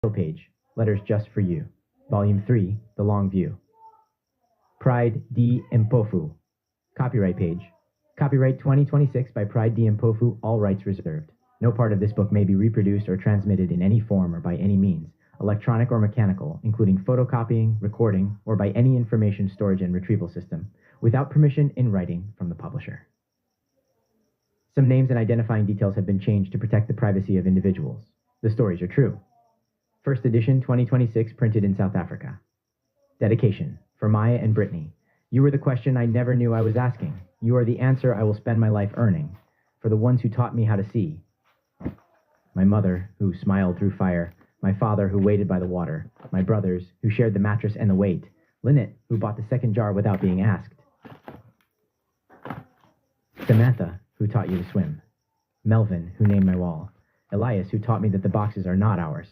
Page, Letters Just for You, Volume 3, The Long View. Pride D. Mpofu, copyright page. Copyright 2026 by Pride D. Mpofu, all rights reserved. No part of this book may be reproduced or transmitted in any form or by any means, electronic or mechanical, including photocopying, recording, or by any information storage and retrieval system, without permission in writing from the publisher. Some names and identifying details have been changed to protect the privacy of individuals. The stories are true. First edition 2026, printed in South Africa. Dedication, for Maya and Britney. You were the question I never knew I was asking. You are the answer I will spend my life earning. For the ones who taught me how to see. My mother, who smiled through fire. My father, who waited by the water. My brothers, who shared the mattress and the weight. Lynette, who bought the second jar without being asked. Samantha, who taught you to swim. Melvin, who named my wall. Elias, who taught me that the boxes are not ours.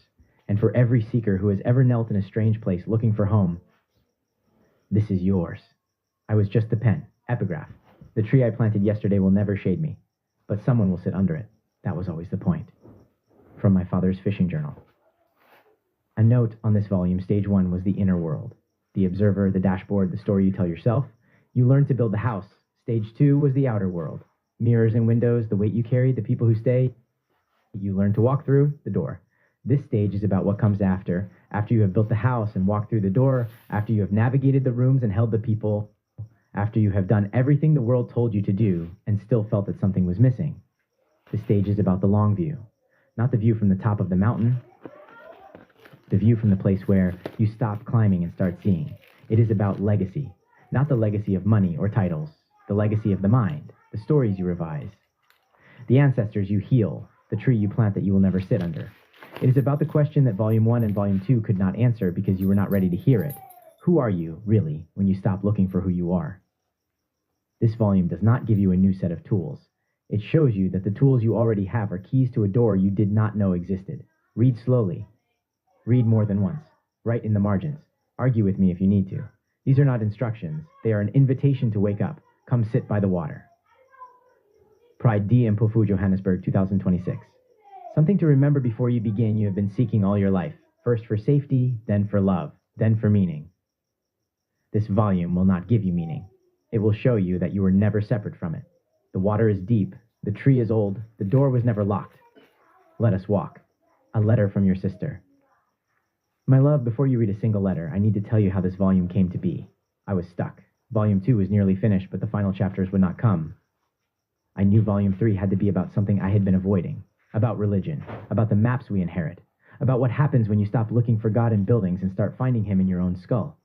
And for every seeker who has ever knelt in a strange place looking for home, this is yours. I was just the pen, epigraph. The tree I planted yesterday will never shade me, but someone will sit under it. That was always the point. From my father's fishing journal. A note on this volume, stage 1 was the inner world. The observer, the dashboard, the story you tell yourself. You learned to build the house. Stage 2 was the outer world. Mirrors and windows, the weight you carry, the people who stay. You learn to walk through the door. This stage is about what comes after you have built the house and walked through the door, after you have navigated the rooms and held the people, after you have done everything the world told you to do and still felt that something was missing. The stage is about the long view, not the view from the top of the mountain, the view from the place where you stop climbing and start seeing. It is about legacy, not the legacy of money or titles, the legacy of the mind, the stories you revise, the ancestors you heal, the tree you plant that you will never sit under. It is about the question that Volume 1 and Volume 2 could not answer because you were not ready to hear it. Who are you, really, when you stop looking for who you are? This volume does not give you a new set of tools. It shows you that the tools you already have are keys to a door you did not know existed. Read slowly. Read more than once. Write in the margins. Argue with me if you need to. These are not instructions. They are an invitation to wake up. Come sit by the water. Pride D. Mpofu, Johannesburg, 2026. Something to remember before you begin you have been seeking all your life. First for safety, then for love, then for meaning. This volume will not give you meaning. It will show you that you were never separate from it. The water is deep, the tree is old, the door was never locked. Let us walk. A letter from your sister. My love, before you read a single letter, I need to tell you how this volume came to be. I was stuck. Volume 2 was nearly finished, but the final chapters would not come. I knew Volume 3 had to be about something I had been avoiding. About religion, about the maps we inherit, about what happens when you stop looking for God in buildings and start finding him in your own skull.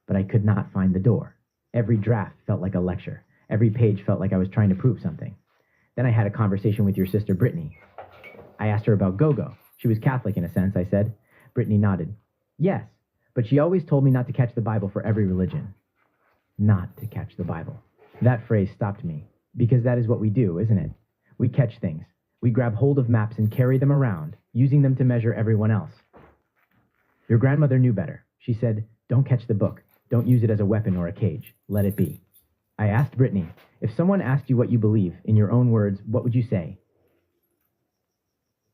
But I could not find the door. Every draft felt like a lecture. Every page felt like I was trying to prove something. Then I had a conversation with your sister Britney. I asked her about Go-Go. She was Catholic in a sense, I said. Britney nodded. Yes, but she always told me not to catch the Bible for every religion. Not to catch the Bible. That phrase stopped me, because that is what we do, isn't it? We catch things. We grab hold of maps and carry them around, using them to measure everyone else. Your grandmother knew better. She said, don't catch the book. Don't use it as a weapon or a cage. Let it be. I asked Britney, if someone asked you what you believe, in your own words, what would you say?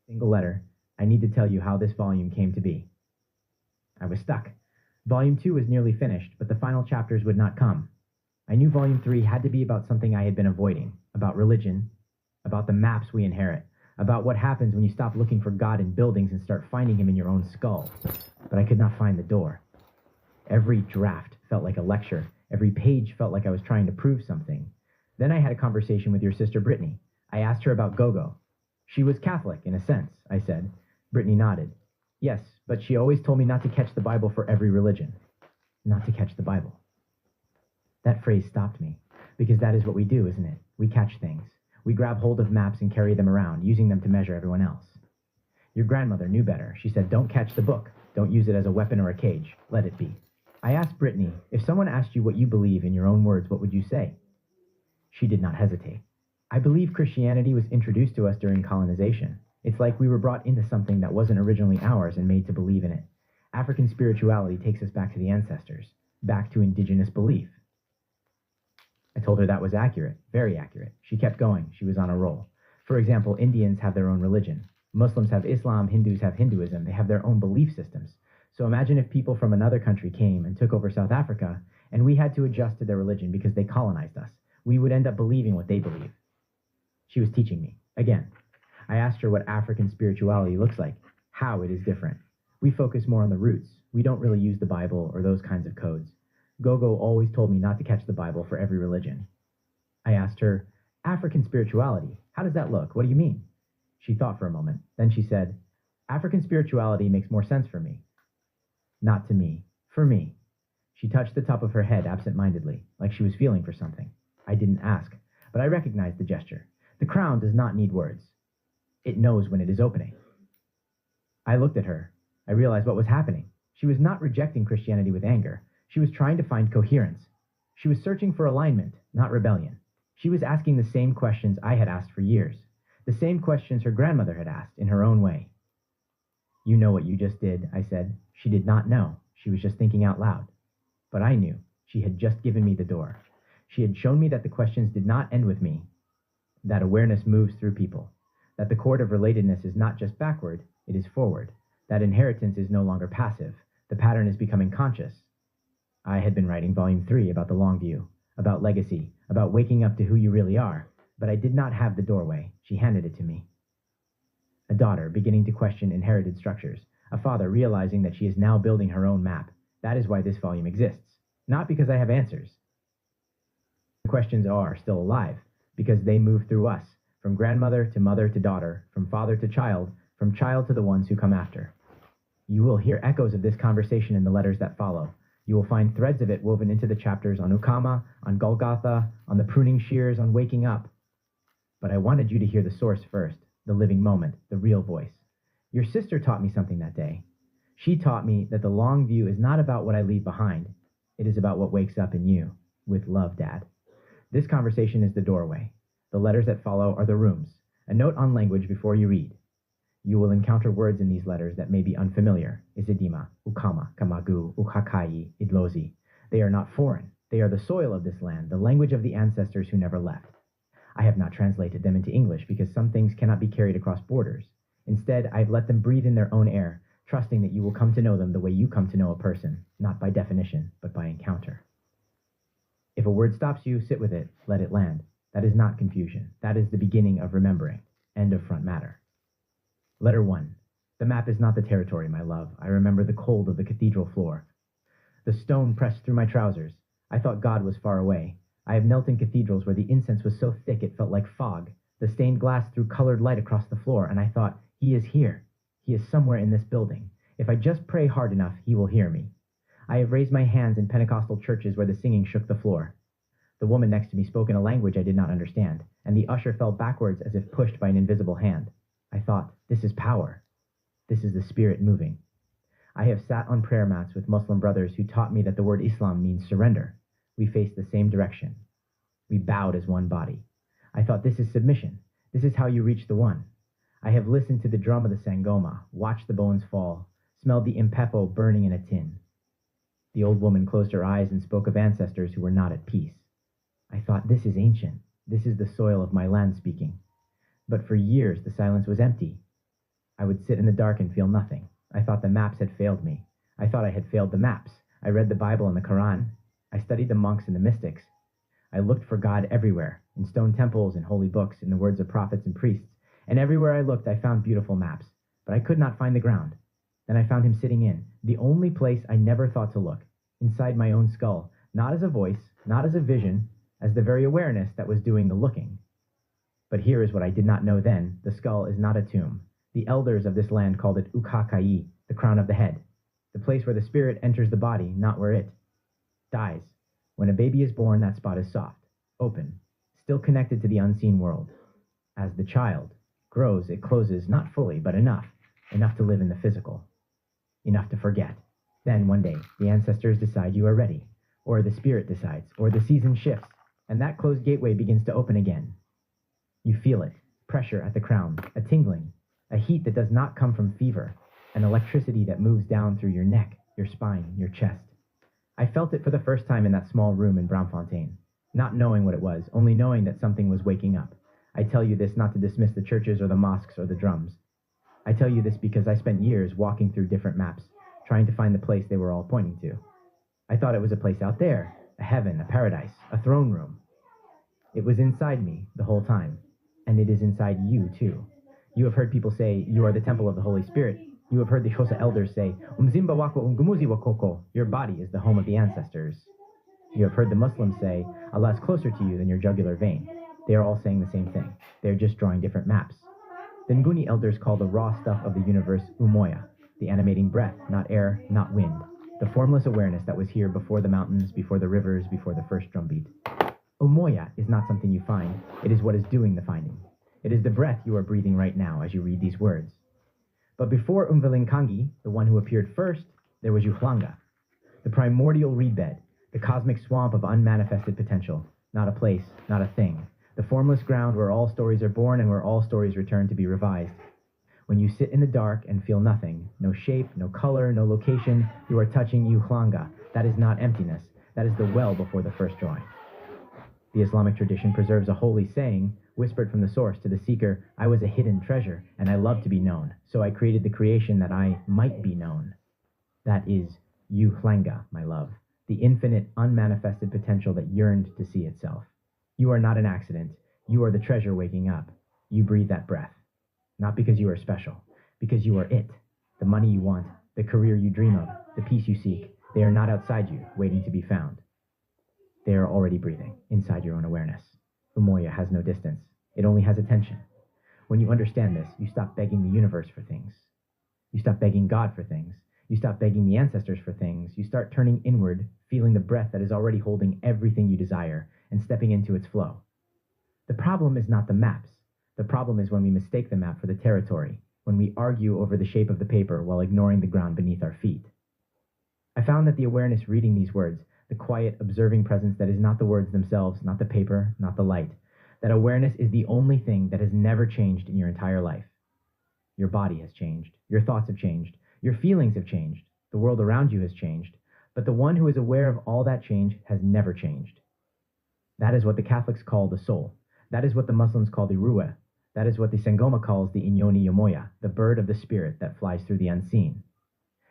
Single letter, I need to tell you how this volume came to be. I was stuck. Volume 2 was nearly finished, but the final chapters would not come. I knew Volume 3 had to be about something I had been avoiding, about religion, about the maps we inherit, about what happens when you stop looking for God in buildings and start finding him in your own skull. But I could not find the door. Every draft felt like a lecture. Every page felt like I was trying to prove something. Then I had a conversation with your sister Britney. I asked her about Go-Go. She was Catholic, in a sense, I said. Britney nodded. Yes, but she always told me not to catch the Bible for every religion. Not to catch the Bible. That phrase stopped me, because that is what we do, isn't it? We catch things. We grab hold of maps and carry them around, using them to measure everyone else. Your grandmother knew better. She said, don't catch the book. Don't use it as a weapon or a cage. Let it be. I asked Britney, if someone asked you what you believe in your own words, what would you say? She did not hesitate. I believe Christianity was introduced to us during colonization. It's like we were brought into something that wasn't originally ours and made to believe in it. African spirituality takes us back to the ancestors, back to indigenous belief. I told her that was accurate, very accurate. She kept going. She was on a roll. For example, Indians have their own religion. Muslims have Islam, Hindus have Hinduism, they have their own belief systems. So imagine if people from another country came and took over South Africa, and we had to adjust to their religion because they colonized us. We would end up believing what they believe. She was teaching me. Again, I asked her what African spirituality looks like, how it is different. We focus more on the roots. We don't really use the Bible or those kinds of codes. Gogo always told me not to catch the Bible for every religion. I asked her, African spirituality, how does that look? What do you mean? She thought for a moment. Then she said, African spirituality makes more sense for me. Not to me. For me. She touched the top of her head absent-mindedly, like she was feeling for something. I didn't ask, but I recognized the gesture. The crown does not need words. It knows when it is opening. I looked at her. I realized what was happening. She was not rejecting Christianity with anger. She was trying to find coherence. She was searching for alignment, not rebellion. She was asking the same questions I had asked for years, the same questions her grandmother had asked in her own way. You know what you just did, I said. She did not know. She was just thinking out loud. But I knew. She had just given me the door. She had shown me that the questions did not end with me, that awareness moves through people, that the cord of relatedness is not just backward, it is forward, that inheritance is no longer passive, the pattern is becoming conscious. I had been writing volume 3 about the long view, about legacy, about waking up to who you really are, but I did not have the doorway. She handed it to me. A daughter beginning to question inherited structures, a father realizing that she is now building her own map. That is why this volume exists, not because I have answers. The questions are still alive, because they move through us, from grandmother to mother to daughter, from father to child, from child to the ones who come after. You will hear echoes of this conversation in the letters that follow. You will find threads of it woven into the chapters on Ukama, on Golgotha, on the pruning shears, on waking up. But I wanted you to hear the source first, the living moment, the real voice. Your sister taught me something that day. She taught me that the long view is not about what I leave behind. It is about what wakes up in you. With love, Dad. This conversation is the doorway. The letters that follow are the rooms. A note on language before you read. You will encounter words in these letters that may be unfamiliar. Isidima, Ukama, Kamagu, Ukhakhayi, Idlozi. They are not foreign. They are the soil of this land, the language of the ancestors who never left. I have not translated them into English because some things cannot be carried across borders. Instead, I have let them breathe in their own air, trusting that you will come to know them the way you come to know a person, not by definition, but by encounter. If a word stops you, sit with it, let it land. That is not confusion. That is the beginning of remembering. End of front matter. Letter 1. The map is not the territory, my love. I remember the cold of the cathedral floor. The stone pressed through my trousers. I thought God was far away. I have knelt in cathedrals where the incense was so thick it felt like fog. The stained glass threw colored light across the floor, and I thought, He is here. He is somewhere in this building. If I just pray hard enough, He will hear me. I have raised my hands in Pentecostal churches where the singing shook the floor. The woman next to me spoke in a language I did not understand, and the usher fell backwards as if pushed by an invisible hand. I thought, this is power. This is the Spirit moving. I have sat on prayer mats with Muslim brothers who taught me that the word Islam means surrender. We faced the same direction. We bowed as one body. I thought, this is submission. This is how you reach the one. I have listened to the drum of the Sangoma, watched the bones fall, smelled the Mpofu burning in a tin. The old woman closed her eyes and spoke of ancestors who were not at peace. I thought, this is ancient. This is the soil of my land speaking. But for years, the silence was empty. I would sit in the dark and feel nothing. I thought the maps had failed me. I thought I had failed the maps. I read the Bible and the Quran. I studied the monks and the mystics. I looked for God everywhere, in stone temples and holy books, in the words of prophets and priests. And everywhere I looked, I found beautiful maps. But I could not find the ground. Then I found him sitting in, the only place I never thought to look, inside my own skull, not as a voice, not as a vision, as the very awareness that was doing the looking. But here is what I did not know then. The skull is not a tomb. The elders of this land called it Ukhakhayi, the crown of the head, the place where the spirit enters the body, not where it dies. When a baby is born, that spot is soft, open, still connected to the unseen world. As the child grows, it closes, not fully, but enough to live in the physical, enough to forget. Then one day, the ancestors decide you are ready, or the spirit decides, or the season shifts, and that closed gateway begins to open again. You feel it, pressure at the crown, a tingling, a heat that does not come from fever, an electricity that moves down through your neck, your spine, your chest. I felt it for the first time in that small room in Braamfontein, not knowing what it was, only knowing that something was waking up. I tell you this not to dismiss the churches or the mosques or the drums. I tell you this because I spent years walking through different maps, trying to find the place they were all pointing to. I thought it was a place out there, a heaven, a paradise, a throne room. It was inside me the whole time, and it is inside you too. You have heard people say, you are the temple of the Holy Spirit. You have heard the Xhosa elders say, Umzimba wako ungumuzi wakoko, your body is the home of the ancestors. You have heard the Muslims say, Allah is closer to you than your jugular vein. They are all saying the same thing. They are just drawing different maps. The Nguni elders call the raw stuff of the universe Umoya, the animating breath, not air, not wind, the formless awareness that was here before the mountains, before the rivers, before the first drumbeat. Umoya is not something you find, it is what is doing the finding. It is the breath you are breathing right now as you read these words. But before Umvelinkangi, the one who appeared first, there was uHlanga, the primordial reedbed, the cosmic swamp of unmanifested potential, not a place, not a thing, the formless ground where all stories are born and where all stories return to be revised. When you sit in the dark and feel nothing, no shape, no color, no location, you are touching uHlanga. That is not emptiness. That is the well before the first drawing. The Islamic tradition preserves a holy saying, whispered from the source to the seeker, I was a hidden treasure, and I love to be known, so I created the creation that I might be known. That is uHlanga, my love, the infinite, unmanifested potential that yearned to see itself. You are not an accident. You are the treasure waking up. You breathe that breath. Not because you are special, because you are it. The money you want, the career you dream of, the peace you seek, they are not outside you, waiting to be found. They are already breathing, inside your own awareness. Umoya has no distance. It only has attention. When you understand this, you stop begging the universe for things. You stop begging God for things. You stop begging the ancestors for things. You start turning inward, feeling the breath that is already holding everything you desire, and stepping into its flow. The problem is not the maps. The problem is when we mistake the map for the territory, when we argue over the shape of the paper while ignoring the ground beneath our feet. I found that the awareness reading these words, the quiet, observing presence that is not the words themselves, not the paper, not the light, that awareness is the only thing that has never changed in your entire life. Your body has changed. Your thoughts have changed. Your feelings have changed. The world around you has changed. But the one who is aware of all that change has never changed. That is what the Catholics call the soul. That is what the Muslims call the ruh. That is what the Sangoma calls the Inyoni Umoya, the bird of the spirit that flies through the unseen.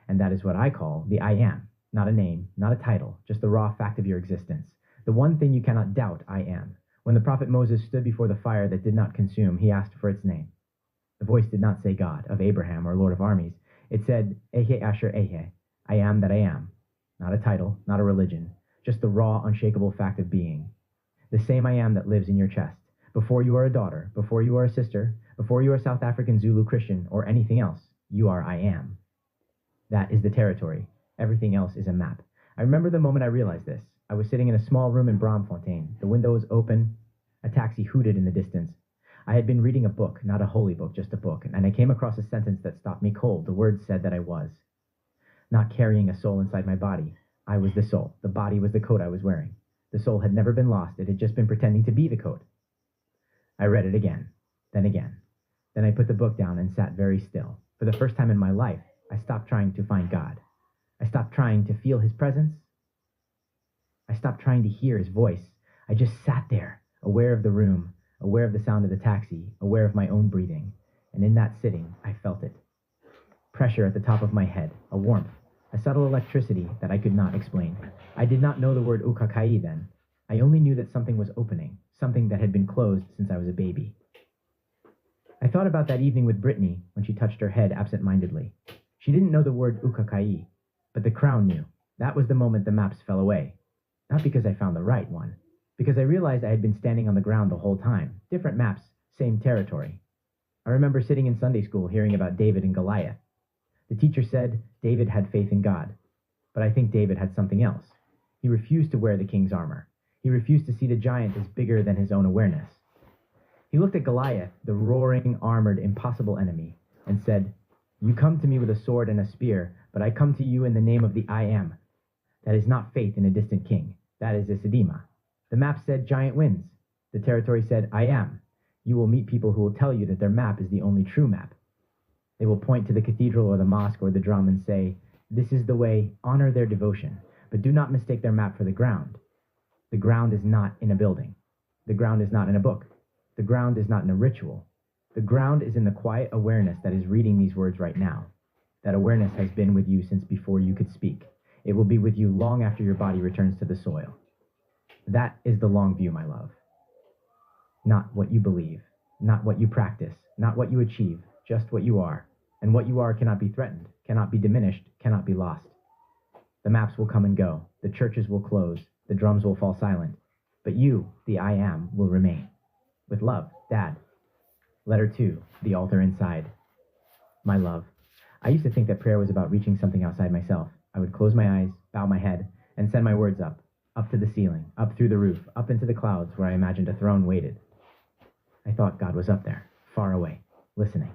And that is what I call the I am. Not a name, not a title, just the raw fact of your existence. The one thing you cannot doubt, I am. When the prophet Moses stood before the fire that did not consume, he asked for its name. The voice did not say God, of Abraham, or Lord of armies. It said, Ehe Asher Ehe, I am that I am. Not a title, not a religion, just the raw, unshakable fact of being. The same I am that lives in your chest. Before you are a daughter, before you are a sister, before you are South African Zulu Christian, or anything else, you are I am. That is the territory. Everything else is a map. I remember the moment I realized this. I was sitting in a small room in Braamfontein. The window was open. A taxi hooted in the distance. I had been reading a book, not a holy book, just a book, and I came across a sentence that stopped me cold. The words said that I was not carrying a soul inside my body. I was the soul. The body was the coat I was wearing. The soul had never been lost. It had just been pretending to be the coat. I read it again. Then I put the book down and sat very still. For the first time in my life, I stopped trying to find God. I stopped trying to feel his presence. I stopped trying to hear his voice. I just sat there, aware of the room, aware of the sound of the taxi, aware of my own breathing. And in that sitting, I felt it. Pressure at the top of my head, a warmth, a subtle electricity that I could not explain. I did not know the word Ukhakhayi then. I only knew that something was opening, something that had been closed since I was a baby. I thought about that evening with Britney when she touched her head absent-mindedly. She didn't know the word Ukhakhayi, but the crown knew. That was the moment the maps fell away. Not because I found the right one, because I realized I had been standing on the ground the whole time. Different maps, same territory. I remember sitting in Sunday school hearing about David and Goliath. The teacher said David had faith in God, but I think David had something else. He refused to wear the king's armor. He refused to see the giant as bigger than his own awareness. He looked at Goliath, the roaring, armored, impossible enemy, and said, You come to me with a sword and a spear, but I come to you in the name of the I am. That is not faith in a distant king. That is Isidima. The map said giant wins. The territory said, I am. You will meet people who will tell you that their map is the only true map. They will point to the cathedral or the mosque or the drum and say, This is the way, honor their devotion, but do not mistake their map for the ground. The ground is not in a building. The ground is not in a book. The ground is not in a ritual. The ground is in the quiet awareness that is reading these words right now. That awareness has been with you since before you could speak. It will be with you long after your body returns to the soil. That is the long view, my love. Not what you believe, not what you practice, not what you achieve, just what you are. And what you are cannot be threatened, cannot be diminished, cannot be lost. The maps will come and go, the churches will close, the drums will fall silent, but you, the I am, will remain. With love, Dad. Letter 2, the altar inside. My love. I used to think that prayer was about reaching something outside myself. I would close my eyes, bow my head, and send my words up to the ceiling, up through the roof, up into the clouds where I imagined a throne waited. I thought God was up there, far away, listening.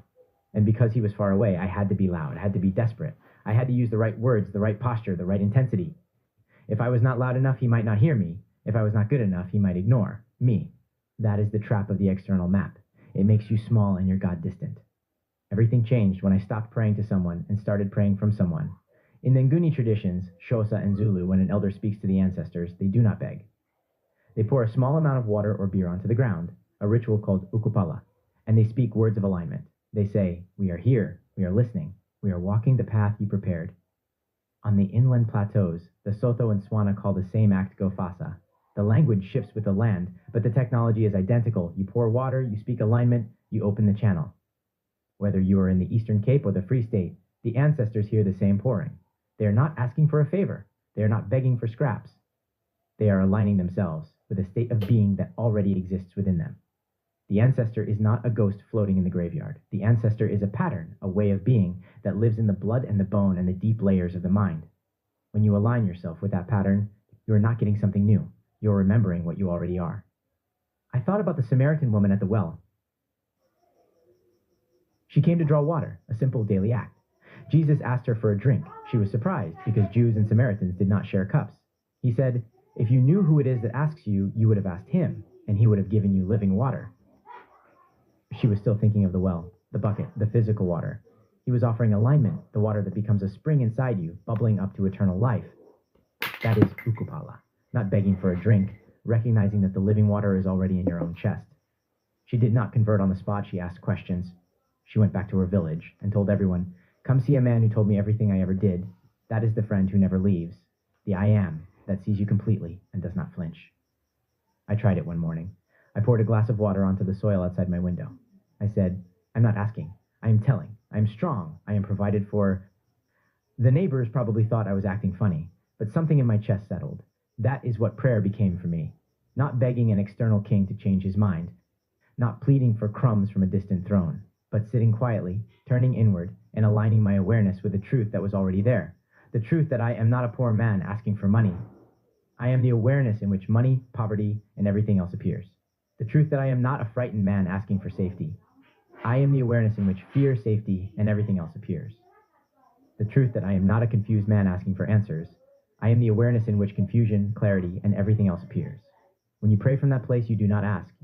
And because he was far away, I had to be loud, I had to be desperate. I had to use the right words, the right posture, the right intensity. If I was not loud enough, he might not hear me. If I was not good enough, he might ignore me. That is the trap of the external map. It makes you small and your God distant. Everything changed when I stopped praying to someone and started praying from someone. In the Nguni traditions, Xhosa and Zulu, when an elder speaks to the ancestors, they do not beg. They pour a small amount of water or beer onto the ground, a ritual called Ukupahla, and they speak words of alignment. They say, "We are here, we are listening, we are walking the path you prepared." On the inland plateaus, the Sotho and Swana call the same act go Phasa. The language shifts with the land, but the technology is identical. You pour water, you speak alignment, you open the channel. Whether you are in the Eastern Cape or the Free State, the ancestors hear the same pouring. They are not asking for a favor. They are not begging for scraps. They are aligning themselves with a state of being that already exists within them. The ancestor is not a ghost floating in the graveyard. The ancestor is a pattern, a way of being that lives in the blood and the bone and the deep layers of the mind. When you align yourself with that pattern, you are not getting something new. You are remembering what you already are. I thought about the Samaritan woman at the well. She came to draw water, a simple daily act. Jesus asked her for a drink. She was surprised because Jews and Samaritans did not share cups. He said, "If you knew who it is that asks you, you would have asked him, and he would have given you living water." She was still thinking of the well, the bucket, the physical water. He was offering alignment, the water that becomes a spring inside you, bubbling up to eternal life. That is Ukupahla, not begging for a drink, recognizing that the living water is already in your own chest. She did not convert on the spot. She asked questions. She went back to her village and told everyone, "Come see a man who told me everything I ever did. That is the friend who never leaves, the I am that sees you completely and does not flinch." I tried it one morning. I poured a glass of water onto the soil outside my window. I said, "I'm not asking. I am telling. I am strong. I am provided for." The neighbors probably thought I was acting funny, but something in my chest settled. That is what prayer became for me. Not begging an external king to change his mind. Not pleading for crumbs from a distant throne, but sitting quietly, turning inward, and aligning my awareness with the truth that was already there. The truth that I am not a poor man asking for money. I am the awareness in which money, poverty, and everything else appears. The truth that I am not a frightened man asking for safety. I am the awareness in which fear, safety, and everything else appears. The truth that I am not a confused man asking for answers. I am the awareness in which confusion, clarity, and everything else appears. When you pray from that place, you do not ask.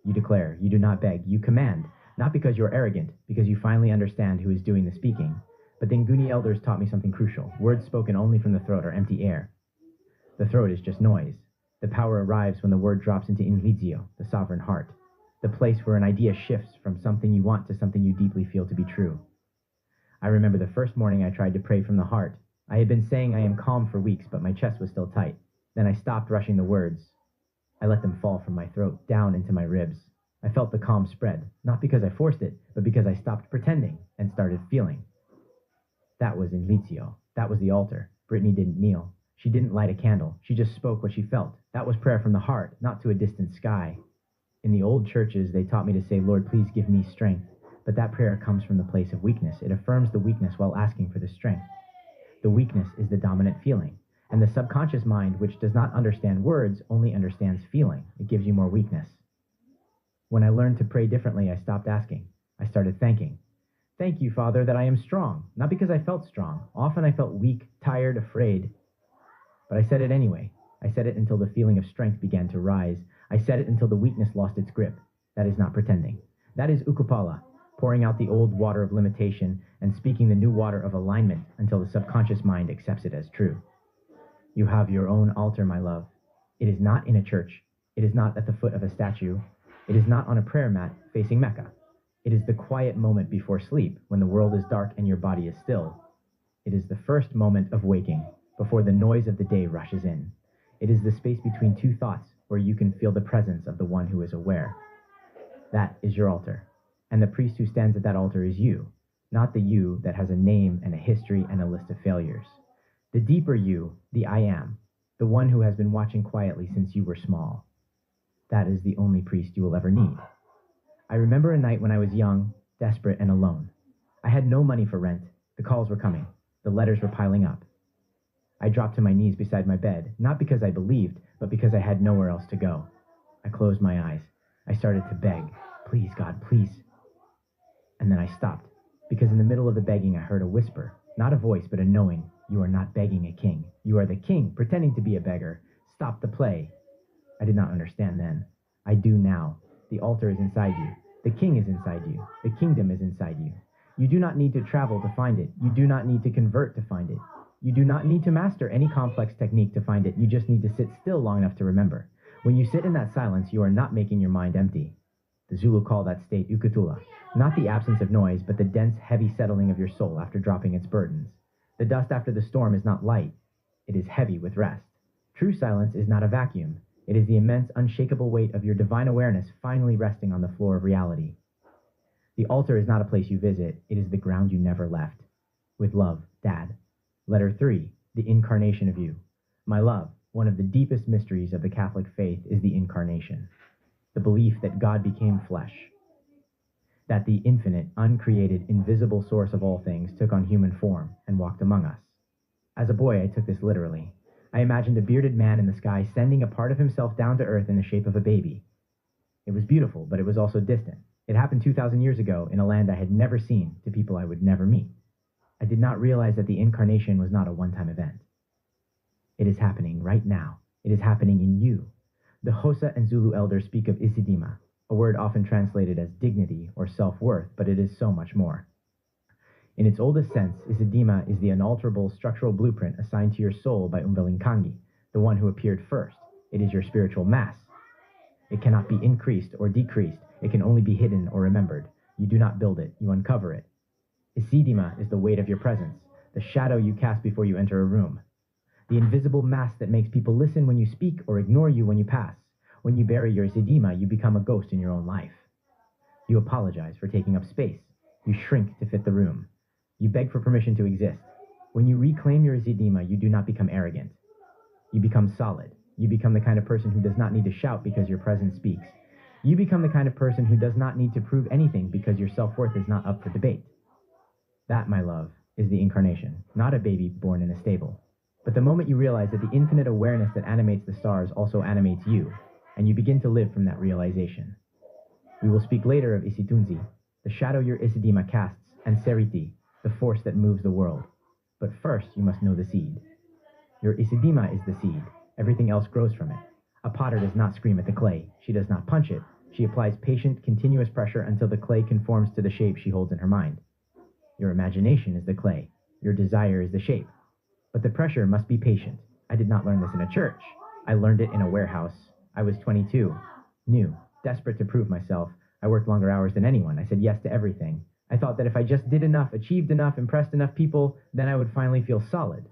You declare, you do not beg, you command, not because you're arrogant, because you finally understand who is doing the speaking. But the Nguni elders taught me something crucial. Words spoken only from the throat are empty air. The throat is just noise. The power arrives when the word drops into Inhliziyo, the sovereign heart, the place where an idea shifts from something you want to something you deeply feel to be true. I remember the first morning I tried to pray from the heart. I had been saying I am calm for weeks, but my chest was still tight. Then I stopped rushing the words. I let them fall from my throat, down into my ribs. I felt the calm spread, not because I forced it, but because I stopped pretending and started feeling. That was Inhliziyo. That was the altar. Britney didn't kneel. She didn't light a candle. She just spoke what she felt. That was prayer from the heart, not to a distant sky. In the old churches, they taught me to say, "Lord, please give me strength." But that prayer comes from the place of weakness. It affirms the weakness while asking for the strength. The weakness is the dominant feeling. And the subconscious mind, which does not understand words, only understands feeling. It gives you more weakness. When I learned to pray differently, I stopped asking. I started thanking. "Thank you, Father, that I am strong." Not because I felt strong. Often I felt weak, tired, afraid. But I said it anyway. I said it until the feeling of strength began to rise. I said it until the weakness lost its grip. That is not pretending. That is Ukupahla, pouring out the old water of limitation and speaking the new water of alignment until the subconscious mind accepts it as true. You have your own altar, my love. It is not in a church. It is not at the foot of a statue. It is not on a prayer mat facing Mecca. It is the quiet moment before sleep, when the world is dark and your body is still. It is the first moment of waking, before the noise of the day rushes in. It is the space between two thoughts, where you can feel the presence of the one who is aware. That is your altar. And the priest who stands at that altar is you, not the you that has a name and a history and a list of failures. The deeper you, the I am, the one who has been watching quietly since you were small. That is the only priest you will ever need. I remember a night when I was young, desperate, and alone. I had no money for rent. The calls were coming. The letters were piling up. I dropped to my knees beside my bed, not because I believed, but because I had nowhere else to go. I closed my eyes. I started to beg, "Please, God, please." And then I stopped, because in the middle of the begging I heard a whisper, not a voice, but a knowing. You are not begging a king. You are the king, pretending to be a beggar. Stop the play. I did not understand then. I do now. The altar is inside you. The king is inside you. The kingdom is inside you. You do not need to travel to find it. You do not need to convert to find it. You do not need to master any complex technique to find it. You just need to sit still long enough to remember. When you sit in that silence, you are not making your mind empty. The Zulu call that state Ukuthula, not the absence of noise, but the dense, heavy settling of your soul after dropping its burdens. The dust after the storm is not light. It is heavy with rest. True silence is not a vacuum. It is the immense, unshakable weight of your divine awareness finally resting on the floor of reality. The altar is not a place you visit. It is the ground you never left. With love, Dad. Letter 3, the incarnation of you. My love, one of the deepest mysteries of the Catholic faith is the incarnation. The belief that God became flesh. That the infinite, uncreated, invisible source of all things took on human form and walked among us. As a boy, I took this literally. I imagined a bearded man in the sky sending a part of himself down to earth in the shape of a baby. It was beautiful, but it was also distant. It happened 2,000 years ago in a land I had never seen to people I would never meet. I did not realize that the incarnation was not a one-time event. It is happening right now. It is happening in you. The Xhosa and Zulu elders speak of Isidima, a word often translated as dignity or self-worth, but it is so much more. In its oldest sense, Isidima is the unalterable structural blueprint assigned to your soul by Umvelinkangi, the one who appeared first. It is your spiritual mass. It cannot be increased or decreased. It can only be hidden or remembered. You do not build it, you uncover it. Isidima is the weight of your presence, the shadow you cast before you enter a room. The invisible mass that makes people listen when you speak or ignore you when you pass. When you bury your Isidima, you become a ghost in your own life. You apologize for taking up space. You shrink to fit the room. You beg for permission to exist. When you reclaim your Isidima, you do not become arrogant. You become solid. You become the kind of person who does not need to shout because your presence speaks. You become the kind of person who does not need to prove anything because your self-worth is not up for debate. That, my love, is the incarnation, not a baby born in a stable. But the moment you realize that the infinite awareness that animates the stars also animates you, and you begin to live from that realization. We will speak later of Isithunzi, the shadow your Isidima casts, and Seriti, the force that moves the world. But first, you must know the seed. Your Isidima is the seed. Everything else grows from it. A potter does not scream at the clay. She does not punch it. She applies patient, continuous pressure until the clay conforms to the shape she holds in her mind. Your imagination is the clay. Your desire is the shape. But the pressure must be patient. I did not learn this in a church. I learned it in a warehouse. I was 22, new, desperate to prove myself. I worked longer hours than anyone. I said yes to everything. I thought that if I just did enough, achieved enough, impressed enough people, then I would finally feel solid.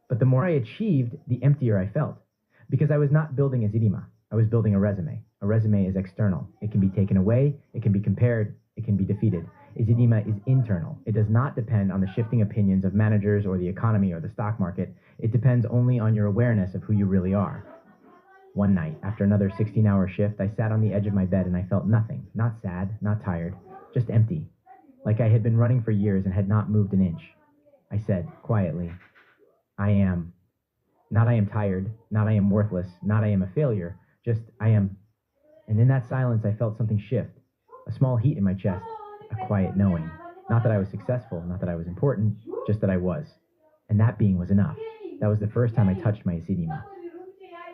But the more I achieved, the emptier I felt. Because I was not building a Zidima. I was building a resume. A resume is external. It can be taken away, it can be compared, it can be defeated. Izidima is internal. It does not depend on the shifting opinions of managers or the economy or the stock market. It depends only on your awareness of who you really are. One night, after another 16-hour shift, I sat on the edge of my bed and I felt nothing. Not sad, not tired, just empty. Like I had been running for years and had not moved an inch. I said, quietly, I am. Not I am tired, not I am worthless, not I am a failure, just I am. And in that silence, I felt something shift. A small heat in my chest. A quiet knowing. Not that I was successful, not that I was important, just that I was. And that being was enough. That was the first time I touched my Isidima.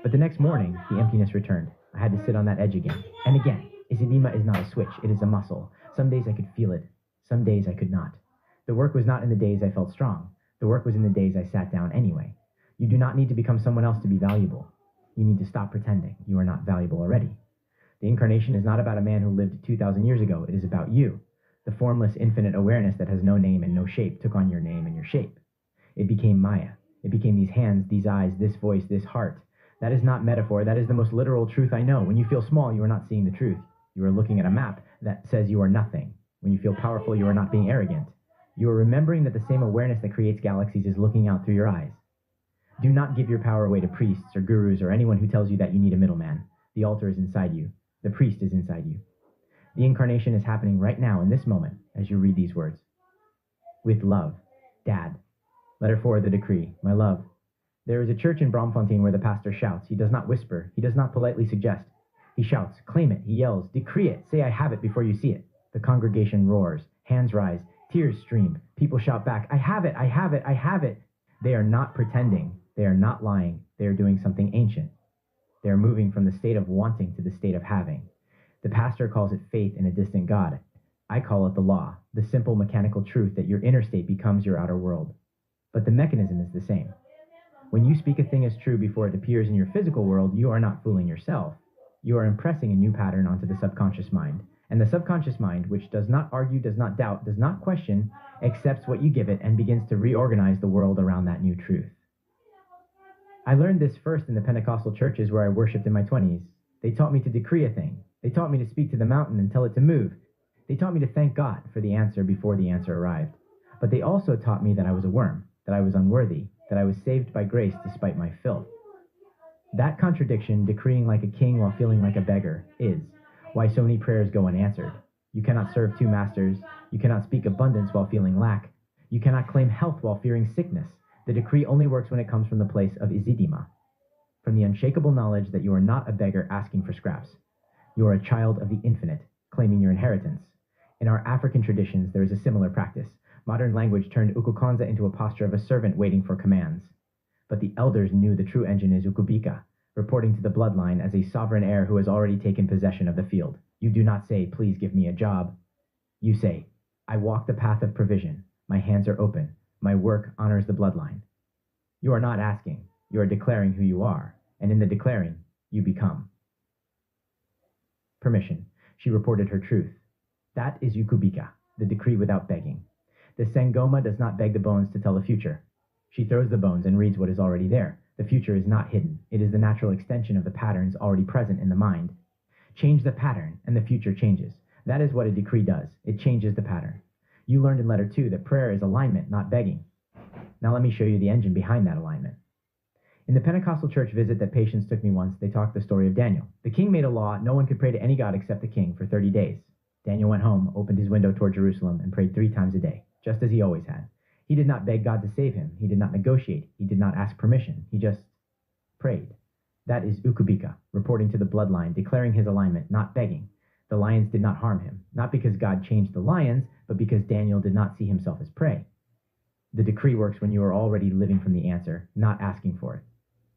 But the next morning, the emptiness returned. I had to sit on that edge again. And again, Isidima is not a switch, it is a muscle. Some days I could feel it. Some days I could not. The work was not in the days I felt strong. The work was in the days I sat down anyway. You do not need to become someone else to be valuable. You need to stop pretending you are not valuable already. The incarnation is not about a man who lived 2,000 years ago. It is about you. The formless, infinite awareness that has no name and no shape took on your name and your shape. It became Maya. It became these hands, these eyes, this voice, this heart. That is not metaphor. That is the most literal truth I know. When you feel small, you are not seeing the truth. You are looking at a map that says you are nothing. When you feel powerful, you are not being arrogant. You are remembering that the same awareness that creates galaxies is looking out through your eyes. Do not give your power away to priests or gurus or anyone who tells you that you need a middleman. The altar is inside you. The priest is inside you. The incarnation is happening right now in this moment as you read these words. With love, Dad. Letter 4 of the decree. My love. There is a church in Bromfontein where the pastor shouts. He does not whisper. He does not politely suggest. He shouts, claim it. He yells, decree it. Say I have it before you see it. The congregation roars. Hands rise. Tears stream. People shout back, I have it, I have it, I have it. They are not pretending. They are not lying. They are doing something ancient. They are moving from the state of wanting to the state of having. The pastor calls it faith in a distant God. I call it the law, the simple mechanical truth that your inner state becomes your outer world. But the mechanism is the same. When you speak a thing as true before it appears in your physical world, you are not fooling yourself. You are impressing a new pattern onto the subconscious mind. And the subconscious mind, which does not argue, does not doubt, does not question, accepts what you give it and begins to reorganize the world around that new truth. I learned this first in the Pentecostal churches where I worshipped in my 20s. They taught me to decree a thing. They taught me to speak to the mountain and tell it to move. They taught me to thank God for the answer before the answer arrived. But they also taught me that I was a worm, that I was unworthy, that I was saved by grace despite my filth. That contradiction, decreeing like a king while feeling like a beggar, is why so many prayers go unanswered. You cannot serve two masters. You cannot speak abundance while feeling lack. You cannot claim health while fearing sickness. The decree only works when it comes from the place of Izidima, from the unshakable knowledge that you are not a beggar asking for scraps. You are a child of the infinite, claiming your inheritance. In our African traditions, there is a similar practice. Modern language turned Ukukhanza into a posture of a servant waiting for commands. But the elders knew the true engine is Ukubika, reporting to the bloodline as a sovereign heir who has already taken possession of the field. You do not say, please give me a job. You say, I walk the path of provision. My hands are open. My work honors the bloodline. You are not asking. You are declaring who you are. And in the declaring, you become. Permission. She reported her truth. That is Ukubika, the decree without begging. The Sangoma does not beg the bones to tell the future. She throws the bones and reads what is already there. The future is not hidden. It is the natural extension of the patterns already present in the mind. Change the pattern, and the future changes. That is what a decree does. It changes the pattern. You learned in letter 2 that prayer is alignment, not begging. Now let me show you the engine behind that alignment. In the Pentecostal church visit that patients took me once, they talked the story of Daniel. The king made a law, no one could pray to any god except the king for 30 days. Daniel went home, opened his window toward Jerusalem, and prayed 3 times a day, just as he always had. He did not beg God to save him. He did not negotiate. He did not ask permission. He just prayed. That is Ukubika, reporting to the bloodline, declaring his alignment, not begging. The lions did not harm him, not because God changed the lions, but because Daniel did not see himself as prey. The decree works when you are already living from the answer, not asking for it.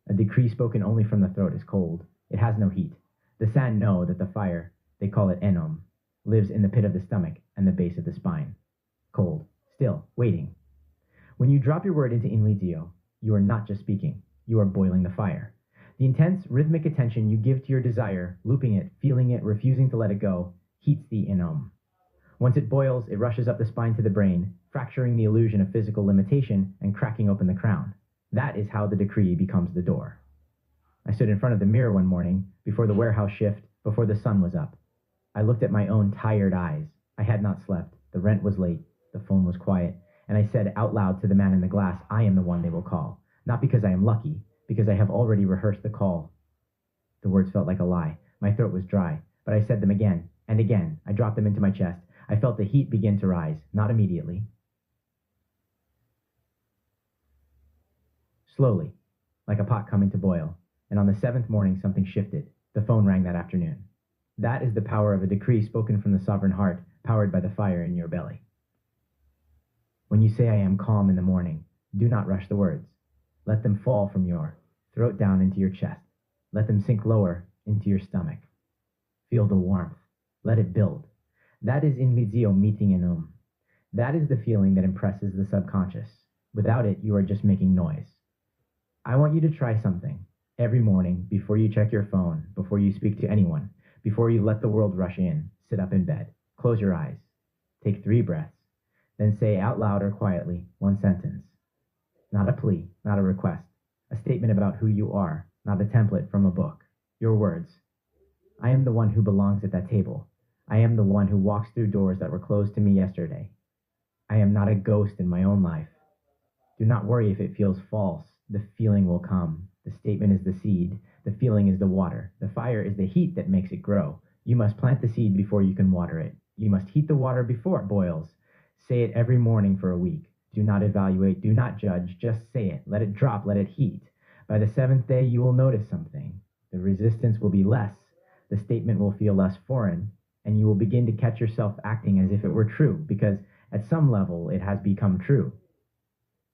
A decree spoken only from the throat is cold. It has no heat. The San know that the fire, they call it Enom, lives in the pit of the stomach and the base of the spine. Cold, still, waiting. When you drop your word into Inhliziyo, you are not just speaking. You are boiling the fire. The intense, rhythmic attention you give to your desire, looping it, feeling it, refusing to let it go, heats the Enom. Once it boils, it rushes up the spine to the brain, fracturing the illusion of physical limitation and cracking open the crown. That is how the decree becomes the door. I stood in front of the mirror one morning, before the warehouse shift, before the sun was up. I looked at my own tired eyes. I had not slept. The rent was late. The phone was quiet. And I said out loud to the man in the glass, I am the one they will call. Not because I am lucky, because I have already rehearsed the call. The words felt like a lie. My throat was dry, but I said them again and again. I dropped them into my chest. I felt the heat begin to rise, not immediately. Slowly, like a pot coming to boil. And on the 7th morning, something shifted. The phone rang that afternoon. That is the power of a decree spoken from the sovereign heart, powered by the fire in your belly. When you say I am calm in the morning, do not rush the words. Let them fall from your throat down into your chest. Let them sink lower into your stomach. Feel the warmth. Let it build. That is Inhliziyo meeting in That is the feeling that impresses the subconscious. Without it, you are just making noise. I want you to try something. Every morning, before you check your phone, before you speak to anyone, Before you let the world rush in, sit up in bed. Close your eyes. Take 3 breaths. Then say out loud or quietly 1 sentence. Not a plea, not a request. A statement about who you are, not a template from a book. Your words. I am the one who belongs at that table. I am the one who walks through doors that were closed to me yesterday. I am not a ghost in my own life. Do not worry if it feels false. The feeling will come. The statement is the seed. The feeling is the water. The fire is the heat that makes it grow. You must plant the seed before you can water it. You must heat the water before it boils. Say it every morning for a week. Do not evaluate. Do not judge. Just say it. Let it drop. Let it heat. By the 7th day, you will notice something. The resistance will be less. The statement will feel less foreign. And you will begin to catch yourself acting as if it were true, because at some level it has become true.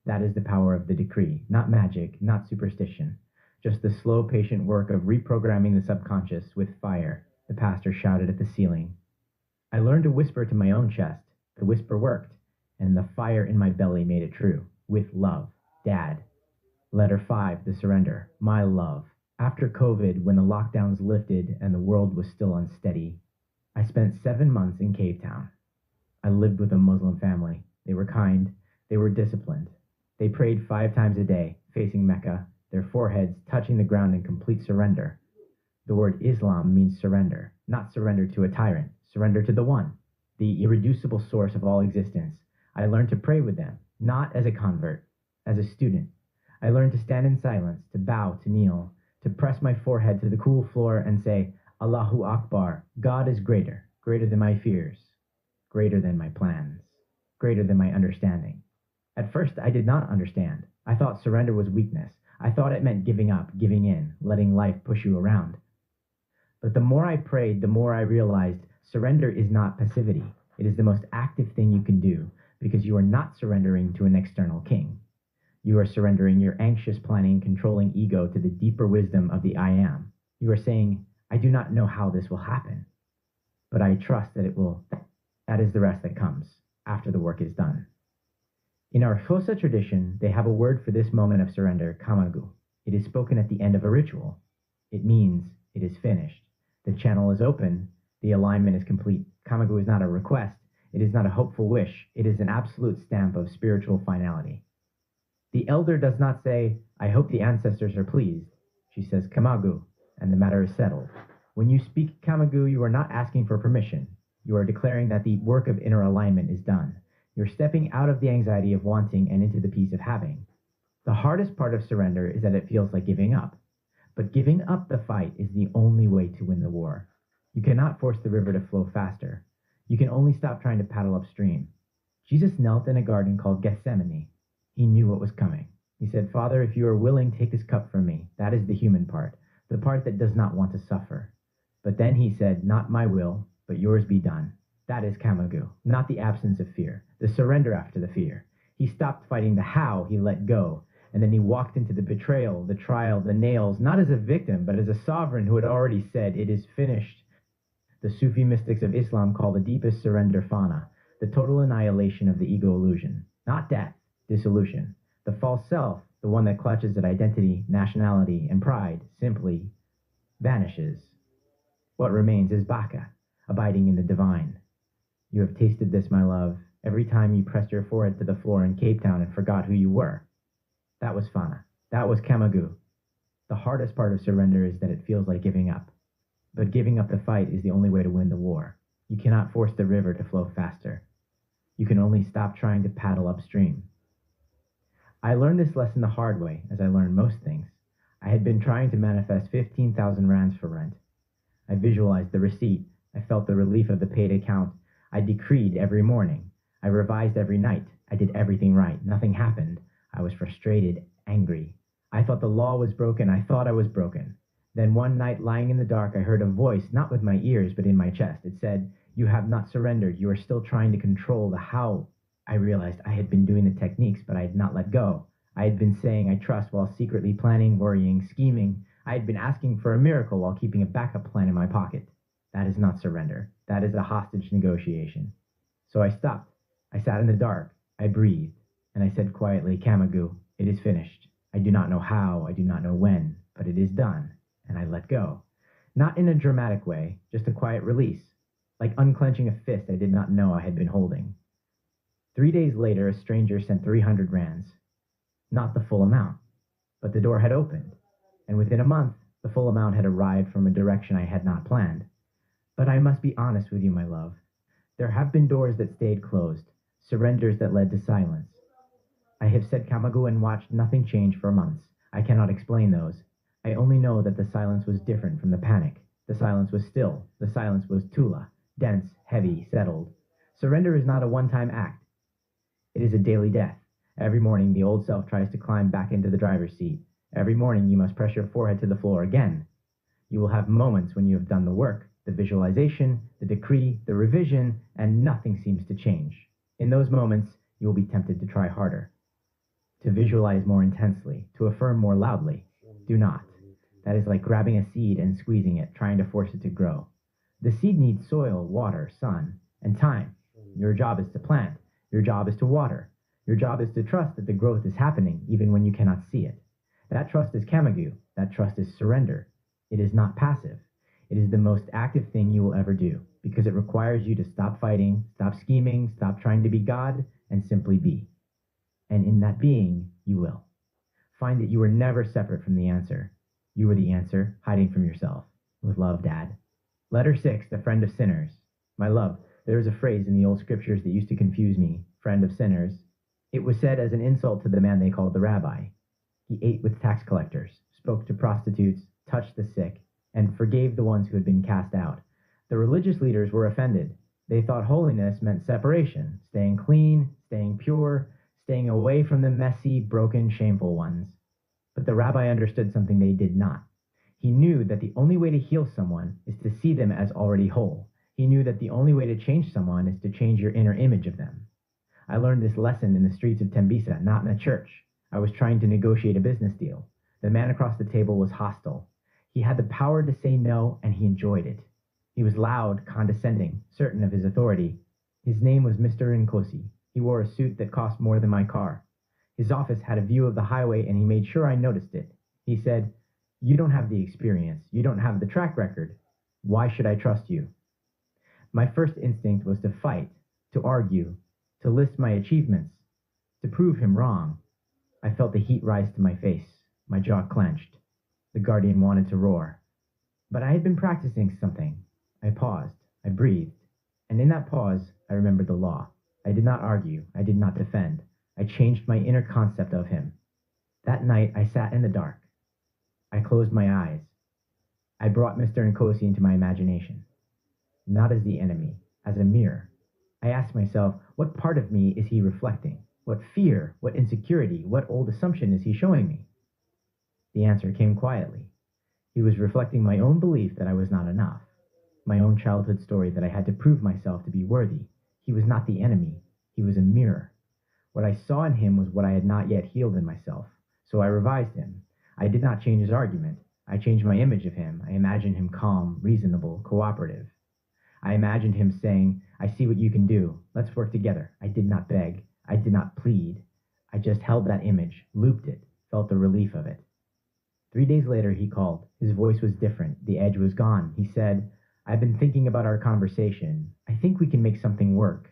That is the power of the decree. Not magic, not superstition. Just the slow, patient work of reprogramming the subconscious with fire, the pastor shouted at the ceiling. I learned to whisper to my own chest. The whisper worked, and the fire in my belly made it true. With love. Dad. Letter 5, the surrender. My love. After COVID, when the lockdowns lifted and the world was still unsteady, I spent 7 months in Cave Town. I lived with a Muslim family. They were kind. They were disciplined. They prayed 5 times a day, facing Mecca, their foreheads touching the ground in complete surrender. The word Islam means surrender, not surrender to a tyrant, surrender to the One, the irreducible source of all existence. I learned to pray with them, not as a convert, as a student. I learned to stand in silence, to bow, to kneel, to press my forehead to the cool floor and say, Allahu Akbar, God is greater, greater than my fears, greater than my plans, greater than my understanding. At first, I did not understand. I thought surrender was weakness. I thought it meant giving up, giving in, letting life push you around. But the more I prayed, the more I realized surrender is not passivity. It is the most active thing you can do, because you are not surrendering to an external king. You are surrendering your anxious, planning, controlling ego to the deeper wisdom of the I am. You are saying, I do not know how this will happen, but I trust that it will. That is the rest that comes after the work is done. In our Xhosa tradition, they have a word for this moment of surrender, kamagu. It is spoken at the end of a ritual. It means it is finished. The channel is open. The alignment is complete. Kamagu is not a request. It is not a hopeful wish. It is an absolute stamp of spiritual finality. The elder does not say, I hope the ancestors are pleased. She says, kamagu, and the matter is settled. When you speak kamagu, you are not asking for permission. You are declaring that the work of inner alignment is done. You're stepping out of the anxiety of wanting and into the peace of having. The hardest part of surrender is that it feels like giving up. But giving up the fight is the only way to win the war. You cannot force the river to flow faster. You can only stop trying to paddle upstream. Jesus knelt in a garden called Gethsemane. He knew what was coming. He said, Father, if you are willing, take this cup from me. That is the human part, the part that does not want to suffer. But then he said, not my will, but yours be done. That is kamagu, not the absence of fear, the surrender after the fear. He stopped fighting the how, he let go, and then he walked into the betrayal, the trial, the nails, not as a victim, but as a sovereign who had already said, it is finished. The Sufi mystics of Islam call the deepest surrender fana, the total annihilation of the ego illusion, not death, dissolution. The false self, the one that clutches at identity, nationality, and pride, simply vanishes. What remains is baka, abiding in the divine. You have tasted this, my love, every time you pressed your forehead to the floor in Cape Town and forgot who you were. That was fana. That was kamagu. The hardest part of surrender is that it feels like giving up. But giving up the fight is the only way to win the war. You cannot force the river to flow faster. You can only stop trying to paddle upstream. I learned this lesson the hard way, as I learned most things. I had been trying to manifest 15,000 rands for rent. I visualized the receipt. I felt the relief of the paid account. I decreed every morning. I revised every night. I did everything right. Nothing happened. I was frustrated, angry. I thought the law was broken. I thought I was broken. Then one night, lying in the dark, I heard a voice, not with my ears, but in my chest. It said, you have not surrendered. You are still trying to control the how. I realized I had been doing the techniques, but I had not let go. I had been saying I trust while secretly planning, worrying, scheming. I had been asking for a miracle while keeping a backup plan in my pocket. That is not surrender. That is a hostage negotiation. So I stopped. I sat in the dark. I breathed. And I said quietly, kamagu, it is finished. I do not know how. I do not know when. But it is done. And I let go. Not in a dramatic way, just a quiet release, like unclenching a fist I did not know I had been holding. 3 days later, a stranger sent 300 rands. Not the full amount, but the door had opened, and within a month, the full amount had arrived from a direction I had not planned. But I must be honest with you, my love. There have been doors that stayed closed, surrenders that led to silence. I have said Kamagu and watched nothing change for months. I cannot explain those. I only know that the silence was different from the panic. The silence was still. The silence was Tula, dense, heavy, settled. Surrender is not a one-time act. It is a daily death. Every morning, the old self tries to climb back into the driver's seat. Every morning, you must press your forehead to the floor again. You will have moments when you have done the work, the visualization, the decree, the revision, and nothing seems to change. In those moments, you will be tempted to try harder, to visualize more intensely, to affirm more loudly. Do not. That is like grabbing a seed and squeezing it, trying to force it to grow. The seed needs soil, water, sun, and time. Your job is to plant. Your job is to water. Your job is to trust that the growth is happening, even when you cannot see it. That trust is Kamagu. That trust is surrender. It is not passive. It is the most active thing you will ever do, because it requires you to stop fighting, stop scheming, stop trying to be God, and simply be. And in that being, you will. Find that you were never separate from the answer. You were the answer, hiding from yourself. With love, Dad. Letter 6, the friend of sinners. My love, there is a phrase in the old scriptures that used to confuse me, friend of sinners. It was said as an insult to the man they called the rabbi. He ate with tax collectors, spoke to prostitutes, touched the sick, and forgave the ones who had been cast out. The religious leaders were offended. They thought holiness meant separation, staying clean, staying pure, staying away from the messy, broken, shameful ones. But the rabbi understood something they did not. He knew that the only way to heal someone is to see them as already whole. He knew that the only way to change someone is to change your inner image of them. I learned this lesson in the streets of Tembisa, not in a church. I was trying to negotiate a business deal. The man across the table was hostile. He had the power to say no, and he enjoyed it. He was loud, condescending, certain of his authority. His name was Mr. Nkosi. He wore a suit that cost more than my car. His office had a view of the highway, and he made sure I noticed it. He said, "You don't have the experience. You don't have the track record. Why should I trust you?" My first instinct was to fight, to argue, to list my achievements, to prove him wrong. I felt the heat rise to my face. My jaw clenched. The guardian wanted to roar. But I had been practicing something. I paused. I breathed. And in that pause, I remembered the law. I did not argue. I did not defend. I changed my inner concept of him. That night, I sat in the dark. I closed my eyes. I brought Mr. Nkosi into my imagination. Not as the enemy, as a mirror. I asked myself, what part of me is he reflecting? What fear, what insecurity, what old assumption is he showing me? The answer came quietly. He was reflecting my own belief that I was not enough. My own childhood story that I had to prove myself to be worthy. He was not the enemy. He was a mirror. What I saw in him was what I had not yet healed in myself. So I revised him. I did not change his argument. I changed my image of him. I imagined him calm, reasonable, cooperative. I imagined him saying, "I see what you can do. Let's work together." I did not beg. I did not plead. I just held that image, looped it, felt the relief of it. 3 days later, he called. His voice was different. The edge was gone. He said, "I've been thinking about our conversation. I think we can make something work."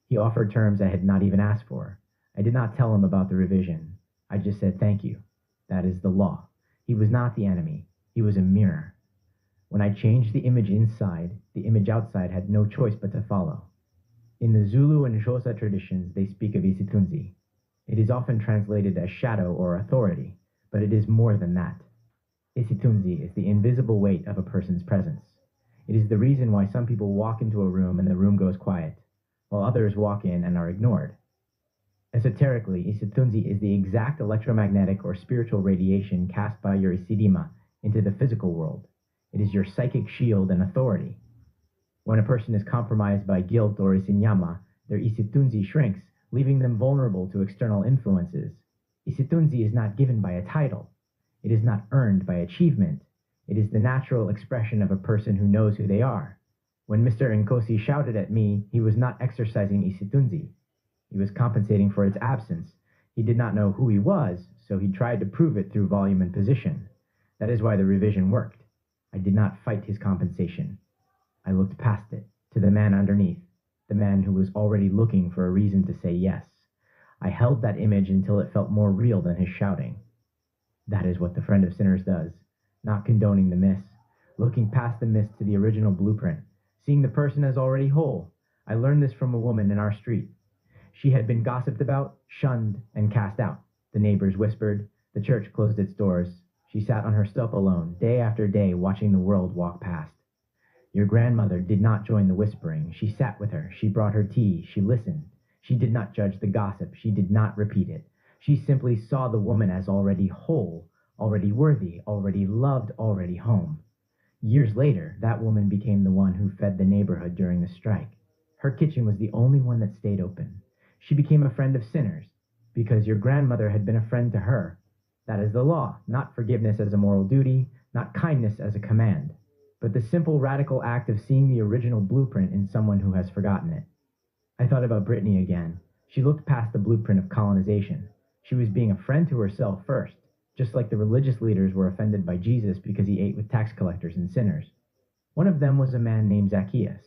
He offered terms I had not even asked for. I did not tell him about the revision. I just said, "Thank you. That is the law." He was not the enemy. He was a mirror. When I changed the image inside, the image outside had no choice but to follow. In the Zulu and Xhosa traditions, they speak of Isithunzi. It is often translated as shadow or authority, but it is more than that. Isithunzi is the invisible weight of a person's presence. It is the reason why some people walk into a room and the room goes quiet, while others walk in and are ignored. Esoterically, Isithunzi is the exact electromagnetic or spiritual radiation cast by your Isidima into the physical world. It is your psychic shield and authority. When a person is compromised by guilt or Isinyama, their Isithunzi shrinks, leaving them vulnerable to external influences. Isithunzi is not given by a title. It is not earned by achievement. It is the natural expression of a person who knows who they are. When Mr. Nkosi shouted at me, he was not exercising Isithunzi. He was compensating for its absence. He did not know who he was, so he tried to prove it through volume and position. That is why the revision worked. I did not fight his compensation. I looked past it, to the man underneath, the man who was already looking for a reason to say yes. I held that image until it felt more real than his shouting. That is what the friend of sinners does, not condoning the miss, looking past the miss to the original blueprint, seeing the person as already whole. I learned this from a woman in our street. She had been gossiped about, shunned, and cast out. The neighbors whispered. The church closed its doors. She sat on her stoep alone, day after day, watching the world walk past. Your grandmother did not join the whispering. She sat with her. She brought her tea. She listened. She did not judge the gossip. She did not repeat it. She simply saw the woman as already whole, already worthy, already loved, already home. Years later, that woman became the one who fed the neighborhood during the strike. Her kitchen was the only one that stayed open. She became a friend of sinners, because your grandmother had been a friend to her. That is the law, not forgiveness as a moral duty, not kindness as a command, but the simple radical act of seeing the original blueprint in someone who has forgotten it. I thought about Britney again. She looked past the blueprint of colonization. She was being a friend to herself first, just like the religious leaders were offended by Jesus because he ate with tax collectors and sinners. One of them was a man named Zacchaeus.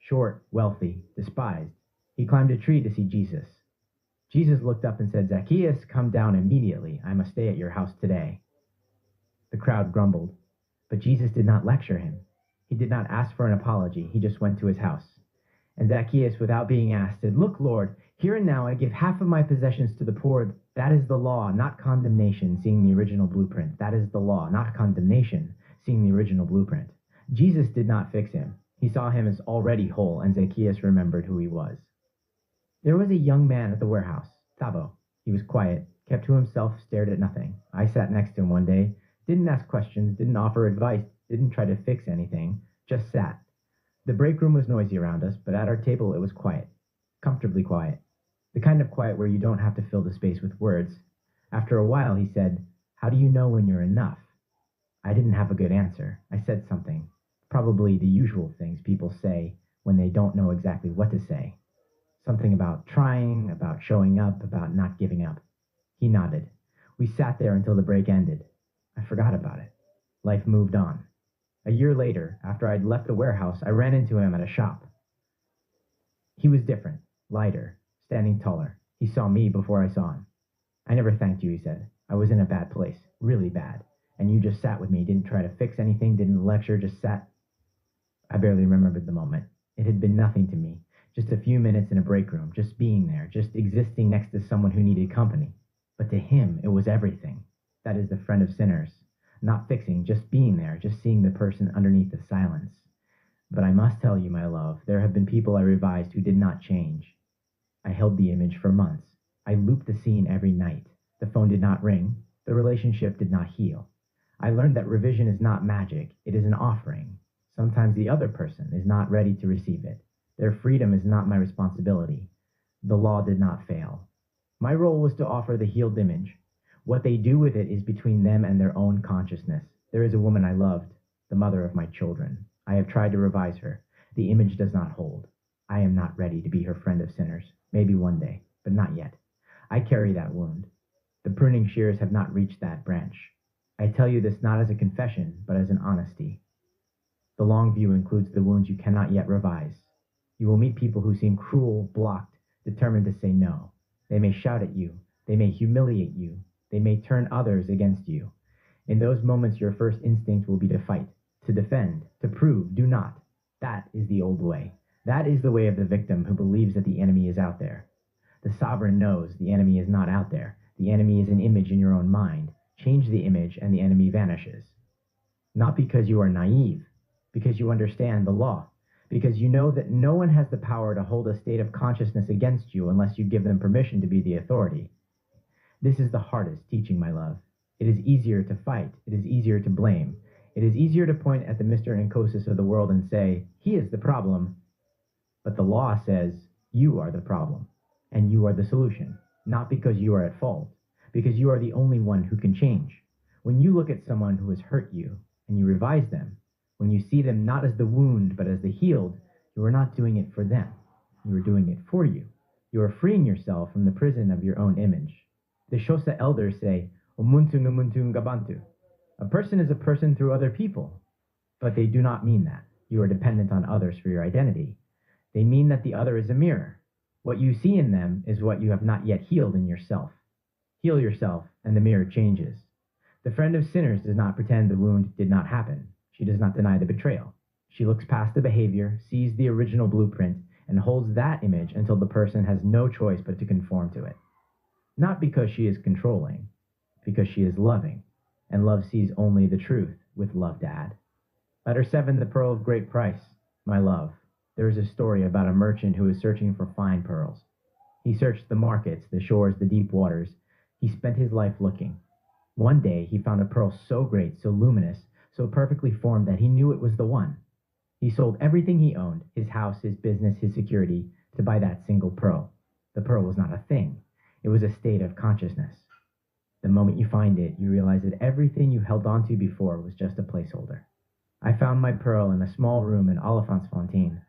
Short, wealthy, despised. He climbed a tree to see Jesus. Jesus looked up and said, "Zacchaeus, come down immediately. I must stay at your house today." The crowd grumbled, but Jesus did not lecture him. He did not ask for an apology. He just went to his house. And Zacchaeus, without being asked, said, "Look, Lord, here and now I give half of my possessions to the poor." That is the law, not condemnation, seeing the original blueprint. That is the law, not condemnation, seeing the original blueprint. Jesus did not fix him. He saw him as already whole, and Zacchaeus remembered who he was. There was a young man at the warehouse, Thabo. He was quiet, kept to himself, stared at nothing. I sat next to him one day, didn't ask questions, didn't offer advice, didn't try to fix anything, just sat. The break room was noisy around us, but at our table it was quiet, comfortably quiet. The kind of quiet where you don't have to fill the space with words. After a while he said, "How do you know when you're enough?" I didn't have a good answer. I said something, probably the usual things people say when they don't know exactly what to say. Something about trying, about showing up, about not giving up. He nodded. We sat there until the break ended. I forgot about it. Life moved on. A year later, after I'd left the warehouse, I ran into him at a shop. He was different, lighter, standing taller. He saw me before I saw him. "I never thanked you," he said. "I was in a bad place, really bad. And you just sat with me, didn't try to fix anything, didn't lecture, just sat." I barely remembered the moment. It had been nothing to me. Just a few minutes in a break room, just being there, just existing next to someone who needed company. But to him, it was everything. That is the friend of sinners. Not fixing, just being there, just seeing the person underneath the silence. But I must tell you, my love, there have been people I revised who did not change. I held the image for months. I looped the scene every night. The phone did not ring. The relationship did not heal. I learned that revision is not magic. It is an offering. Sometimes the other person is not ready to receive it. Their freedom is not my responsibility. The law did not fail. My role was to offer the healed image. What they do with it is between them and their own consciousness. There is a woman I loved, the mother of my children. I have tried to revise her. The image does not hold. I am not ready to be her friend of sinners. Maybe one day, but not yet. I carry that wound. The pruning shears have not reached that branch. I tell you this not as a confession, but as an honesty. The long view includes the wounds you cannot yet revise. You will meet people who seem cruel, blocked, determined to say no. They may shout at you. They may humiliate you. They may turn others against you. In those moments, your first instinct will be to fight, to defend, to prove, do not. That is the old way. That is the way of the victim who believes that the enemy is out there. The sovereign knows the enemy is not out there. The enemy is an image in your own mind. Change the image and the enemy vanishes. Not because you are naive, because you understand the law. Because you know that no one has the power to hold a state of consciousness against you unless you give them permission to be the authority. This is the hardest teaching, my love. It is easier to fight. It is easier to blame. It is easier to point at the Mr. Nkosis of the world and say, he is the problem. But the law says, you are the problem, and you are the solution, not because you are at fault, because you are the only one who can change. When you look at someone who has hurt you, and you revise them, when you see them not as the wound, but as the healed, you are not doing it for them. You are doing it for you. You are freeing yourself from the prison of your own image. The Xhosa elders say, "Umuntu ngumuntu ngabantu." A person is a person through other people. But they do not mean that you are dependent on others for your identity. They mean that the other is a mirror. What you see in them is what you have not yet healed in yourself. Heal yourself, and the mirror changes. The friend of sinners does not pretend the wound did not happen. She does not deny the betrayal. She looks past the behavior, sees the original blueprint, and holds that image until the person has no choice but to conform to it. Not because she is controlling, because she is loving, and love sees only the truth with love to add. Letter 7, the pearl of great price. My love, there is a story about a merchant who is searching for fine pearls. He searched the markets, the shores, the deep waters. He spent his life looking. One day, he found a pearl so great, so luminous, so perfectly formed that he knew it was the one. He sold everything he owned, his house, his business, his security, to buy that single pearl. The pearl was not a thing. It was a state of consciousness. The moment you find it, you realize that everything you held onto before was just a placeholder. I found my pearl in a small room in Olifantsfontein,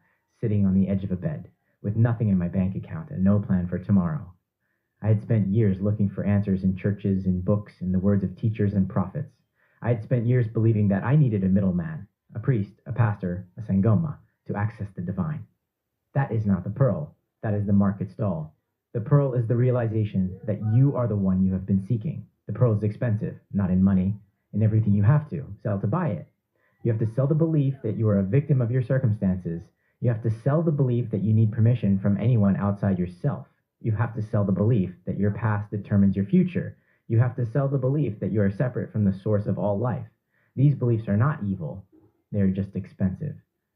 sitting on the edge of a bed, with nothing in my bank account and no plan for tomorrow. I had spent years looking for answers in churches, in books, in the words of teachers and prophets. I had spent years believing that I needed a middleman, a priest, a pastor, a sangoma, to access the divine. That is not the pearl. That is the market stall. The pearl is the realization that you are the one you have been seeking. The pearl is expensive, not in money, in everything you have to sell to buy it. You have to sell the belief that you are a victim of your circumstances. You have to sell the belief that you need permission from anyone outside yourself. You have to sell the belief that your past determines your future. You have to sell the belief that you are separate from the source of all life. These beliefs are not evil. They are just expensive.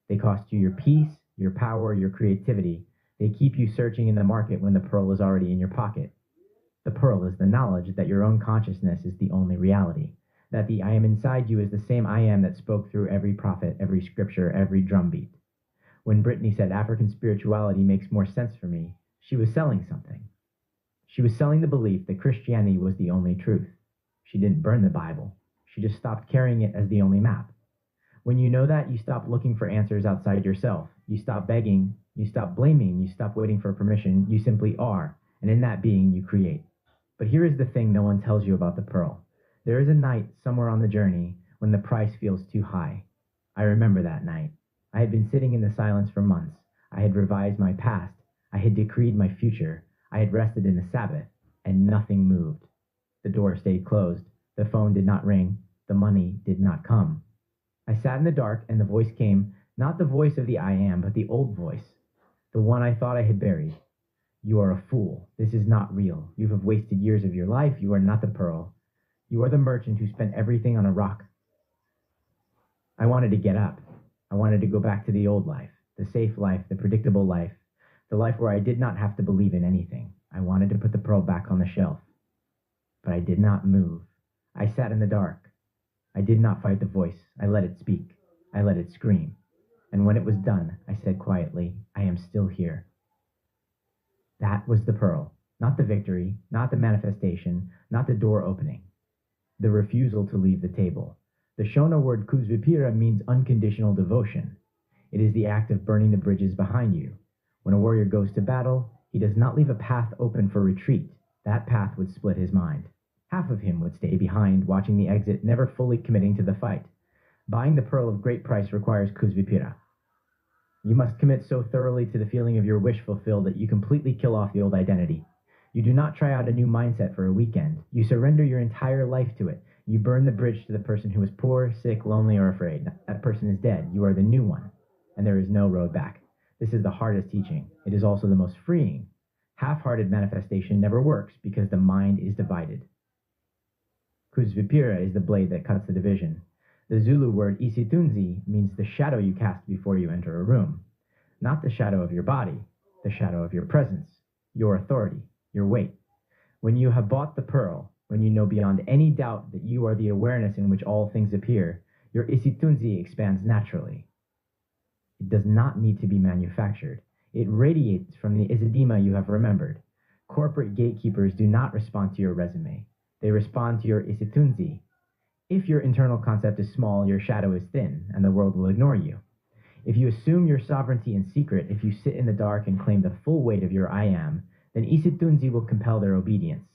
They cost you your peace, your power, your creativity. They keep you searching in the market when the pearl is already in your pocket. The pearl is the knowledge that your own consciousness is the only reality, that the I am inside you is the same I am that spoke through every prophet, every scripture, every drumbeat. When Britney said African spirituality makes more sense for me, she was selling something. She was selling the belief that Christianity was the only truth. She didn't burn the Bible. She just stopped carrying it as the only map. When you know that, you stop looking for answers outside yourself. You stop begging. You stop blaming. You stop waiting for permission. You simply are. And in that being, you create. But here is the thing no one tells you about the pearl. There is a night somewhere on the journey when the price feels too high. I remember that night. I had been sitting in the silence for months. I had revised my past. I had decreed my future. I had rested in the Sabbath, and nothing moved. The door stayed closed. The phone did not ring. The money did not come. I sat in the dark, and the voice came, not the voice of the I am, but the old voice, the one I thought I had buried. You are a fool. This is not real. You have wasted years of your life. You are not the pearl. You are the merchant who spent everything on a rock. I wanted to get up. I wanted to go back to the old life, the safe life, the predictable life, the life where I did not have to believe in anything. I wanted to put the pearl back on the shelf. But I did not move. I sat in the dark. I did not fight the voice. I let it speak. I let it scream. And when it was done, I said quietly, I am still here. That was the pearl, not the victory, not the manifestation, not the door opening. The refusal to leave the table. The Shona word Kuzvipira means unconditional devotion. It is the act of burning the bridges behind you. When a warrior goes to battle, he does not leave a path open for retreat. That path would split his mind. Half of him would stay behind, watching the exit, never fully committing to the fight. Buying the pearl of great price requires Kuzvipira. You must commit so thoroughly to the feeling of your wish fulfilled that you completely kill off the old identity. You do not try out a new mindset for a weekend. You surrender your entire life to it. You burn the bridge to the person who is poor, sick, lonely, or afraid. That person is dead. You are the new one, and there is no road back. This is the hardest teaching. It is also the most freeing. Half-hearted manifestation never works because the mind is divided. Kuzvipira is the blade that cuts the division. The Zulu word Isithunzi means the shadow you cast before you enter a room. Not the shadow of your body, the shadow of your presence, your authority, your weight. When you have bought the pearl, when you know beyond any doubt that you are the awareness in which all things appear, your Isithunzi expands naturally. It does not need to be manufactured. It radiates from the Isidima you have remembered. Corporate gatekeepers do not respond to your resume. They respond to your Isithunzi. If your internal concept is small, your shadow is thin, and the world will ignore you. If you assume your sovereignty in secret, if you sit in the dark and claim the full weight of your I am, then Isithunzi will compel their obedience.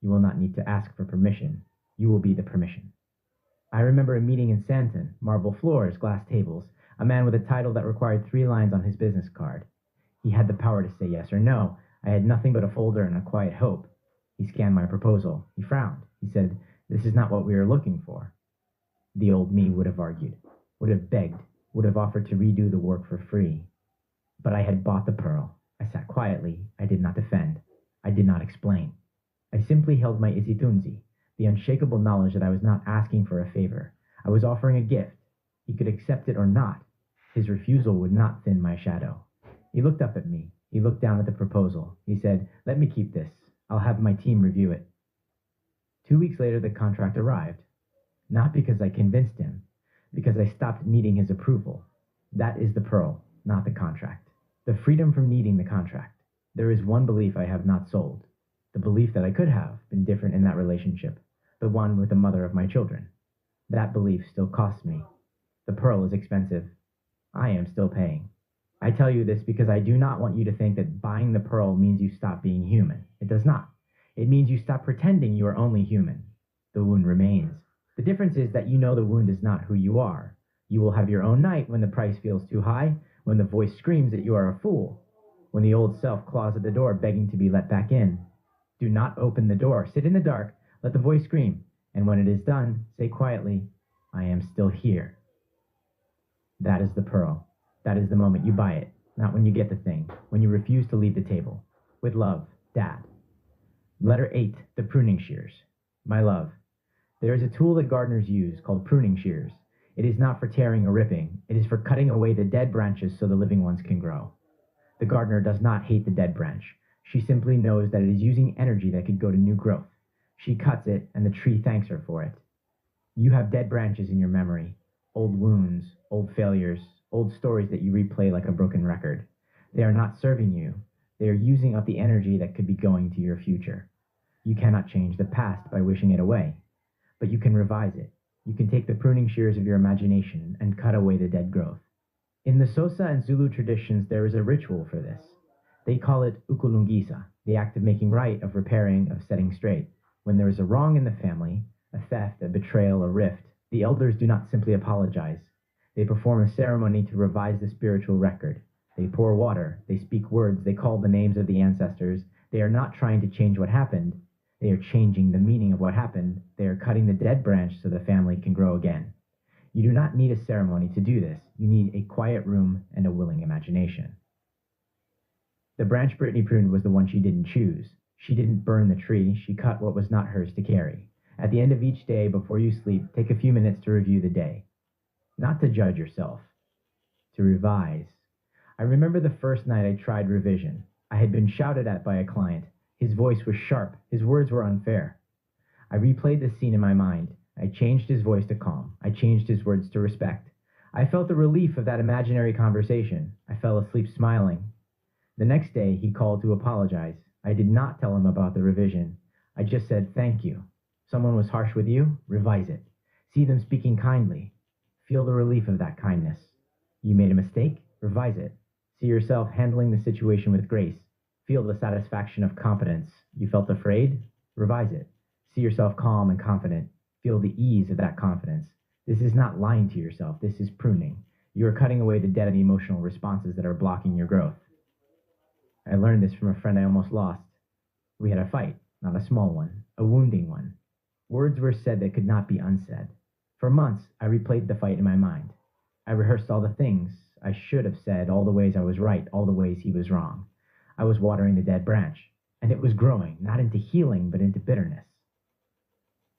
You will not need to ask for permission. You will be the permission. I remember a meeting in Santon, marble floors, glass tables, a man with a title that required 3 lines on his business card. He had the power to say yes or no. I had nothing but a folder and a quiet hope. He scanned my proposal. He frowned. He said, "This is not what we are looking for." The old me would have argued, would have begged, would have offered to redo the work for free. But I had bought the pearl. I sat quietly. I did not defend. I did not explain. I simply held my Isithunzi, the unshakable knowledge that I was not asking for a favor. I was offering a gift. He could accept it or not. His refusal would not thin my shadow. He looked up at me. He looked down at the proposal. He said, "Let me keep this. I'll have my team review it." 2 weeks later, the contract arrived. Not because I convinced him, because I stopped needing his approval. That is the pearl, not the contract. The freedom from needing the contract. There is one belief I have not sold. The belief that I could have been different in that relationship, the one with the mother of my children. That belief still costs me. The pearl is expensive. I am still paying. I tell you this because I do not want you to think that buying the pearl means you stop being human. It does not. It means you stop pretending you are only human. The wound remains. The difference is that you know the wound is not who you are. You will have your own night when the price feels too high, when the voice screams that you are a fool, when the old self claws at the door begging to be let back in. Do not open the door. Sit in the dark. Let the voice scream. And when it is done, say quietly, "I am still here." That is the pearl. That is the moment you buy it, not when you get the thing, when you refuse to leave the table. With love, Dad. Letter 8, the pruning shears. My love, there is a tool that gardeners use called pruning shears. It is not for tearing or ripping. It is for cutting away the dead branches so the living ones can grow. The gardener does not hate the dead branch. She simply knows that it is using energy that could go to new growth. She cuts it, and the tree thanks her for it. You have dead branches in your memory, old wounds, old failures, old stories that you replay like a broken record. They are not serving you. They are using up the energy that could be going to your future. You cannot change the past by wishing it away, but you can revise it. You can take the pruning shears of your imagination and cut away the dead growth. In the Xhosa and Zulu traditions, there is a ritual for this. They call it ukulungisa, the act of making right, of repairing, of setting straight. When there is a wrong in the family, a theft, a betrayal, a rift, the elders do not simply apologize. They perform a ceremony to revise the spiritual record. They pour water, they speak words, they call the names of the ancestors. They are not trying to change what happened. They are changing the meaning of what happened. They are cutting the dead branch so the family can grow again. You do not need a ceremony to do this. You need a quiet room and a willing imagination. The branch Britney pruned was the one she didn't choose. She didn't burn the tree. She cut what was not hers to carry. At the end of each day, before you sleep, take a few minutes to review the day. Not to judge yourself, to revise. I remember the first night I tried revision. I had been shouted at by a client. His voice was sharp. His words were unfair. I replayed the scene in my mind. I changed his voice to calm. I changed his words to respect. I felt the relief of that imaginary conversation. I fell asleep smiling. The next day, he called to apologize. I did not tell him about the revision. I just said, "Thank you. Someone was harsh with you? Revise it. See them speaking kindly. Feel the relief of that kindness. You made a mistake? Revise it. See yourself handling the situation with grace. Feel the satisfaction of competence. You felt afraid? Revise it. See yourself calm and confident. Feel the ease of that confidence. This is not lying to yourself. This is pruning. You are cutting away the dead emotional responses that are blocking your growth." I learned this from a friend I almost lost. We had a fight, not a small one, a wounding one. Words were said that could not be unsaid. For months, I replayed the fight in my mind. I rehearsed all the things I should have said, all the ways I was right, all the ways he was wrong. I was watering the dead branch, and it was growing, not into healing, but into bitterness.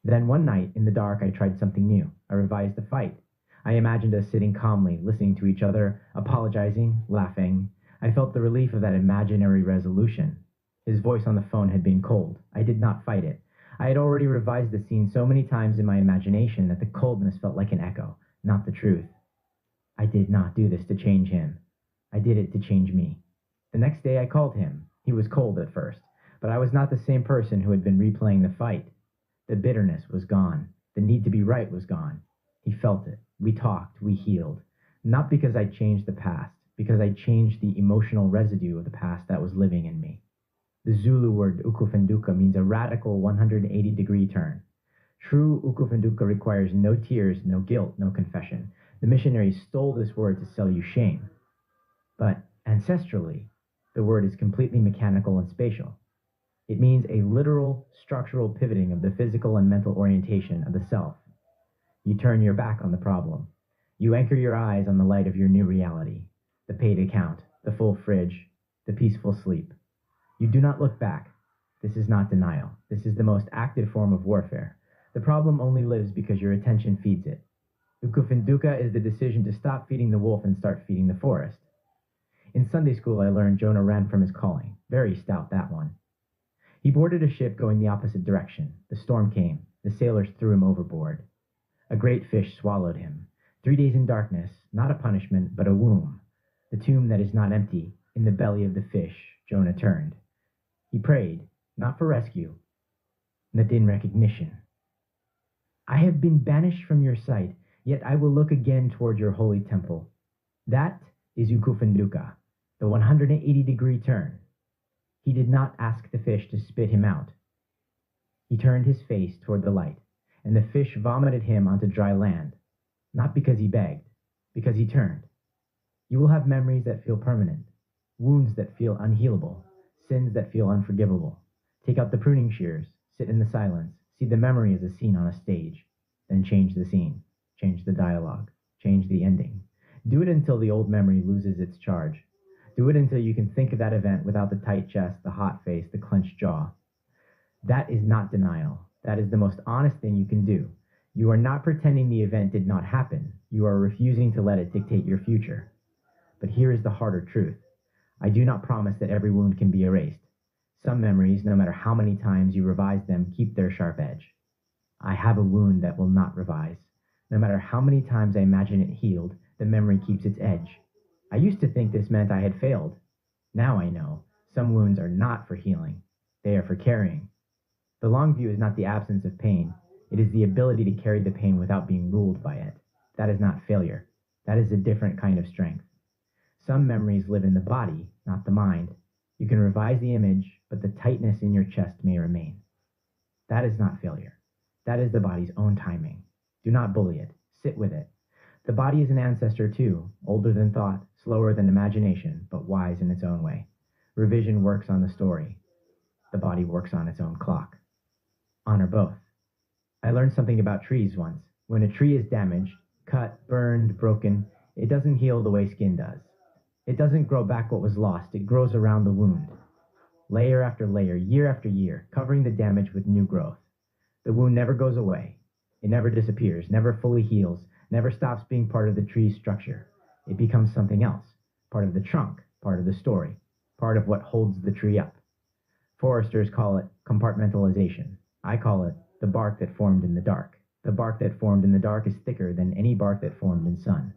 Then one night, in the dark, I tried something new. I revised the fight. I imagined us sitting calmly, listening to each other, apologizing, laughing. I felt the relief of that imaginary resolution. His voice on the phone had been cold. I did not fight it. I had already revised the scene so many times in my imagination that the coldness felt like an echo, not the truth. I did not do this to change him. I did it to change me. The next day I called him. He was cold at first, but I was not the same person who had been replaying the fight. The bitterness was gone. The need to be right was gone. He felt it. We talked. We healed. Not because I changed the past, because I changed the emotional residue of the past that was living in me. The Zulu word ukufenduka means a radical 180-degree turn. True Ukuthula requires no tears, no guilt, no confession. The missionaries stole this word to sell you shame. But ancestrally, the word is completely mechanical and spatial. It means a literal, structural pivoting of the physical and mental orientation of the self. You turn your back on the problem. You anchor your eyes on the light of your new reality, the paid account, the full fridge, the peaceful sleep. You do not look back. This is not denial. This is the most active form of warfare. The problem only lives because your attention feeds it. Ukuthula is the decision to stop feeding the wolf and start feeding the forest. In Sunday school, I learned Jonah ran from his calling. Very stout, that one. He boarded a ship going the opposite direction. The storm came. The sailors threw him overboard. A great fish swallowed him. 3 days in darkness, not a punishment, but a womb. The tomb that is not empty. In the belly of the fish, Jonah turned. He prayed, not for rescue, but in recognition. I have been banished from your sight, yet I will look again toward your holy temple. That is Ukuthula, the 180-degree turn. He did not ask the fish to spit him out. He turned his face toward the light, and the fish vomited him onto dry land, not because he begged, because he turned. You will have memories that feel permanent, wounds that feel unhealable, sins that feel unforgivable. Take out the pruning shears, sit in the silence, see the memory as a scene on a stage, then change the scene, change the dialogue, change the ending. Do it until the old memory loses its charge. Do it until you can think of that event without the tight chest, the hot face, the clenched jaw. That is not denial. That is the most honest thing you can do. You are not pretending the event did not happen. You are refusing to let it dictate your future. But here is the harder truth. I do not promise that every wound can be erased. Some memories, no matter how many times you revise them, keep their sharp edge. I have a wound that will not revise. No matter how many times I imagine it healed, the memory keeps its edge. I used to think this meant I had failed. Now I know. Some wounds are not for healing. They are for carrying. The long view is not the absence of pain. It is the ability to carry the pain without being ruled by it. That is not failure. That is a different kind of strength. Some memories live in the body, not the mind. You can revise the image, but the tightness in your chest may remain. That is not failure. That is the body's own timing. Do not bully it. Sit with it. The body is an ancestor too, older than thought, slower than imagination, but wise in its own way. Revision works on the story. The body works on its own clock. Honor both. I learned something about trees once. When a tree is damaged, cut, burned, broken, it doesn't heal the way skin does. It doesn't grow back what was lost. It grows around the wound. Layer after layer, year after year, covering the damage with new growth. The wound never goes away. It never disappears, never fully heals, never stops being part of the tree's structure. It becomes something else, part of the trunk, part of the story, part of what holds the tree up. Foresters call it compartmentalization. I call it the bark that formed in the dark. The bark that formed in the dark is thicker than any bark that formed in sun.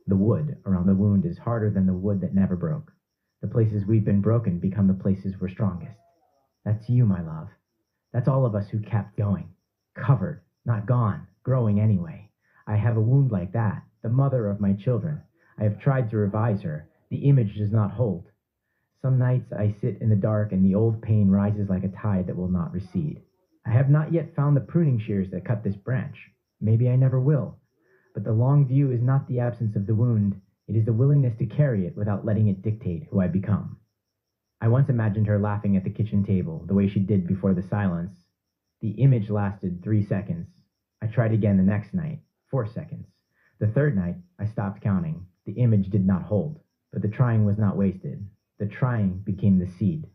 The wood around the wound is harder than the wood that never broke. The places we've been broken become the places we're strongest. That's you, my love. That's all of us who kept going. Covered, not gone, growing anyway. I have a wound like that, the mother of my children. I have tried to revise her. The image does not hold. Some nights I sit in the dark and the old pain rises like a tide that will not recede. I have not yet found the pruning shears that cut this branch. Maybe I never will. But the long view is not the absence of the wound. It is the willingness to carry it without letting it dictate who I become. I once imagined her laughing at the kitchen table, the way she did before the silence. The image lasted 3 seconds. I tried again the next night, 4 seconds. The third night, I stopped counting. The image did not hold, but the trying was not wasted. The trying became the seed.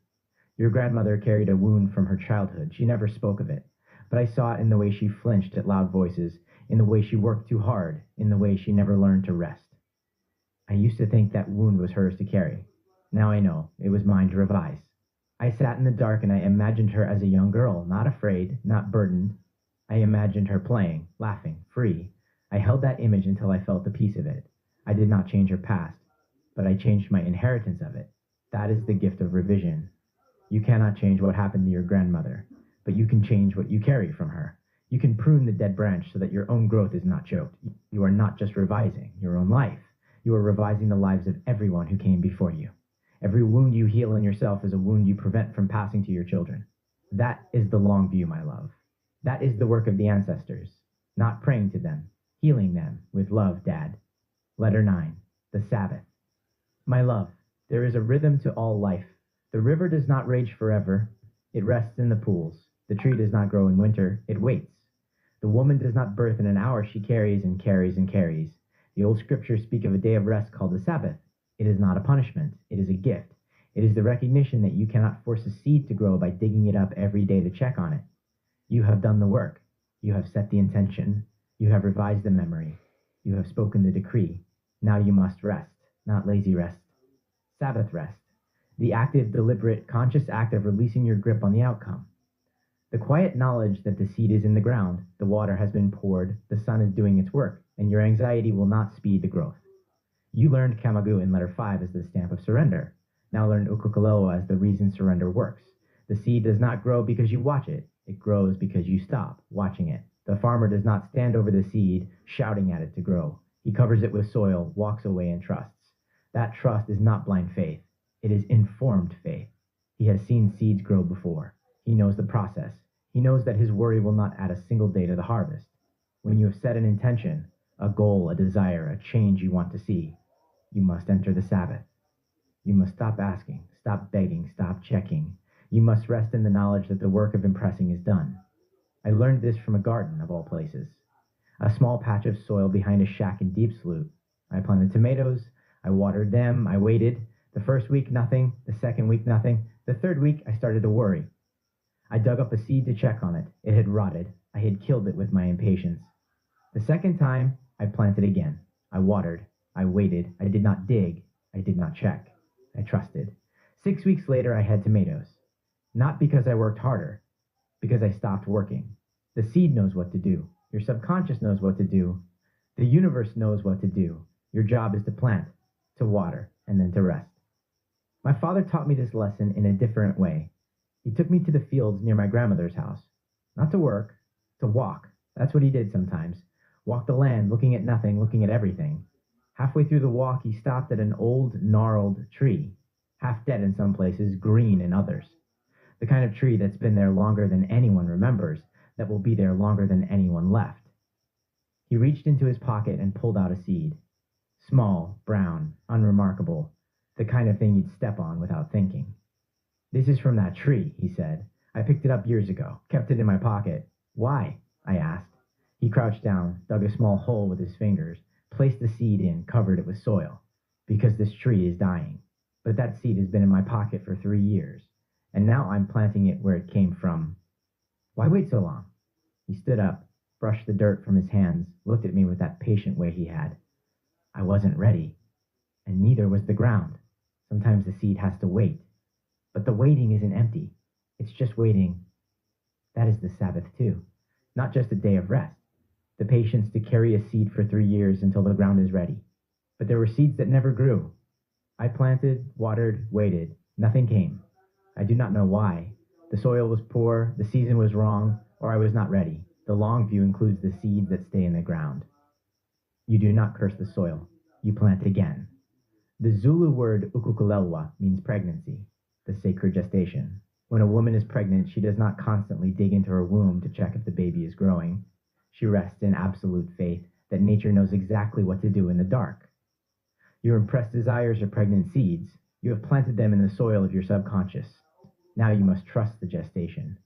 Your grandmother carried a wound from her childhood. She never spoke of it, but I saw it in the way she flinched at loud voices, in the way she worked too hard, in the way she never learned to rest. I used to think that wound was hers to carry. Now I know it was mine to revise. I sat in the dark and I imagined her as a young girl, not afraid, not burdened. I imagined her playing, laughing, free. I held that image until I felt the peace of it. I did not change her past, but I changed my inheritance of it. That is the gift of revision. You cannot change what happened to your grandmother, but you can change what you carry from her. You can prune the dead branch so that your own growth is not choked. You are not just revising your own life. You are revising the lives of everyone who came before you. Every wound you heal in yourself is a wound you prevent from passing to your children. That is the long view, my love. That is the work of the ancestors, not praying to them, healing them with love, Dad. Letter 9. The Sabbath. My love, there is a rhythm to all life. The river does not rage forever. It rests in the pools. The tree does not grow in winter. It waits. The woman does not birth in an hour. She carries and carries and carries. The old scriptures speak of a day of rest called the Sabbath. It is not a punishment. It is a gift. It is the recognition that you cannot force a seed to grow by digging it up every day to check on it. You have done the work. You have set the intention. You have revised the memory. You have spoken the decree. Now you must rest, not lazy rest. Sabbath rest. The active, deliberate, conscious act of releasing your grip on the outcome. The quiet knowledge that the seed is in the ground, the water has been poured, the sun is doing its work, and your anxiety will not speed the growth. You learned Kamagu in letter 5 as the stamp of surrender. Now learn Ukuthula as the reason surrender works. The seed does not grow because you watch it. It grows because you stop watching it. The farmer does not stand over the seed, shouting at it to grow. He covers it with soil, walks away, and trusts. That trust is not blind faith. It is informed faith. He has seen seeds grow before. He knows the process. He knows that his worry will not add a single day to the harvest. When you have set an intention, a goal, a desire, a change you want to see, you must enter the Sabbath. You must stop asking, stop begging, stop checking. You must rest in the knowledge that the work of impressing is done. I learned this from a garden, of all places. A small patch of soil behind a shack in Deep Sloot. I planted tomatoes. I watered them. I waited. The first week, nothing. The second week, nothing. The third week, I started to worry. I dug up a seed to check on it. It had rotted. I had killed it with my impatience. The second time, I planted again. I watered. I waited. I did not dig. I did not check. I trusted. 6 weeks later, I had tomatoes. Not because I worked harder, because I stopped working. The seed knows what to do. Your subconscious knows what to do. The universe knows what to do. Your job is to plant, to water, and then to rest. My father taught me this lesson in a different way. He took me to the fields near my grandmother's house. Not to work, to walk. That's what he did sometimes. Walk the land, looking at nothing, looking at everything. Halfway through the walk, he stopped at an old, gnarled tree, half dead in some places, green in others. The kind of tree that's been there longer than anyone remembers, that will be there longer than anyone left. He reached into his pocket and pulled out a seed. Small, brown, unremarkable, the kind of thing you'd step on without thinking. This is from that tree, he said. I picked it up years ago, kept it in my pocket. Why? I asked. He crouched down, dug a small hole with his fingers, placed the seed in, covered it with soil. Because this tree is dying. But that seed has been in my pocket for 3 years, and now I'm planting it where it came from. Why wait so long? He stood up, brushed the dirt from his hands, looked at me with that patient way he had. I wasn't ready, and neither was the ground. Sometimes the seed has to wait. But the waiting isn't empty. It's just waiting. That is the Sabbath too, not just a day of rest. The patience to carry a seed for 3 years until the ground is ready. But there were seeds that never grew. I planted, watered, waited. Nothing came. I do not know why. The soil was poor, the season was wrong, or I was not ready. The long view includes the seeds that stay in the ground. You do not curse the soil. You plant again. The Zulu word Ukuthula means pregnancy, the sacred gestation. When a woman is pregnant, she does not constantly dig into her womb to check if the baby is growing. She rests in absolute faith that nature knows exactly what to do in the dark. Your impressed desires are pregnant seeds. You have planted them in the soil of your subconscious. Now you must trust the gestation.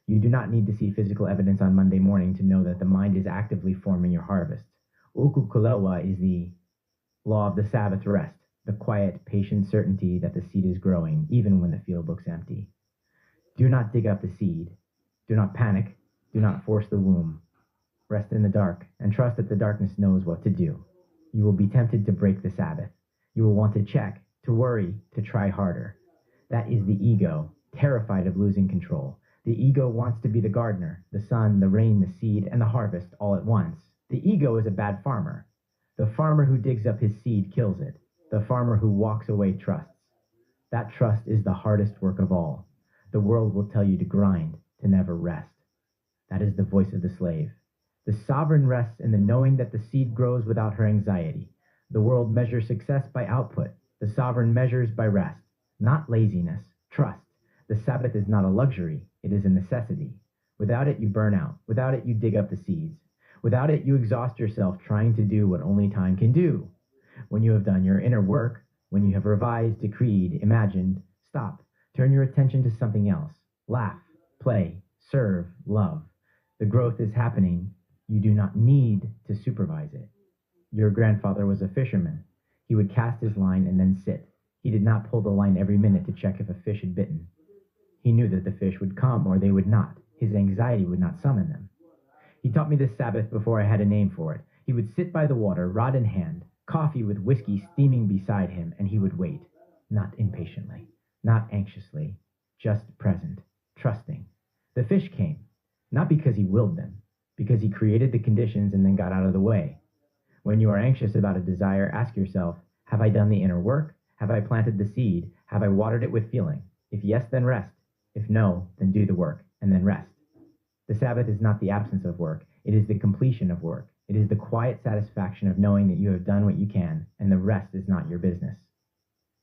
You do not need to see physical evidence on Monday morning to know that the mind is actively forming your harvest. Ukuthula is the law of the Sabbath rest, the quiet, patient certainty that the seed is growing, even when the field looks empty. Do not dig up the seed. Do not panic. Do not force the womb. Rest in the dark, and trust that the darkness knows what to do. You will be tempted to break the Sabbath. You will want to check, to worry, to try harder. That is the ego, terrified of losing control. The ego wants to be the gardener, the sun, the rain, the seed, and the harvest all at once. The ego is a bad farmer. The farmer who digs up his seed kills it. The farmer who walks away trusts. That trust is the hardest work of all. The world will tell you to grind, to never rest. That is the voice of the slave. The sovereign rests in the knowing that the seed grows without her anxiety. The world measures success by output. The sovereign measures by rest, not laziness, trust. The Sabbath is not a luxury, it is a necessity. Without it, you burn out. Without it, you dig up the seeds. Without it, you exhaust yourself trying to do what only time can do. When you have done your inner work, when you have revised, decreed, imagined, stop. Turn your attention to something else. Laugh, play, serve, love. The growth is happening. You do not need to supervise it. Your grandfather was a fisherman. He would cast his line and then sit. He did not pull the line every minute to check if a fish had bitten. He knew that the fish would come or they would not. His anxiety would not summon them. He taught me this Sabbath before I had a name for it. He would sit by the water, rod in hand, coffee with whiskey steaming beside him, and he would wait, not impatiently, not anxiously, just present, trusting. The fish came, not because he willed them, because he created the conditions and then got out of the way. When you are anxious about a desire, ask yourself, have I done the inner work? Have I planted the seed? Have I watered it with feeling? If yes, then rest. If no, then do the work, and then rest. The Sabbath is not the absence of work. It is the completion of work. It is the quiet satisfaction of knowing that you have done what you can, and the rest is not your business.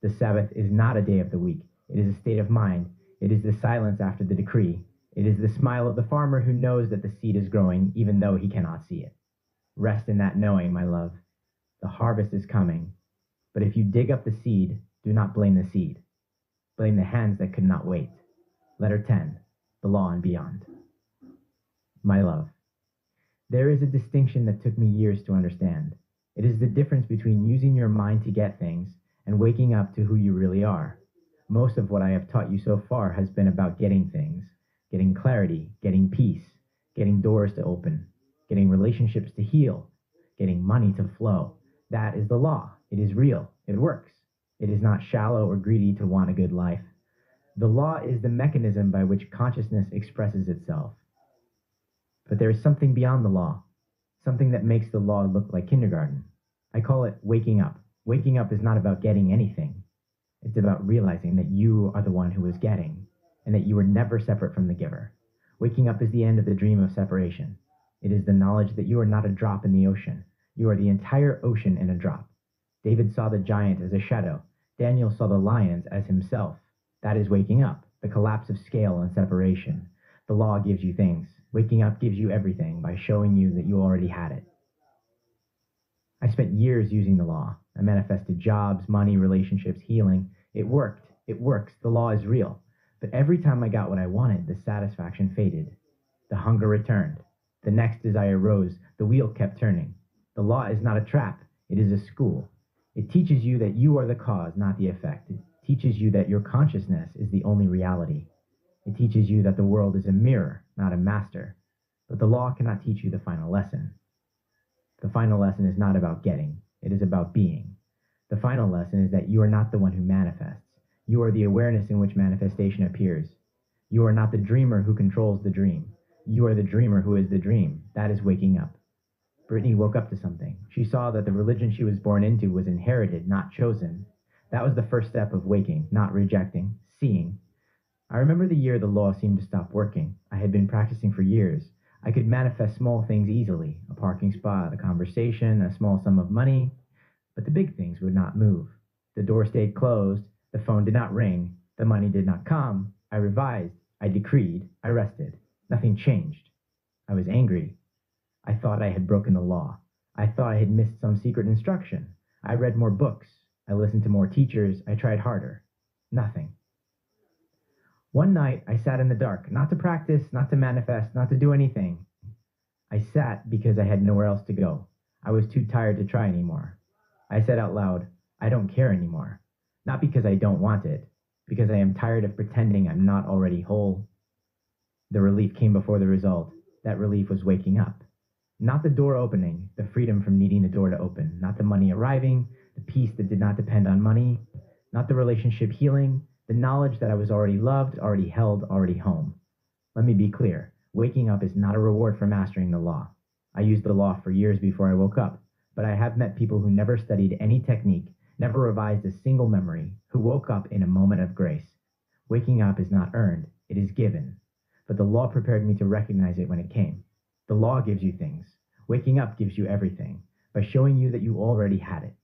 The Sabbath is not a day of the week. It is a state of mind. It is the silence after the decree. It is the smile of the farmer who knows that the seed is growing, even though he cannot see it. Rest in that knowing, my love. The harvest is coming. But if you dig up the seed, do not blame the seed. Blame the hands that could not wait. Letter 10, the law and beyond. My love. There is a distinction that took me years to understand. It is the difference between using your mind to get things and waking up to who you really are. Most of what I have taught you so far has been about getting things, getting clarity, getting peace, getting doors to open, getting relationships to heal, getting money to flow. That is the law. It is real. It works. It is not shallow or greedy to want a good life. The law is the mechanism by which consciousness expresses itself. But there is something beyond the law, something that makes the law look like kindergarten. I call it waking up. Waking up is not about getting anything. It's about realizing that you are the one who is getting, and that you are never separate from the giver. Waking up is the end of the dream of separation. It is the knowledge that you are not a drop in the ocean. You are the entire ocean in a drop. David saw the giant as a shadow. Daniel saw the lions as himself. That is waking up, the collapse of scale and separation. The law gives you things. Waking up gives you everything by showing you that you already had it. I spent years using the law. I manifested jobs, money, relationships, healing. It worked. It works. The law is real. But every time I got what I wanted, the satisfaction faded. The hunger returned. The next desire rose. The wheel kept turning. The law is not a trap. It is a school. It teaches you that you are the cause, not the effect. It teaches you that your consciousness is the only reality. It teaches you that the world is a mirror, not a master. But the law cannot teach you the final lesson. The final lesson is not about getting. It is about being. The final lesson is that you are not the one who manifests. You are the awareness in which manifestation appears. You are not the dreamer who controls the dream. You are the dreamer who is the dream. That is waking up. Britney woke up to something. She saw that the religion she was born into was inherited, not chosen. That was the first step of waking, not rejecting, seeing. I remember the year the law seemed to stop working. I had been practicing for years. I could manifest small things easily, a parking spot, a conversation, a small sum of money, but the big things would not move. The door stayed closed, the phone did not ring, the money did not come. I revised, I decreed, I rested. Nothing changed. I was angry. I thought I had broken the law. I thought I had missed some secret instruction. I read more books. I listened to more teachers. I tried harder. Nothing. One night, I sat in the dark, not to practice, not to manifest, not to do anything. I sat because I had nowhere else to go. I was too tired to try anymore. I said out loud, I don't care anymore. Not because I don't want it, because I am tired of pretending I'm not already whole. The relief came before the result. That relief was waking up. Not the door opening, the freedom from needing the door to open. Not the money arriving, the peace that did not depend on money. Not the relationship healing, the knowledge that I was already loved, already held, already home. Let me be clear. Waking up is not a reward for mastering the law. I used the law for years before I woke up, but I have met people who never studied any technique, never revised a single memory, who woke up in a moment of grace. Waking up is not earned, it is given. But the law prepared me to recognize it when it came. The law gives you things. Waking up gives you everything, by showing you that you already had it.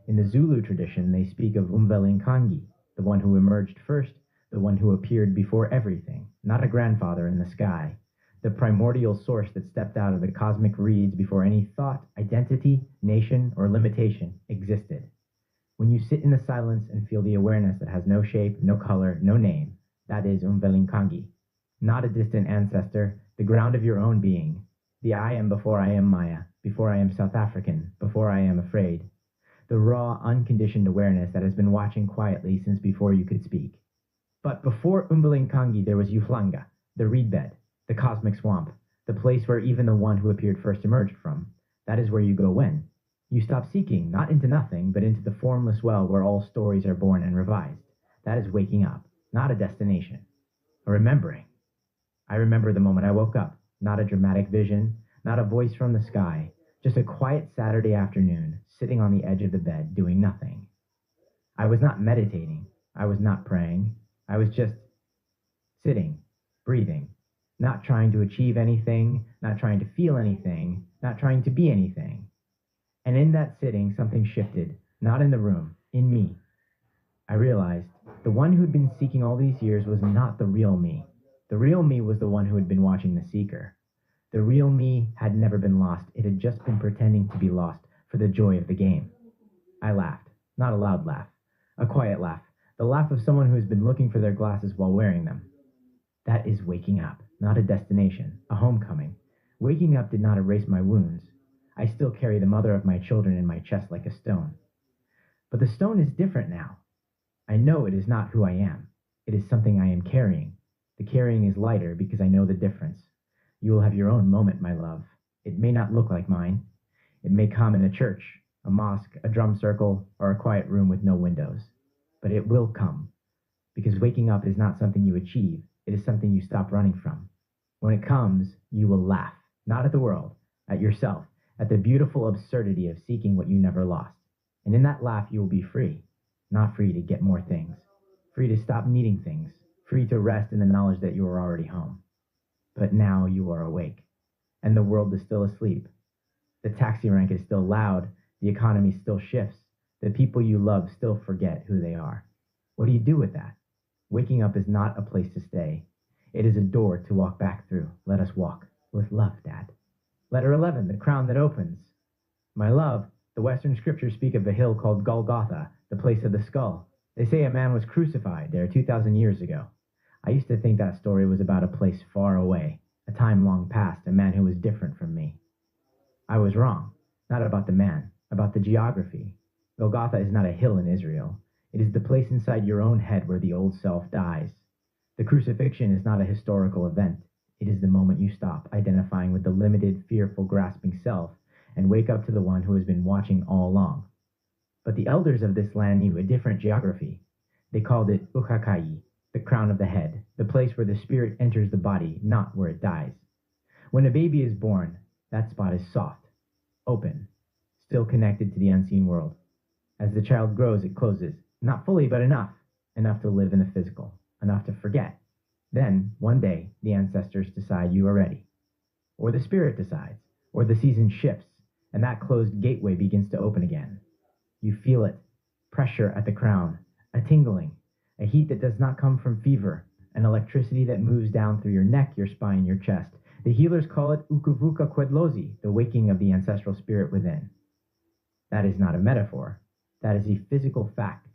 In the Zulu tradition, they speak of Umvelinkangi, the one who emerged first, the one who appeared before everything, not a grandfather in the sky. the primordial source that stepped out of the cosmic reeds before any thought, identity, nation, or limitation existed. When you sit in the silence and feel the awareness that has no shape, no color, no name, that is Umvelinkangi. Not a distant ancestor, the ground of your own being. The I am before I am Maya, before I am South African, before I am afraid. The raw, unconditioned awareness that has been watching quietly since before you could speak. But before Umvelinkangi there was uHlanga, the reed bed, the cosmic swamp, the place where even the one who appeared first emerged from. That is where you go when. You stop seeking, not into nothing, but into the formless well where all stories are born and revised. That is waking up, not a destination. A remembering. I remember the moment I woke up, not a dramatic vision, not a voice from the sky, just a quiet Saturday afternoon, sitting on the edge of the bed, doing nothing. I was not meditating. I was not praying. I was just sitting, breathing, not trying to achieve anything, not trying to feel anything, not trying to be anything. And in that sitting, something shifted, not in the room, in me. I realized the one who'd been seeking all these years was not the real me. The real me was the one who had been watching the seeker. The real me had never been lost. It had just been pretending to be lost for the joy of the game. I laughed, not a loud laugh, a quiet laugh, the laugh of someone who has been looking for their glasses while wearing them. That is waking up, not a destination, a homecoming. Waking up did not erase my wounds. I still carry the mother of my children in my chest like a stone. But the stone is different now. I know it is not who I am. It is something I am carrying. The carrying is lighter because I know the difference. You will have your own moment, my love. It may not look like mine. It may come in a church, a mosque, a drum circle, or a quiet room with no windows. But it will come. Because waking up is not something you achieve. It is something you stop running from. When it comes, you will laugh, not at the world, at yourself, at the beautiful absurdity of seeking what you never lost. And in that laugh, you will be free. Not free to get more things. Free to stop needing things. Free to rest in the knowledge that you are already home. But now you are awake. And the world is still asleep. The taxi rank is still loud. The economy still shifts. The people you love still forget who they are. What do you do with that? Waking up is not a place to stay. It is a door to walk back through. Let us walk. With love, Dad. Letter 11, the crown that opens. My love, the Western scriptures speak of a hill called Golgotha, the place of the skull. They say a man was crucified there 2,000 years ago. I used to think that story was about a place far away, a time long past, a man who was different from me. I was wrong. Not about the man, about the geography. Golgotha is not a hill in Israel. It is the place inside your own head where the old self dies. The crucifixion is not a historical event. It is the moment you stop identifying with the limited, fearful, grasping self and wake up to the one who has been watching all along. But the elders of this land knew a different geography. They called it Ukhakhayi, the crown of the head, the place where the spirit enters the body, not where it dies. When a baby is born, that spot is soft, open, still connected to the unseen world. As the child grows, it closes, not fully, but enough to live in the physical, enough to forget. Then, one day, the ancestors decide you are ready. Or the spirit decides, or the season shifts, and that closed gateway begins to open again. You feel it, pressure at the crown, a tingling, a heat that does not come from fever, an electricity that moves down through your neck, your spine, your chest. The healers call it ukuvuka kwedlozi, the waking of the ancestral spirit within. That is not a metaphor. That is a physical fact.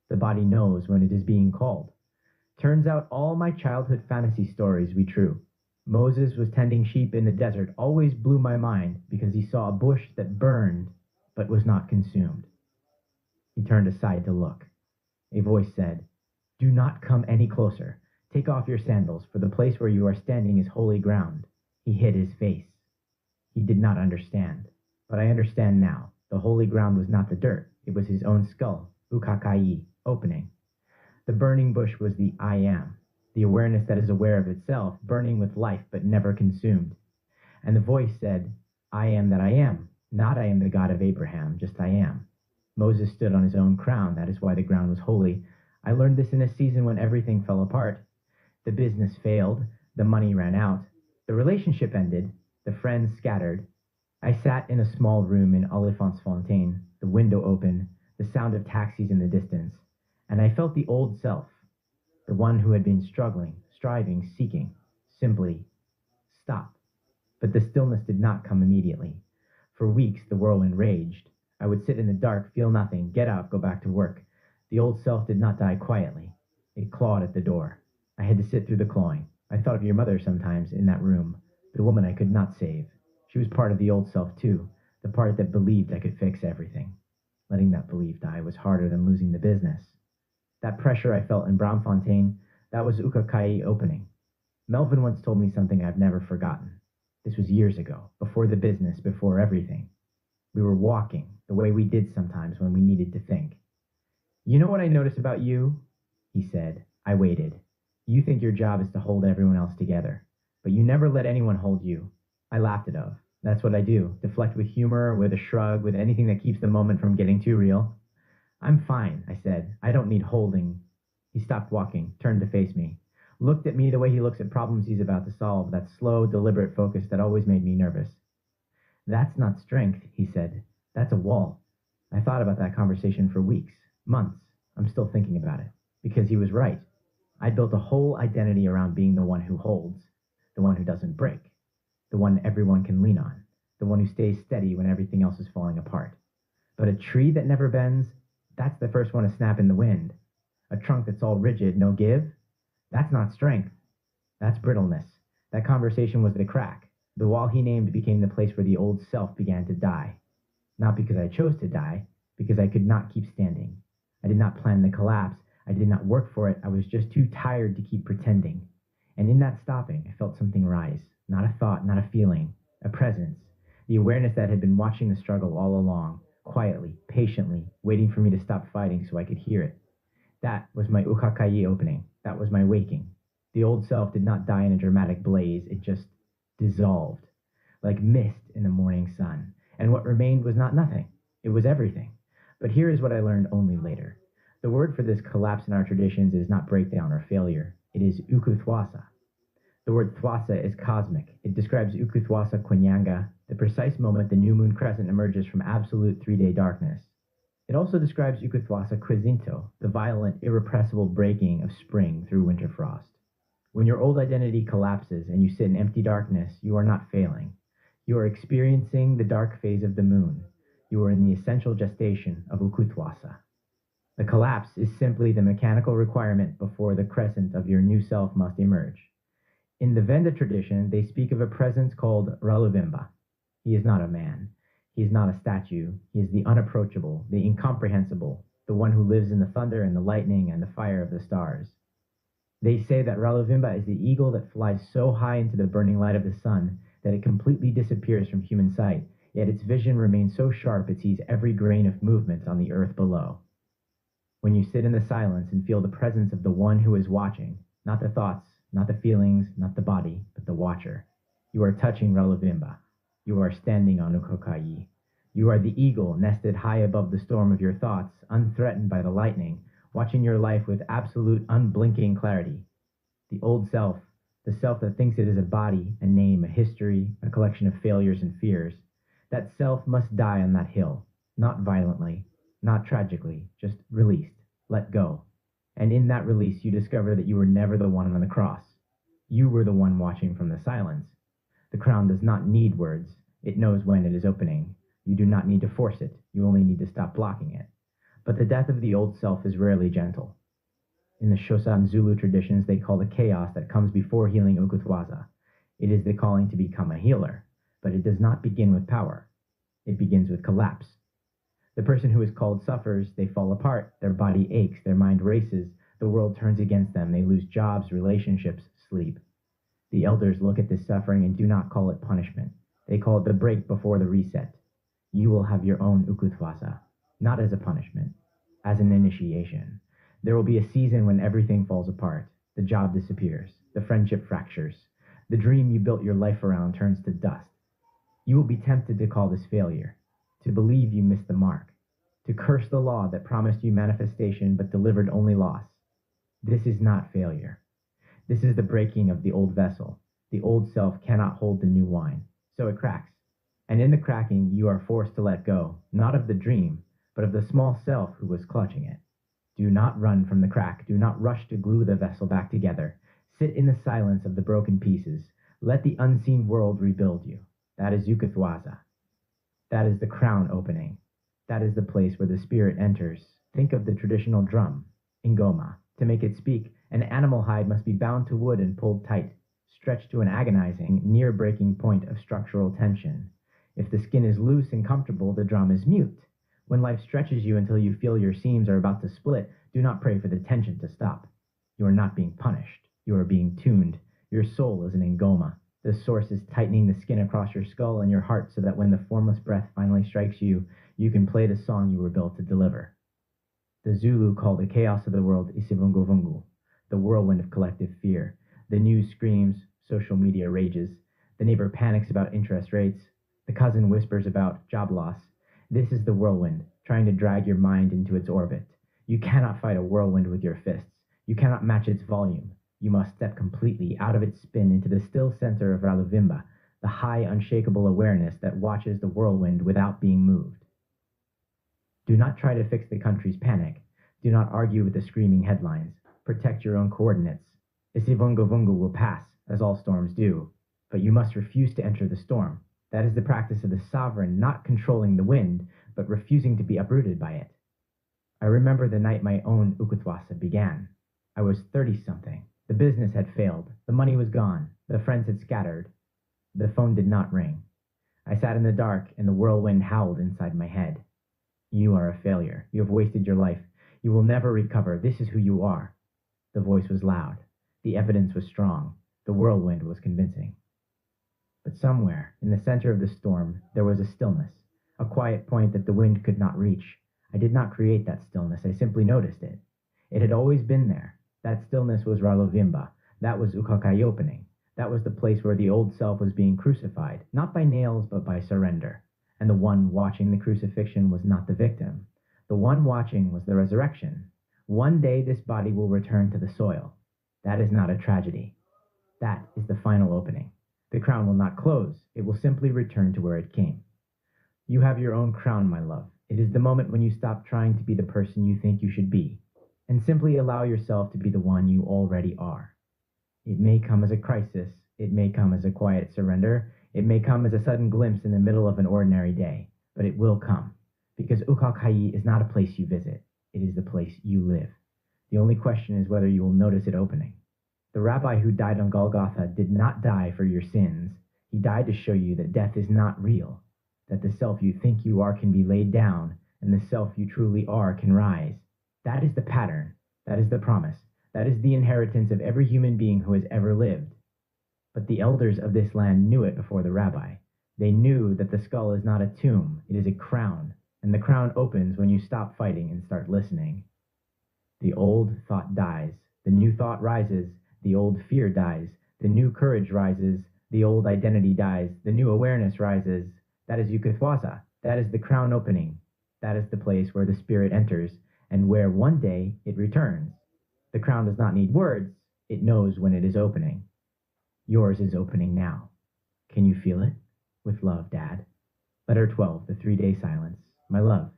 The body knows when it is being called. Turns out all my childhood fantasy stories be true. Moses was tending sheep in the desert always blew my mind because he saw a bush that burned but was not consumed. He turned aside to look. A voice said, "Do not come any closer. Take off your sandals, for the place where you are standing is holy ground." He hid his face. He did not understand. But I understand now. The holy ground was not the dirt. It was his own skull, Ukhakhayi, opening. The burning bush was the I am, the awareness that is aware of itself, burning with life but never consumed. And the voice said, "I am that I am, not I am the God of Abraham, just I am." Moses stood on his own crown, that is why the ground was holy. I learned this in a season when everything fell apart. The business failed, the money ran out, the relationship ended, the friends scattered. I sat in a small room in Olifantsfontein, the window open, the sound of taxis in the distance, and I felt the old self, the one who had been struggling, striving, seeking, simply Stop. But the stillness did not come immediately. For weeks, the whirlwind raged. I would sit in the dark, feel nothing, get up, go back to work. The old self did not die quietly. It clawed at the door. I had to sit through the clawing. I thought of your mother sometimes in that room, the woman I could not save. She was part of the old self, too, the part that believed I could fix everything. Letting that belief die was harder than losing the business. That pressure I felt in Braamfontein, that was Ukhakhayi opening. Melvin once told me something I've never forgotten. This was years ago, before the business, before everything. We were walking, the way we did sometimes when we needed to think. You know what I notice about you? He said. I waited. You think your job is to hold everyone else together, but you never let anyone hold you. I laughed it off. That's what I do, deflect with humor, with a shrug, with anything that keeps the moment from getting too real. I'm fine, I said. I don't need holding. He stopped walking, turned to face me, looked at me the way he looks at problems he's about to solve, that slow, deliberate focus that always made me nervous. That's not strength, he said. That's a wall. I thought about that conversation for weeks, months. I'm still thinking about it, because he was right. I built a whole identity around being the one who holds, the one who doesn't break, the one everyone can lean on, the one who stays steady when everything else is falling apart. But a tree that never bends, that's the first one to snap in the wind. A trunk that's all rigid, no give, that's not strength. That's brittleness. That conversation was the crack. The wall he named became the place where the old self began to die. Not because I chose to die, because I could not keep standing. I did not plan the collapse. I did not work for it. I was just too tired to keep pretending. And in that stopping, I felt something rise. Not a thought, not a feeling, a presence. The awareness that had been watching the struggle all along, quietly, patiently, waiting for me to stop fighting so I could hear it. That was my Ukhakhayi opening. That was my waking. The old self did not die in a dramatic blaze. It just dissolved, like mist in the morning sun. And what remained was not nothing. It was everything. But here is what I learned only later. The word for this collapse in our traditions is not breakdown or failure. It is Ukuthwasa. The word thwasa is cosmic. It describes Ukuthwasa Kwenyanga, the precise moment the new moon crescent emerges from absolute three-day darkness. It also describes Ukuthwasa Kwezinto, the violent, irrepressible breaking of spring through winter frost. When your old identity collapses and you sit in empty darkness, you are not failing. You are experiencing the dark phase of the moon. You are in the essential gestation of Ukuthwasa. The collapse is simply the mechanical requirement before the crescent of your new self must emerge. In the Venda tradition, they speak of a presence called Ralovimba. He is not a man. He is not a statue. He is the unapproachable, the incomprehensible, the one who lives in the thunder and the lightning and the fire of the stars. They say that Ralovimba is the eagle that flies so high into the burning light of the sun that it completely disappears from human sight, yet its vision remains so sharp it sees every grain of movement on the earth below. When you sit in the silence and feel the presence of the one who is watching, not the thoughts, not the feelings, not the body, but the watcher, you are touching Ralovimba. You are standing on Ukhakhayi. You are the eagle nested high above the storm of your thoughts, unthreatened by the lightning, watching your life with absolute unblinking clarity. The old self, the self that thinks it is a body, a name, a history, a collection of failures and fears, that self must die on that hill, not violently, not tragically, just released, let go. And in that release, you discover that you were never the one on the cross. You were the one watching from the silence. The crown does not need words. It knows when it is opening. You do not need to force it. You only need to stop blocking it. But the death of the old self is rarely gentle. In the Xhosa and Zulu traditions, they call the chaos that comes before healing Ukuthwasa. It is the calling to become a healer, but it does not begin with power. It begins with collapse. The person who is called suffers, they fall apart, their body aches, their mind races, the world turns against them, they lose jobs, relationships, sleep. The elders look at this suffering and do not call it punishment. They call it the break before the reset. You will have your own Ukuthwasa, not as a punishment, as an initiation. There will be a season when everything falls apart, the job disappears, the friendship fractures, the dream you built your life around turns to dust. You will be tempted to call this failure, to believe you missed the mark, to curse the law that promised you manifestation but delivered only loss. This is not failure. This is the breaking of the old vessel. The old self cannot hold the new wine, so it cracks. And in the cracking, you are forced to let go, not of the dream, but of the small self who was clutching it. Do not run from the crack. Do not rush to glue the vessel back together. Sit in the silence of the broken pieces. Let the unseen world rebuild you. That is Ukuthula. That is the crown opening. That is the place where the spirit enters. Think of the traditional drum, ingoma. To make it speak, an animal hide must be bound to wood and pulled tight, stretched to an agonizing, near-breaking point of structural tension. If the skin is loose and comfortable, the drum is mute. When life stretches you until you feel your seams are about to split, do not pray for the tension to stop. You are not being punished. You are being tuned. Your soul is an ingoma. The source is tightening the skin across your skull and your heart so that when the formless breath finally strikes you, you can play the song you were built to deliver. The Zulu call the chaos of the world Isithunzi, the whirlwind of collective fear. The news screams, social media rages. The neighbor panics about interest rates. The cousin whispers about job loss. This is the whirlwind, trying to drag your mind into its orbit. You cannot fight a whirlwind with your fists. You cannot match its volume. You must step completely out of its spin into the still center of Raluvimba, the high, unshakable awareness that watches the whirlwind without being moved. Do not try to fix the country's panic. Do not argue with the screaming headlines. Protect your own coordinates. Isithunzi will pass, as all storms do, but you must refuse to enter the storm. That is the practice of the sovereign not controlling the wind, but refusing to be uprooted by it. I remember the night my own Ukuthula began. I was 30-something. The business had failed. The money was gone. The friends had scattered. The phone did not ring. I sat in the dark, and the whirlwind howled inside my head. You are a failure. You have wasted your life. You will never recover. This is who you are. The voice was loud. The evidence was strong. The whirlwind was convincing. But somewhere, in the center of the storm, there was a stillness, a quiet point that the wind could not reach. I did not create that stillness. I simply noticed it. It had always been there. That stillness was Raluvimba. That was Ukhakhayi opening. That was the place where the old self was being crucified, not by nails, but by surrender. And the one watching the crucifixion was not the victim. The one watching was the resurrection. One day this body will return to the soil. That is not a tragedy. That is the final opening. The crown will not close. It will simply return to where it came. You have your own crown, my love. It is the moment when you stop trying to be the person you think you should be, and simply allow yourself to be the one you already are. It may come as a crisis. It may come as a quiet surrender. It may come as a sudden glimpse in the middle of an ordinary day, but it will come, because Ukhakhayi is not a place you visit. It is the place you live. The only question is whether you will notice it opening. The rabbi who died on Golgotha did not die for your sins. He died to show you that death is not real, that the self you think you are can be laid down, and the self you truly are can rise. That is the pattern. That is the promise. That is the inheritance of every human being who has ever lived. But the elders of this land knew it before the rabbi. They knew that the skull is not a tomb, it is a crown, and the crown opens when you stop fighting and start listening. The old thought dies, the new thought rises, the old fear dies, the new courage rises, the old identity dies, the new awareness rises. That is Ukuthula. That is the crown opening. That is the place where the spirit enters, and where one day it returns. The crown does not need words. It knows when it is opening. Yours is opening now. Can you feel it? With love, Dad. Letter 12, the 3-day silence. My love.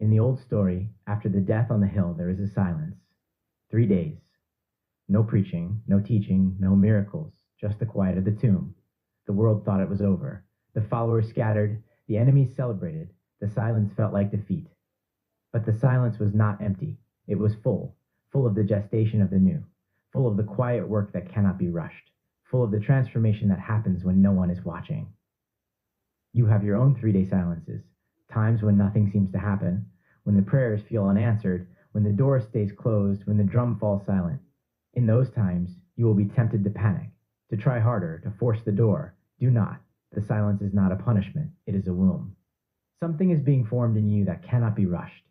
In the old story, after the death on the hill, there is a silence. 3 days. No preaching, no teaching, no miracles, just the quiet of the tomb. The world thought it was over. The followers scattered. The enemies celebrated. The silence felt like defeat. But the silence was not empty. It was full of the gestation of the new, full of the quiet work that cannot be rushed, full of the transformation that happens when no one is watching. You have your own 3-day silences, times when nothing seems to happen, when the prayers feel unanswered, when the door stays closed, when the drum falls silent. In those times, you will be tempted to panic, to try harder, to force the door. Do not. The silence is not a punishment. It is a womb. Something is being formed in you that cannot be rushed.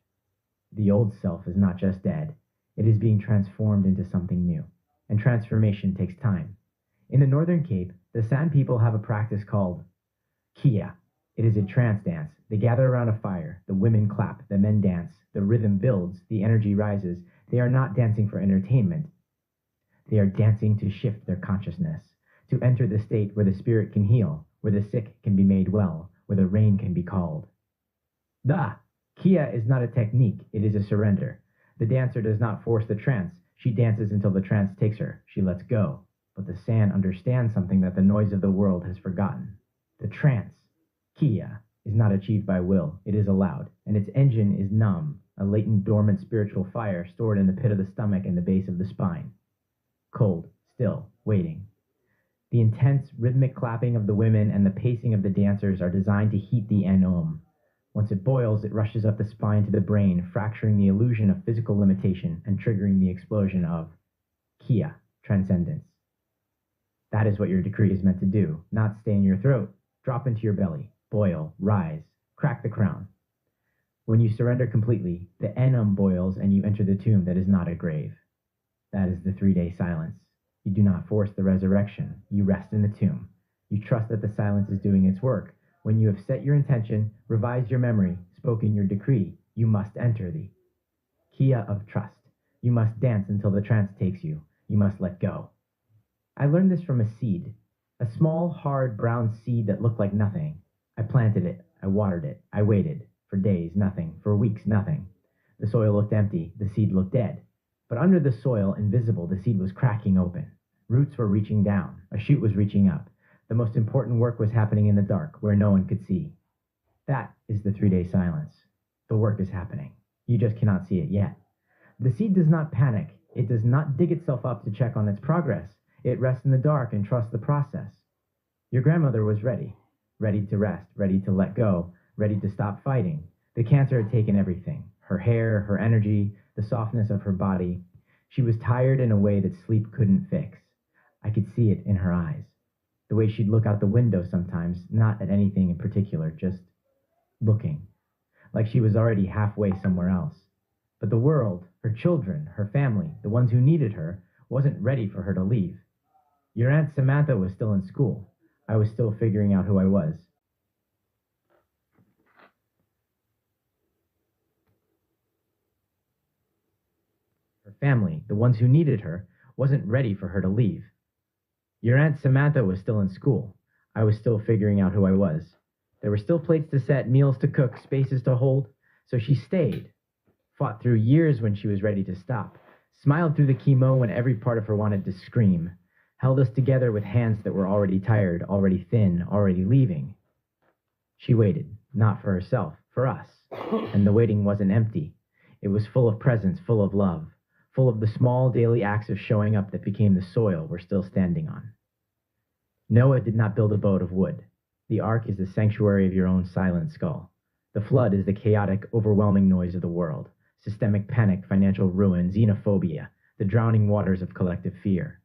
The old self is not just dead. It is being transformed into something new, and transformation takes time. In the Northern Cape, the San people have a practice called Kia. It is a trance dance. They gather around a fire. The women clap. The men dance. The rhythm builds. The energy rises. They are not dancing for entertainment. They are dancing to shift their consciousness, to enter the state where the spirit can heal, where the sick can be made well, where the rain can be called. Kia is not a technique. It is a surrender. The dancer does not force the trance. She dances until the trance takes her. She lets go. But the sand understands something that the noise of the world has forgotten. The trance, Kia, is not achieved by will, it is allowed, and its engine is numb, a latent dormant spiritual fire stored in the pit of the stomach and the base of the spine. Cold, still, waiting. The intense, rhythmic clapping of the women and the pacing of the dancers are designed to heat the Om. Once it boils, it rushes up the spine to the brain, fracturing the illusion of physical limitation and triggering the explosion of Kia, transcendence. That is what your decree is meant to do, not stay in your throat. Drop into your belly, boil, rise, crack the crown. When you surrender completely, the Enum boils and you enter the tomb that is not a grave. That is the 3-day silence. You do not force the resurrection. You rest in the tomb. You trust that the silence is doing its work. When you have set your intention, revised your memory, spoken your decree, you must enter the Kia of trust. You must dance until the trance takes you. You must let go. I learned this from a seed, a small, hard, brown seed that looked like nothing. I planted it. I watered it. I waited. For days, nothing. For weeks, nothing. The soil looked empty. The seed looked dead. But under the soil, invisible, the seed was cracking open. Roots were reaching down. A shoot was reaching up. The most important work was happening in the dark, where no one could see. That is the 3-day silence. The work is happening. You just cannot see it yet. The seed does not panic. It does not dig itself up to check on its progress. It rests in the dark and trusts the process. Your grandmother was ready. Ready to rest, ready to let go, ready to stop fighting. The cancer had taken everything. Her hair, her energy, the softness of her body. She was tired in a way that sleep couldn't fix. I could see it in her eyes. The way she'd look out the window sometimes, not at anything in particular, just looking. Like she was already halfway somewhere else. But the world, her children, her family, the ones who needed her, wasn't ready for her to leave. Your Aunt Samantha was still in school. I was still figuring out who I was. Her family, the ones who needed her, wasn't ready for her to leave. Your Aunt Samantha was still in school. I was still figuring out who I was. There were still plates to set, meals to cook, spaces to hold. So she stayed. Fought through years when she was ready to stop. Smiled through the chemo when every part of her wanted to scream. Held us together with hands that were already tired, already thin, already leaving. She waited, not for herself, for us. And the waiting wasn't empty. It was full of presence, full of love, full of the small daily acts of showing up that became the soil we're still standing on. Noah did not build a boat of wood. The ark is the sanctuary of your own silent skull. The flood is the chaotic, overwhelming noise of the world. Systemic panic, financial ruin, xenophobia, the drowning waters of collective fear.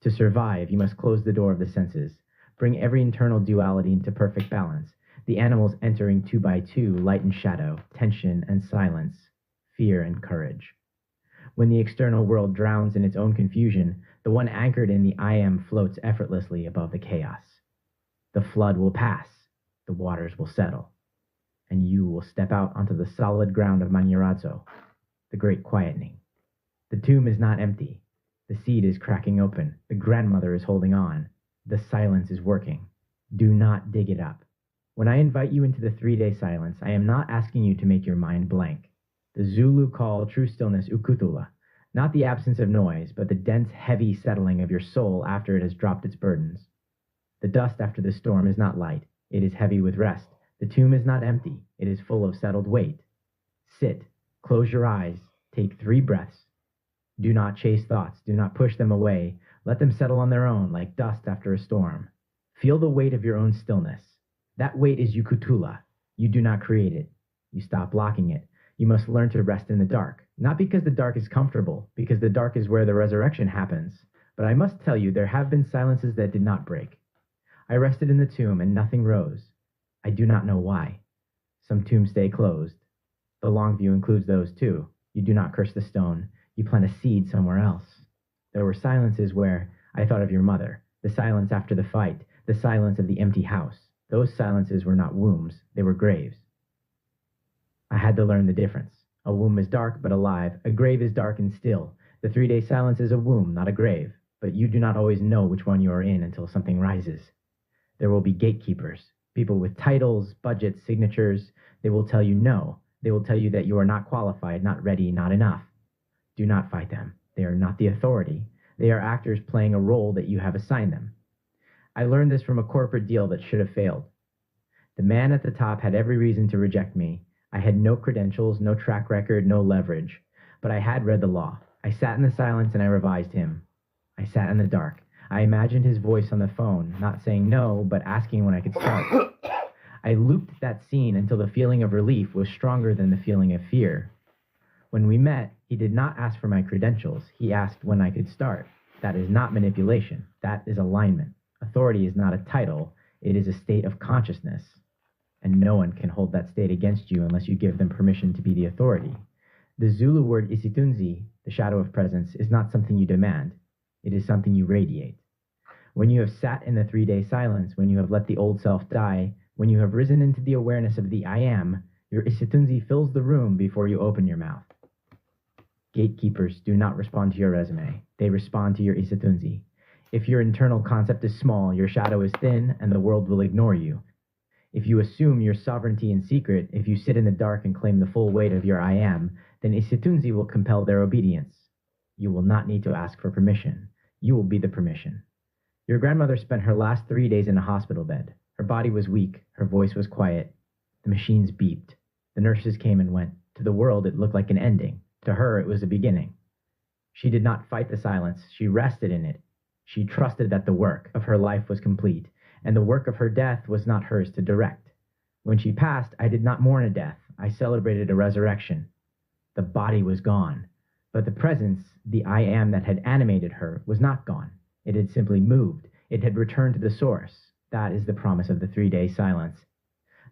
To survive, you must close the door of the senses, bring every internal duality into perfect balance, the animals entering 2 by 2, light and shadow, tension and silence, fear and courage. When the external world drowns in its own confusion, the one anchored in the I am floats effortlessly above the chaos. The flood will pass, the waters will settle, and you will step out onto the solid ground of Manyarazzo, the great quietening. The tomb is not empty. The seed is cracking open. The grandmother is holding on. The silence is working. Do not dig it up. When I invite you into the 3-day silence, I am not asking you to make your mind blank. The Zulu call true stillness Ukuthula, not the absence of noise, but the dense, heavy settling of your soul after it has dropped its burdens. The dust after the storm is not light. It is heavy with rest. The tomb is not empty. It is full of settled weight. Sit, close your eyes, take 3 breaths. Do not chase thoughts. Do not push them away. Let them settle on their own, like dust after a storm. Feel the weight of your own stillness. That weight is Ukuthula. You do not create it. You stop blocking it. You must learn to rest in the dark. Not because the dark is comfortable, because the dark is where the resurrection happens. But I must tell you, there have been silences that did not break. I rested in the tomb and nothing rose. I do not know why. Some tombs stay closed. The long view includes those too. You do not curse the stone. You plant a seed somewhere else. There were silences where I thought of your mother, the silence after the fight, the silence of the empty house. Those silences were not wombs, they were graves. I had to learn the difference. A womb is dark but alive. A grave is dark and still. The 3-day silence is a womb, not a grave. But you do not always know which one you are in until something rises. There will be gatekeepers, people with titles, budgets, signatures. They will tell you no. They will tell you that you are not qualified, not ready, not enough. Do not fight them. They are not the authority. They are actors playing a role that you have assigned them. I learned this from a corporate deal that should have failed. The man at the top had every reason to reject me. I had no credentials, no track record, no leverage. But I had read the law. I sat in the silence and I revised him. I sat in the dark. I imagined his voice on the phone, not saying no, but asking when I could start. I looped that scene until the feeling of relief was stronger than the feeling of fear. When we met, he did not ask for my credentials. He asked when I could start. That is not manipulation. That is alignment. Authority is not a title. It is a state of consciousness. And no one can hold that state against you unless you give them permission to be the authority. The Zulu word Isithunzi, the shadow of presence, is not something you demand. It is something you radiate. When you have sat in the 3-day silence, when you have let the old self die, when you have risen into the awareness of the I am, your Isithunzi fills the room before you open your mouth. Gatekeepers do not respond to your resume. They respond to your Isithunzi. If your internal concept is small, your shadow is thin, and the world will ignore you. If you assume your sovereignty in secret, if you sit in the dark and claim the full weight of your I am, then Isithunzi will compel their obedience. You will not need to ask for permission. You will be the permission. Your grandmother spent her last 3 days in a hospital bed. Her body was weak. Her voice was quiet. The machines beeped. The nurses came and went. To the world, it looked like an ending. To her, it was a beginning. She did not fight the silence. She rested in it. She trusted that the work of her life was complete, and the work of her death was not hers to direct. When she passed, I did not mourn a death. I celebrated a resurrection. The body was gone, but the presence, the I am that had animated her, was not gone. It had simply moved. It had returned to the source. That is the promise of the 3-day silence.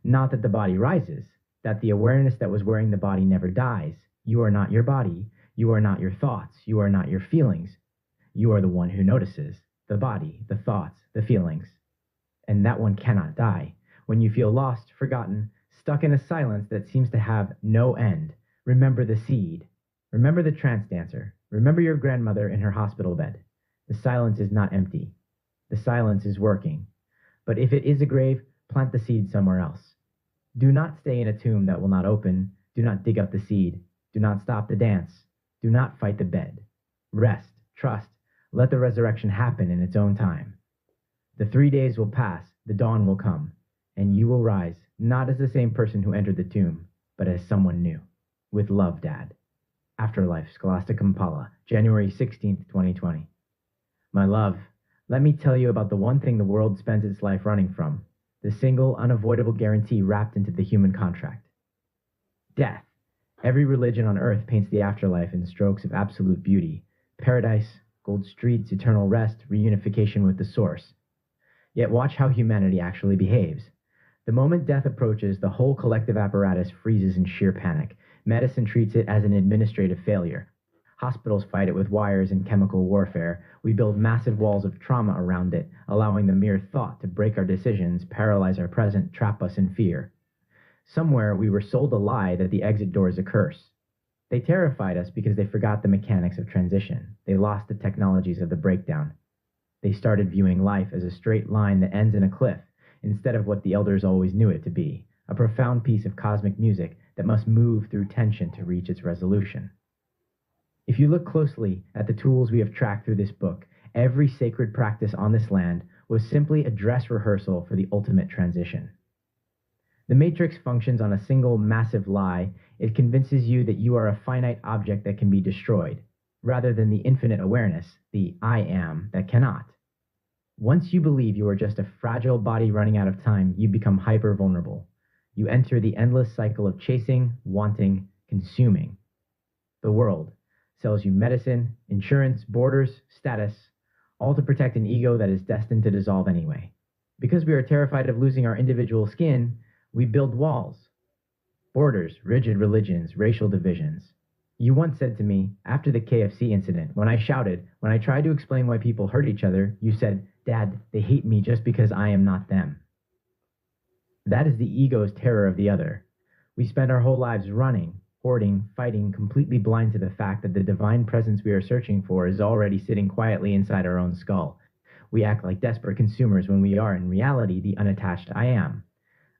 Not that the body rises, that the awareness that was wearing the body never dies. You are not your body. You are not your thoughts. You are not your feelings. You are the one who notices, the body, the thoughts, the feelings. And that one cannot die. When you feel lost, forgotten, stuck in a silence that seems to have no end, remember the seed. Remember the trance dancer. Remember your grandmother in her hospital bed. The silence is not empty. The silence is working. But if it is a grave, plant the seed somewhere else. Do not stay in a tomb that will not open. Do not dig up the seed. Do not stop the dance. Do not fight the bed. Rest, trust, let the resurrection happen in its own time. The 3 days will pass, the dawn will come, and you will rise, not as the same person who entered the tomb, but as someone new. With love, Dad. Afterlife, Scholastic Kampala, January 16th, 2020. My love, let me tell you about the one thing the world spends its life running from, the single, unavoidable guarantee wrapped into the human contract. Death. Every religion on earth paints the afterlife in strokes of absolute beauty. Paradise, gold streets, eternal rest, reunification with the source. Yet watch how humanity actually behaves. The moment death approaches, the whole collective apparatus freezes in sheer panic. Medicine treats it as an administrative failure. Hospitals fight it with wires and chemical warfare. We build massive walls of trauma around it, allowing the mere thought to break our decisions, paralyze our present, trap us in fear. Somewhere we were sold a lie that the exit door is a curse. They terrified us because they forgot the mechanics of transition. They lost the technologies of the breakdown. They started viewing life as a straight line that ends in a cliff, instead of what the elders always knew it to be, a profound piece of cosmic music that must move through tension to reach its resolution. If you look closely at the tools we have tracked through this book, every sacred practice on this land was simply a dress rehearsal for the ultimate transition. The matrix functions on a single massive lie. It convinces you that you are a finite object that can be destroyed, rather than the infinite awareness, the I am, that cannot. Once you believe you are just a fragile body running out of time, you become hyper-vulnerable. You enter the endless cycle of chasing, wanting, consuming. The world sells you medicine, insurance, borders, status, all to protect an ego that is destined to dissolve anyway. Because we are terrified of losing our individual skin, we build walls. Borders, rigid religions, racial divisions. You once said to me, after the KFC incident, when I shouted, when I tried to explain why people hurt each other, you said, "Dad, they hate me just because I am not them." That is the ego's terror of the other. We spend our whole lives running, hoarding, fighting, completely blind to the fact that the divine presence we are searching for is already sitting quietly inside our own skull. We act like desperate consumers when we are, in reality, the unattached I am.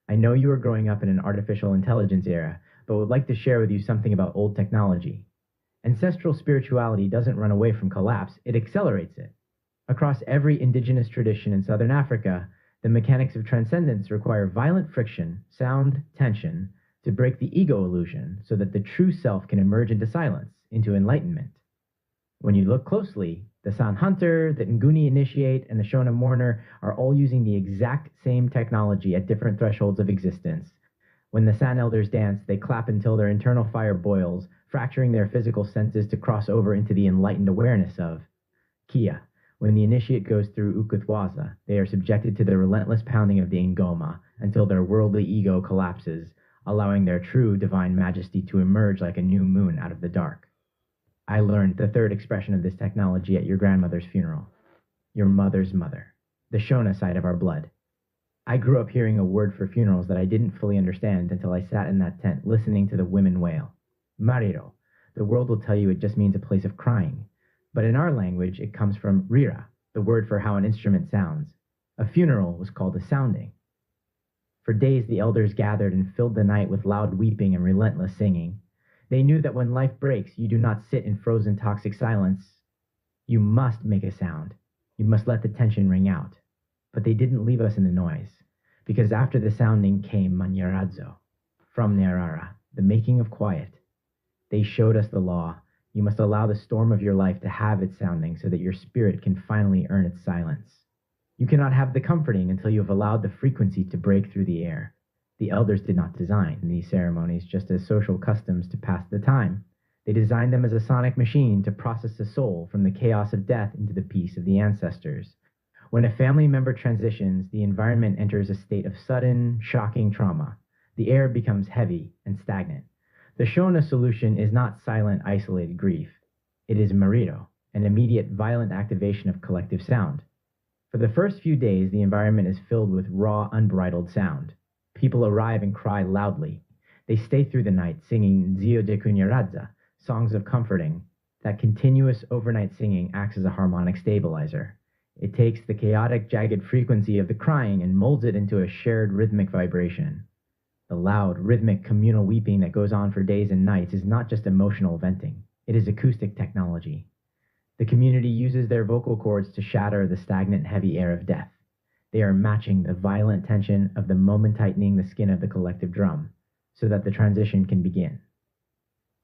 I know you are growing up in an artificial intelligence era, but would like to share with you something about old technology. Ancestral spirituality doesn't run away from collapse, it accelerates it. Across every indigenous tradition in southern Africa, the mechanics of transcendence require violent friction, sound, tension, to break the ego illusion so that the true self can emerge into silence, into enlightenment. When you look closely, the San Hunter, the Nguni Initiate, and the Shona Mourner are all using the exact same technology at different thresholds of existence. When the San Elders dance, they clap until their internal fire boils, fracturing their physical senses to cross over into the enlightened awareness of Kia. When the initiate goes through Ukuthula, they are subjected to the relentless pounding of the Ngoma until their worldly ego collapses, allowing their true divine majesty to emerge like a new moon out of the dark. I learned the third expression of this technology at your grandmother's funeral. Your mother's mother. The Shona side of our blood. I grew up hearing a word for funerals that I didn't fully understand until I sat in that tent listening to the women wail. Mariro. The world will tell you it just means a place of crying. But in our language, it comes from rira, the word for how an instrument sounds. A funeral was called a sounding. For days the elders gathered and filled the night with loud weeping and relentless singing. They knew that when life breaks, you do not sit in frozen toxic silence. You must make a sound. You must let the tension ring out. But they didn't leave us in the noise, because after the sounding came Manyaradzo, from Nyarara, the making of quiet. They showed us the law. You must allow the storm of your life to have its sounding so that your spirit can finally earn its silence. You cannot have the comforting until you have allowed the frequency to break through the air. The elders did not design these ceremonies just as social customs to pass the time. They designed them as a sonic machine to process the soul from the chaos of death into the peace of the ancestors. When a family member transitions, the environment enters a state of sudden, shocking trauma. The air becomes heavy and stagnant. The Shona solution is not silent, isolated grief. It is mariro, an immediate, violent activation of collective sound. For the first few days, the environment is filled with raw, unbridled sound. People arrive and cry loudly. They stay through the night singing Zio de Kunyaradza, songs of comforting. That continuous overnight singing acts as a harmonic stabilizer. It takes the chaotic, jagged frequency of the crying and molds it into a shared rhythmic vibration. The loud, rhythmic, communal weeping that goes on for days and nights is not just emotional venting. It is acoustic technology. The community uses their vocal cords to shatter the stagnant, heavy air of death. They are matching the violent tension of the moment tightening the skin of the collective drum, so that the transition can begin.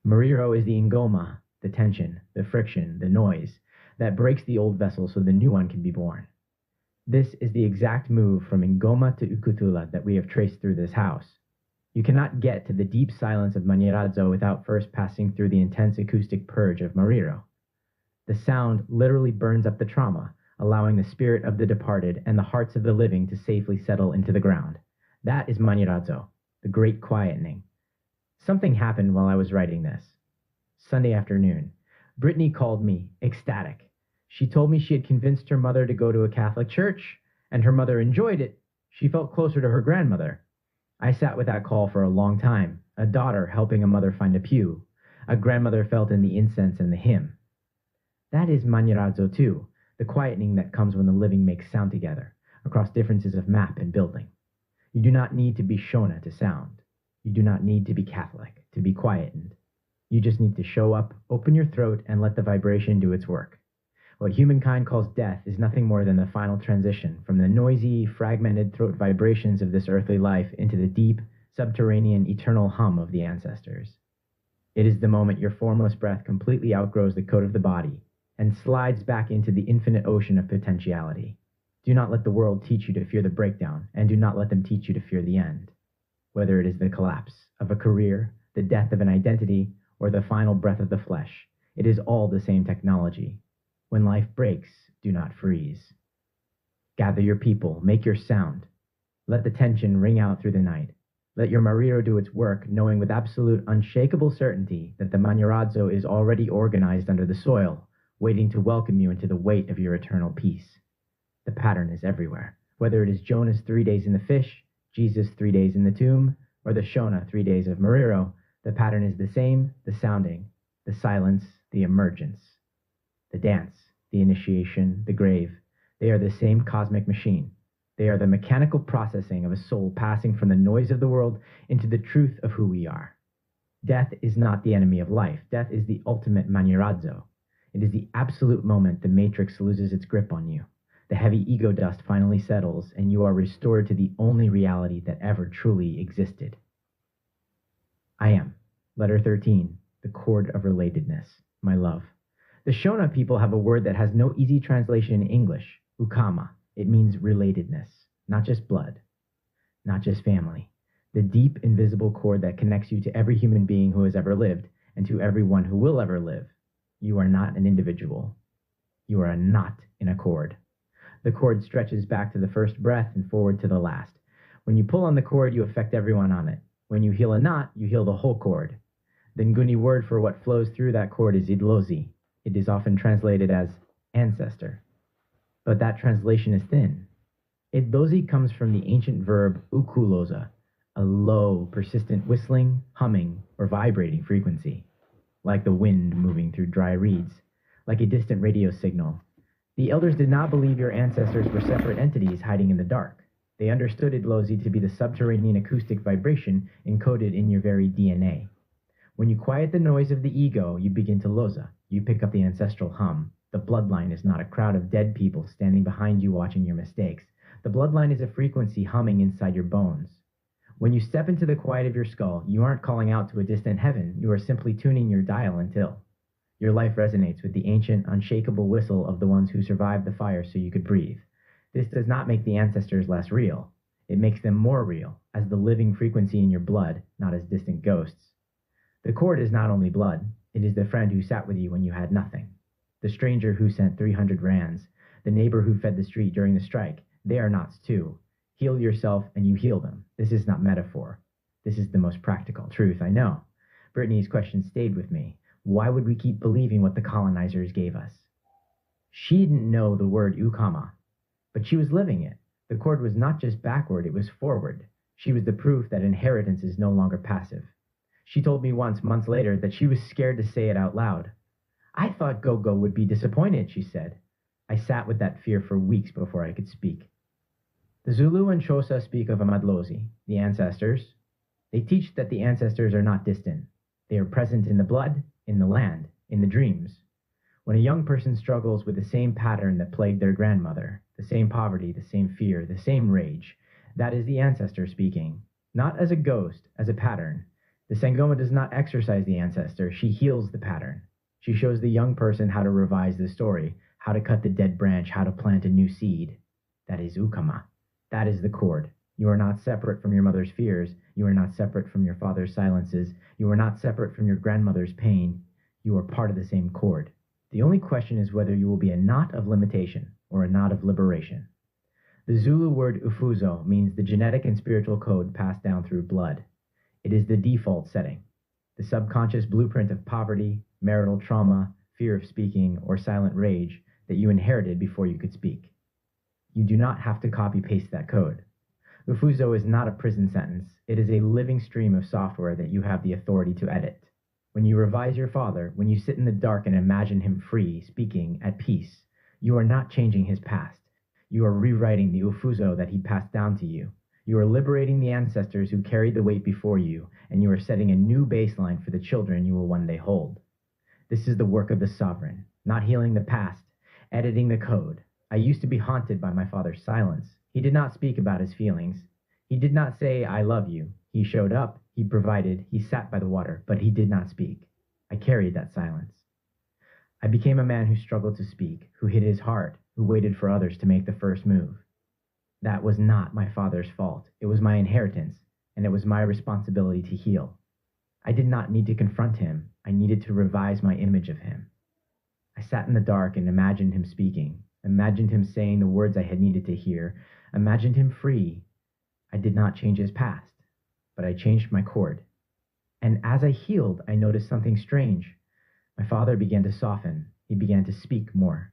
Mariro is the ngoma, the tension, the friction, the noise, that breaks the old vessel so the new one can be born. This is the exact move from ngoma to Ukuthula that we have traced through this house. You cannot get to the deep silence of Manyaradzo without first passing through the intense acoustic purge of Mariro. The sound literally burns up the trauma, allowing the spirit of the departed and the hearts of the living to safely settle into the ground. That is Manyaradzo, the great quietening. Something happened while I was writing this. Sunday afternoon, Britney called me, ecstatic. She told me she had convinced her mother to go to a Catholic church, and her mother enjoyed it. She felt closer to her grandmother. I sat with that call for a long time, a daughter helping a mother find a pew. A grandmother felt in the incense and the hymn. That is Manyaradzo too, the quietening that comes when the living make sound together, across differences of map and building. You do not need to be Shona to sound. You do not need to be Catholic to be quietened. You just need to show up, open your throat, and let the vibration do its work. What humankind calls death is nothing more than the final transition from the noisy, fragmented throat vibrations of this earthly life into the deep, subterranean, eternal hum of the ancestors. It is the moment your formless breath completely outgrows the coat of the body and slides back into the infinite ocean of potentiality. Do not let the world teach you to fear the breakdown, and do not let them teach you to fear the end. Whether it is the collapse of a career, the death of an identity, or the final breath of the flesh, it is all the same technology. When life breaks, do not freeze. Gather your people, make your sound. Let the tension ring out through the night. Let your mariro do its work, knowing with absolute unshakable certainty that the Manyaradzo is already organized under the soil, waiting to welcome you into the weight of your eternal peace. The pattern is everywhere, whether it is Jonah's 3 days in the fish, Jesus' 3 days in the tomb, or the Shona 3 days of Mariro. The pattern is the same, the sounding, the silence, the emergence. The dance, the initiation, the grave, they are the same cosmic machine. They are the mechanical processing of a soul passing from the noise of the world into the truth of who we are. Death is not the enemy of life. Death is the ultimate manirazzo. It is the absolute moment the matrix loses its grip on you. The heavy ego dust finally settles, and you are restored to the only reality that ever truly existed. I am. Letter 13. The cord of relatedness. My love. The Shona people have a word that has no easy translation in English. Ukama. It means relatedness. Not just blood. Not just family. The deep, invisible cord that connects you to every human being who has ever lived, and to everyone who will ever live. You are not an individual. You are a knot in a cord. The cord stretches back to the first breath and forward to the last. When you pull on the cord, you affect everyone on it. When you heal a knot, you heal the whole cord. The Nguni word for what flows through that cord is idlozi. It is often translated as ancestor. But that translation is thin. Idlozi comes from the ancient verb ukuloza, a low, persistent whistling, humming, or vibrating frequency, like the wind moving through dry reeds, like a distant radio signal. The elders did not believe your ancestors were separate entities hiding in the dark. They understood Idlozi to be the subterranean acoustic vibration encoded in your very DNA. When you quiet the noise of the ego, you begin to loza. You pick up the ancestral hum. The bloodline is not a crowd of dead people standing behind you watching your mistakes. The bloodline is a frequency humming inside your bones. When you step into the quiet of your skull, you aren't calling out to a distant heaven. You are simply tuning your dial until your life resonates with the ancient, unshakable whistle of the ones who survived the fire so you could breathe. This does not make the ancestors less real. It makes them more real, as the living frequency in your blood, not as distant ghosts. The cord is not only blood. It is the friend who sat with you when you had nothing. The stranger who sent 300 rands. The neighbor who fed the street during the strike. They are knots too. Heal yourself and you heal them. This is not metaphor. This is the most practical truth I know. Britney's question stayed with me. Why would we keep believing what the colonizers gave us? She didn't know the word ukama, but she was living it. The cord was not just backward, it was forward. She was the proof that inheritance is no longer passive. She told me once, months later, that she was scared to say it out loud. I thought Gogo would be disappointed, she said. I sat with that fear for weeks before I could speak. The Zulu and Xhosa speak of Amadlozi, the ancestors. They teach that the ancestors are not distant. They are present in the blood, in the land, in the dreams. When a young person struggles with the same pattern that plagued their grandmother, the same poverty, the same fear, the same rage, that is the ancestor speaking, not as a ghost, as a pattern. The Sangoma does not exorcise the ancestor, she heals the pattern. She shows the young person how to revise the story, how to cut the dead branch, how to plant a new seed. That is Ukama. That is the cord. You are not separate from your mother's fears. You are not separate from your father's silences. You are not separate from your grandmother's pain. You are part of the same cord. The only question is whether you will be a knot of limitation or a knot of liberation. The Zulu word ufuzo means the genetic and spiritual code passed down through blood. It is the default setting, the subconscious blueprint of poverty, marital trauma, fear of speaking, or silent rage that you inherited before you could speak. You do not have to copy-paste that code. Ufuzo is not a prison sentence. It is a living stream of software that you have the authority to edit. When you revise your father, when you sit in the dark and imagine him free, speaking, at peace, you are not changing his past. You are rewriting the Ufuzo that he passed down to you. You are liberating the ancestors who carried the weight before you, and you are setting a new baseline for the children you will one day hold. This is the work of the sovereign, not healing the past, editing the code. I used to be haunted by my father's silence. He did not speak about his feelings. He did not say, I love you. He showed up, he provided, he sat by the water, but he did not speak. I carried that silence. I became a man who struggled to speak, who hid his heart, who waited for others to make the first move. That was not my father's fault. It was my inheritance, and it was my responsibility to heal. I did not need to confront him. I needed to revise my image of him. I sat in the dark and imagined him speaking, imagined him saying the words I had needed to hear, imagined him free. I did not change his past, but I changed my cord. And as I healed, I noticed something strange. My father began to soften. He began to speak more.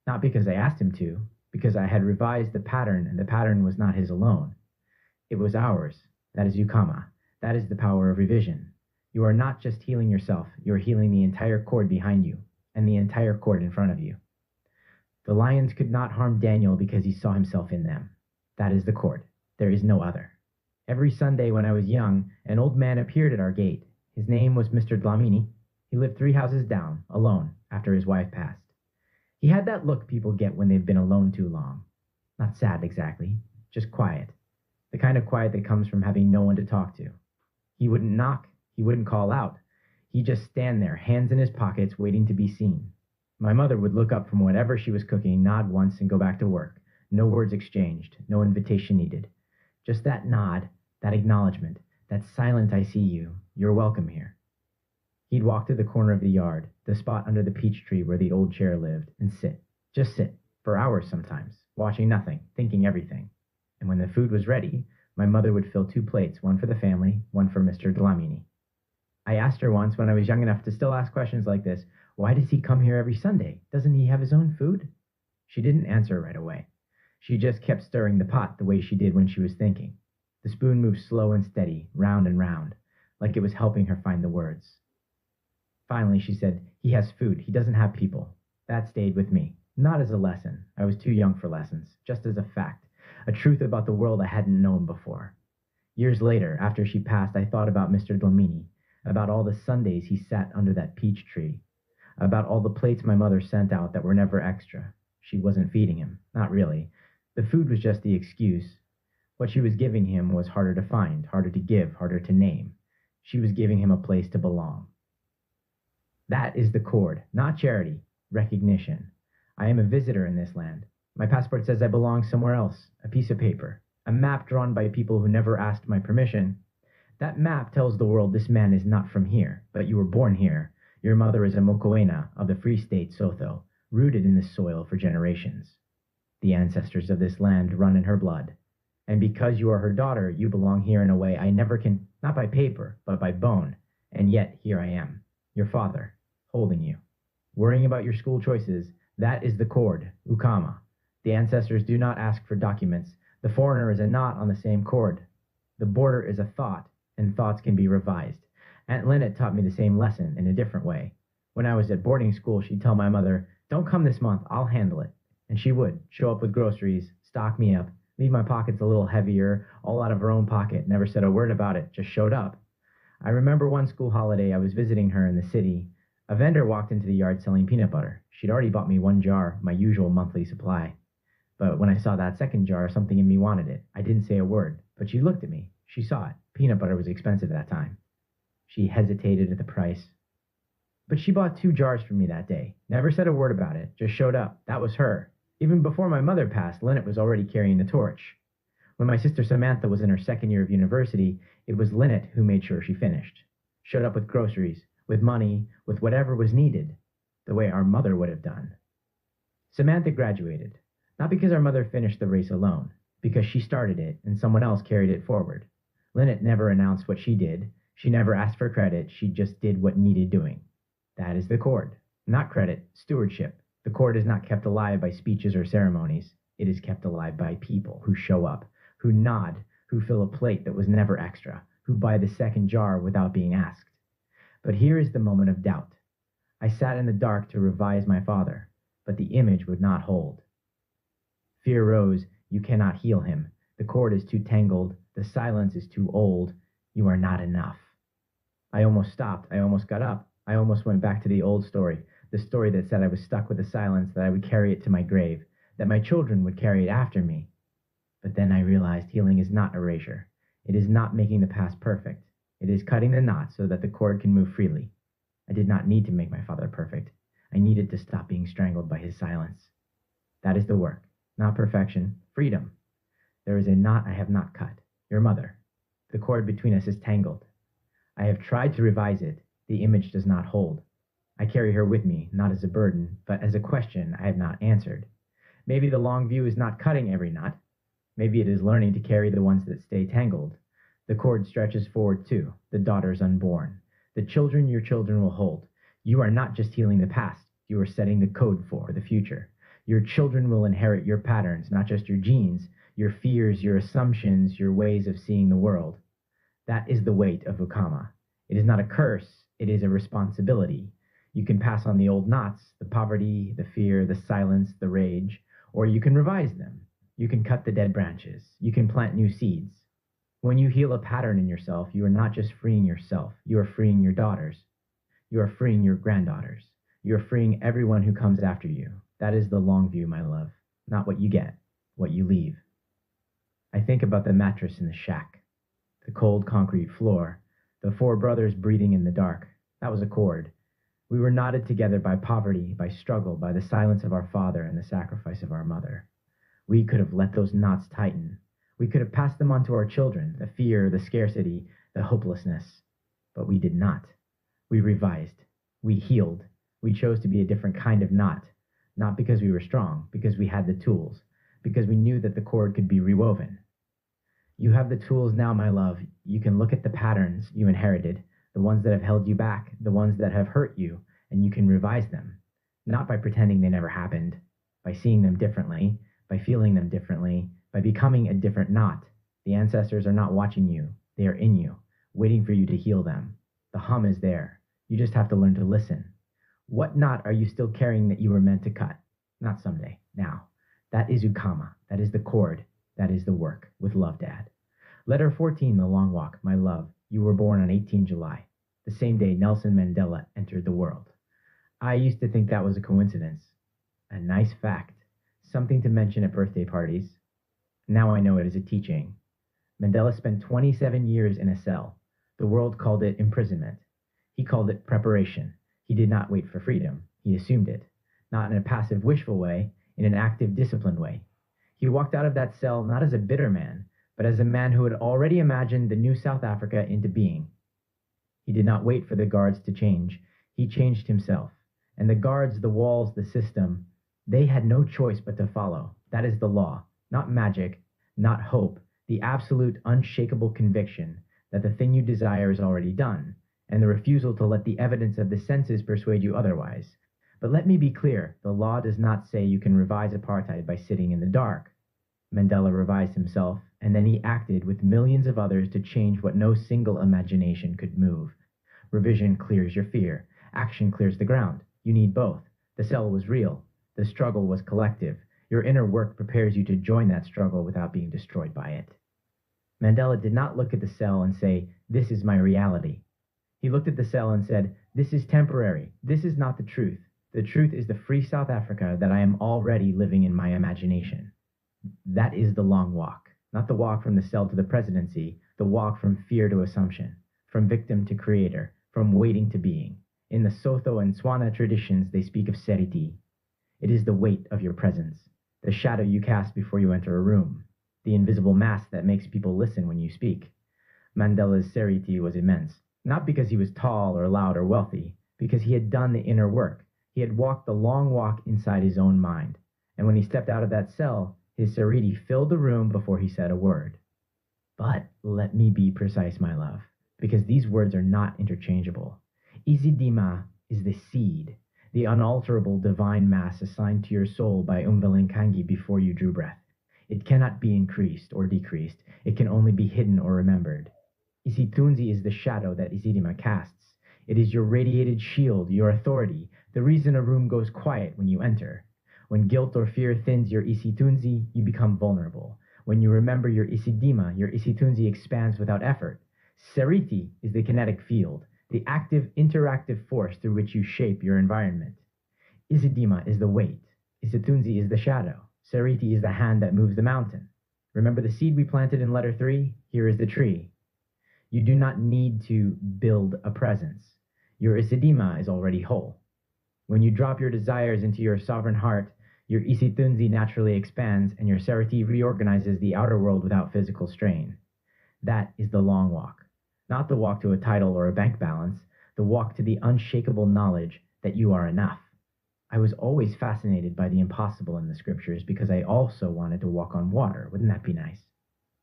Not because I asked him to, because I had revised the pattern, and the pattern was not his alone. It was ours. That is Ukama. That is the power of revision. You are not just healing yourself, you are healing the entire cord behind you, and the entire cord in front of you. The lions could not harm Daniel because he saw himself in them. That is the cord. There is no other. Every Sunday when I was young, an old man appeared at our gate. His name was Mr. Dlamini. He lived 3 houses down, alone, after his wife passed. He had that look people get when they've been alone too long. Not sad exactly, just quiet. The kind of quiet that comes from having no one to talk to. He wouldn't knock, he wouldn't call out. He'd just stand there, hands in his pockets, waiting to be seen. My mother would look up from whatever she was cooking, nod once, and go back to work. No words exchanged, no invitation needed. Just that nod, that acknowledgement, that silent "I see you, you're welcome here." He'd walk to the corner of the yard, the spot under the peach tree where the old chair lived, and sit, just sit, for hours sometimes, watching nothing, thinking everything. And when the food was ready, my mother would fill 2 plates, one for the family, one for Mr. Dlamini. I asked her once, when I was young enough to still ask questions like this, why does he come here every Sunday? Doesn't he have his own food? She didn't answer right away. She just kept stirring the pot the way she did when she was thinking. The spoon moved slow and steady, round and round, like it was helping her find the words. Finally, she said, he has food, he doesn't have people. That stayed with me. Not as a lesson. I was too young for lessons. Just as a fact. A truth about the world I hadn't known before. Years later, after she passed, I thought about Mr. Dlamini, about all the Sundays he sat under that peach tree, about all the plates my mother sent out that were never extra. She wasn't feeding him. Not really. The food was just the excuse. What she was giving him was harder to find, harder to give, harder to name. She was giving him a place to belong. That is the cord, not charity, recognition. I am a visitor in this land. My passport says I belong somewhere else, a piece of paper, a map drawn by people who never asked my permission. That map tells the world this man is not from here, but you were born here. Your mother is a Mokoena of the Free State Sotho, rooted in this soil for generations. The ancestors of this land run in her blood. And because you are her daughter, you belong here in a way I never can, not by paper, but by bone. And yet, here I am, your father, holding you. Worrying about your school choices, that is the cord, Ukama. The ancestors do not ask for documents. The foreigner is a knot on the same cord. The border is a thought, and thoughts can be revised. Aunt Lynette taught me the same lesson in a different way. When I was at boarding school, she'd tell my mother, "Don't come this month, I'll handle it." And she would, show up with groceries, stock me up, leave my pockets a little heavier, all out of her own pocket, never said a word about it, just showed up. I remember one school holiday I was visiting her in the city. A vendor walked into the yard selling peanut butter. She'd already bought me 1 jar, my usual monthly supply. But when I saw that second jar, something in me wanted it. I didn't say a word, but she looked at me. She saw it. Peanut butter was expensive at that time. She hesitated at the price. But she bought 2 jars from me that day. Never said a word about it, just showed up. That was her. Even before my mother passed, Lynette was already carrying the torch. When my sister Samantha was in her 2nd year of university, it was Lynette who made sure she finished. Showed up with groceries, with money, with whatever was needed, the way our mother would have done. Samantha graduated, not because our mother finished the race alone, because she started it and someone else carried it forward. Lynette never announced what she did. She never asked for credit. She just did what needed doing. That is the cord. Not credit, stewardship. The cord is not kept alive by speeches or ceremonies. It is kept alive by people who show up, who nod, who fill a plate that was never extra, who buy the 2nd jar without being asked. But here is the moment of doubt. I sat in the dark to revise my father, but the image would not hold. Fear rose. You cannot heal him. The cord is too tangled. The silence is too old. You are not enough. I almost stopped. I almost got up. I almost went back to the old story, the story that said I was stuck with the silence, that I would carry it to my grave, that my children would carry it after me. But then I realized healing is not erasure. It is not making the past perfect. It is cutting the knot so that the cord can move freely. I did not need to make my father perfect. I needed to stop being strangled by his silence. That is the work. Not perfection, freedom. There is a knot I have not cut. Your mother. The cord between us is tangled. I have tried to revise it. The image does not hold. I carry her with me, not as a burden, but as a question I have not answered. Maybe the long view is not cutting every knot. Maybe it is learning to carry the ones that stay tangled. The cord stretches forward too, the daughters unborn. The children your children will hold. You are not just healing the past. You are setting the code for the future. Your children will inherit your patterns, not just your genes, your fears, your assumptions, your ways of seeing the world. That is the weight of Ukama. It is not a curse, it is a responsibility. You can pass on the old knots, the poverty, the fear, the silence, the rage, or you can revise them. You can cut the dead branches. You can plant new seeds. When you heal a pattern in yourself, you are not just freeing yourself, you are freeing your daughters. You are freeing your granddaughters. You are freeing everyone who comes after you. That is the long view, my love. Not what you get, what you leave. I think about the mattress in the shack, the cold concrete floor, the four brothers breathing in the dark. That was a chord. We were knotted together by poverty, by struggle, by the silence of our father and the sacrifice of our mother. We could have let those knots tighten. We could have passed them on to our children, the fear, the scarcity, the hopelessness. But we did not. We revised. We healed. We chose to be a different kind of knot, not because we were strong, because we had the tools, because we knew that the cord could be rewoven. You have the tools now, my love. You can look at the patterns you inherited, the ones that have held you back, the ones that have hurt you, and you can revise them, not by pretending they never happened, by seeing them differently, by feeling them differently, by becoming a different knot. The ancestors are not watching you. They are in you, waiting for you to heal them. The hum is there. You just have to learn to listen. What knot are you still carrying that you were meant to cut? Not someday, now. That is Ukama. That is the cord. That is the work. With love, Dad. Letter 14, The Long Walk. My love, you were born on 18 July, the same day Nelson Mandela entered the world. I used to think that was a coincidence. A nice fact. Something to mention at birthday parties. Now I know it is a teaching. Mandela spent 27 years in a cell. The world called it imprisonment. He called it preparation. He did not wait for freedom. He assumed it. Not in a passive, wishful way, in an active, disciplined way. He walked out of that cell not as a bitter man, but as a man who had already imagined the new South Africa into being. He did not wait for the guards to change. He changed himself. And the guards, the walls, the system, they had no choice but to follow. That is the law. Not magic, not hope, the absolute, unshakable conviction that the thing you desire is already done, and the refusal to let the evidence of the senses persuade you otherwise. But let me be clear, the law does not say you can revise apartheid by sitting in the dark. Mandela revised himself, and then he acted with millions of others to change what no single imagination could move. Revision clears your fear. Action clears the ground. You need both. The cell was real. The struggle was collective. Your inner work prepares you to join that struggle without being destroyed by it. Mandela did not look at the cell and say, "This is my reality." He looked at the cell and said, "This is temporary. This is not the truth. The truth is the free South Africa that I am already living in my imagination." That is the long walk, not the walk from the cell to the presidency, the walk from fear to assumption, from victim to creator, from waiting to being. In the Sotho and Tswana traditions, they speak of seriti. It is the weight of your presence, the shadow you cast before you enter a room, the invisible mask that makes people listen when you speak. Mandela's seriti was immense, not because he was tall or loud or wealthy, because he had done the inner work. He had walked the long walk inside his own mind, and when he stepped out of that cell, his seriti filled the room before he said a word. But let me be precise, my love, because these words are not interchangeable. Izidima is the seed, the unalterable divine mass assigned to your soul by Umvelinkangi before you drew breath. It cannot be increased or decreased. It can only be hidden or remembered. Isithunzi is the shadow that Izidima casts. It is your radiated shield, your authority, the reason a room goes quiet when you enter. When guilt or fear thins your Isithunzi, you become vulnerable. When you remember your Isidima, your Isithunzi expands without effort. Seriti is the kinetic field, the active, interactive force through which you shape your environment. Isidima is the weight. Isithunzi is the shadow. Seriti is the hand that moves the mountain. Remember the seed we planted in letter 3? Here is the tree. You do not need to build a presence. Your Isidima is already whole. When you drop your desires into your sovereign heart, your Isithunzi naturally expands and your Seriti reorganizes the outer world without physical strain. That is the long walk. Not the walk to a title or a bank balance, the walk to the unshakable knowledge that you are enough. I was always fascinated by the impossible in the scriptures because I also wanted to walk on water. Wouldn't that be nice?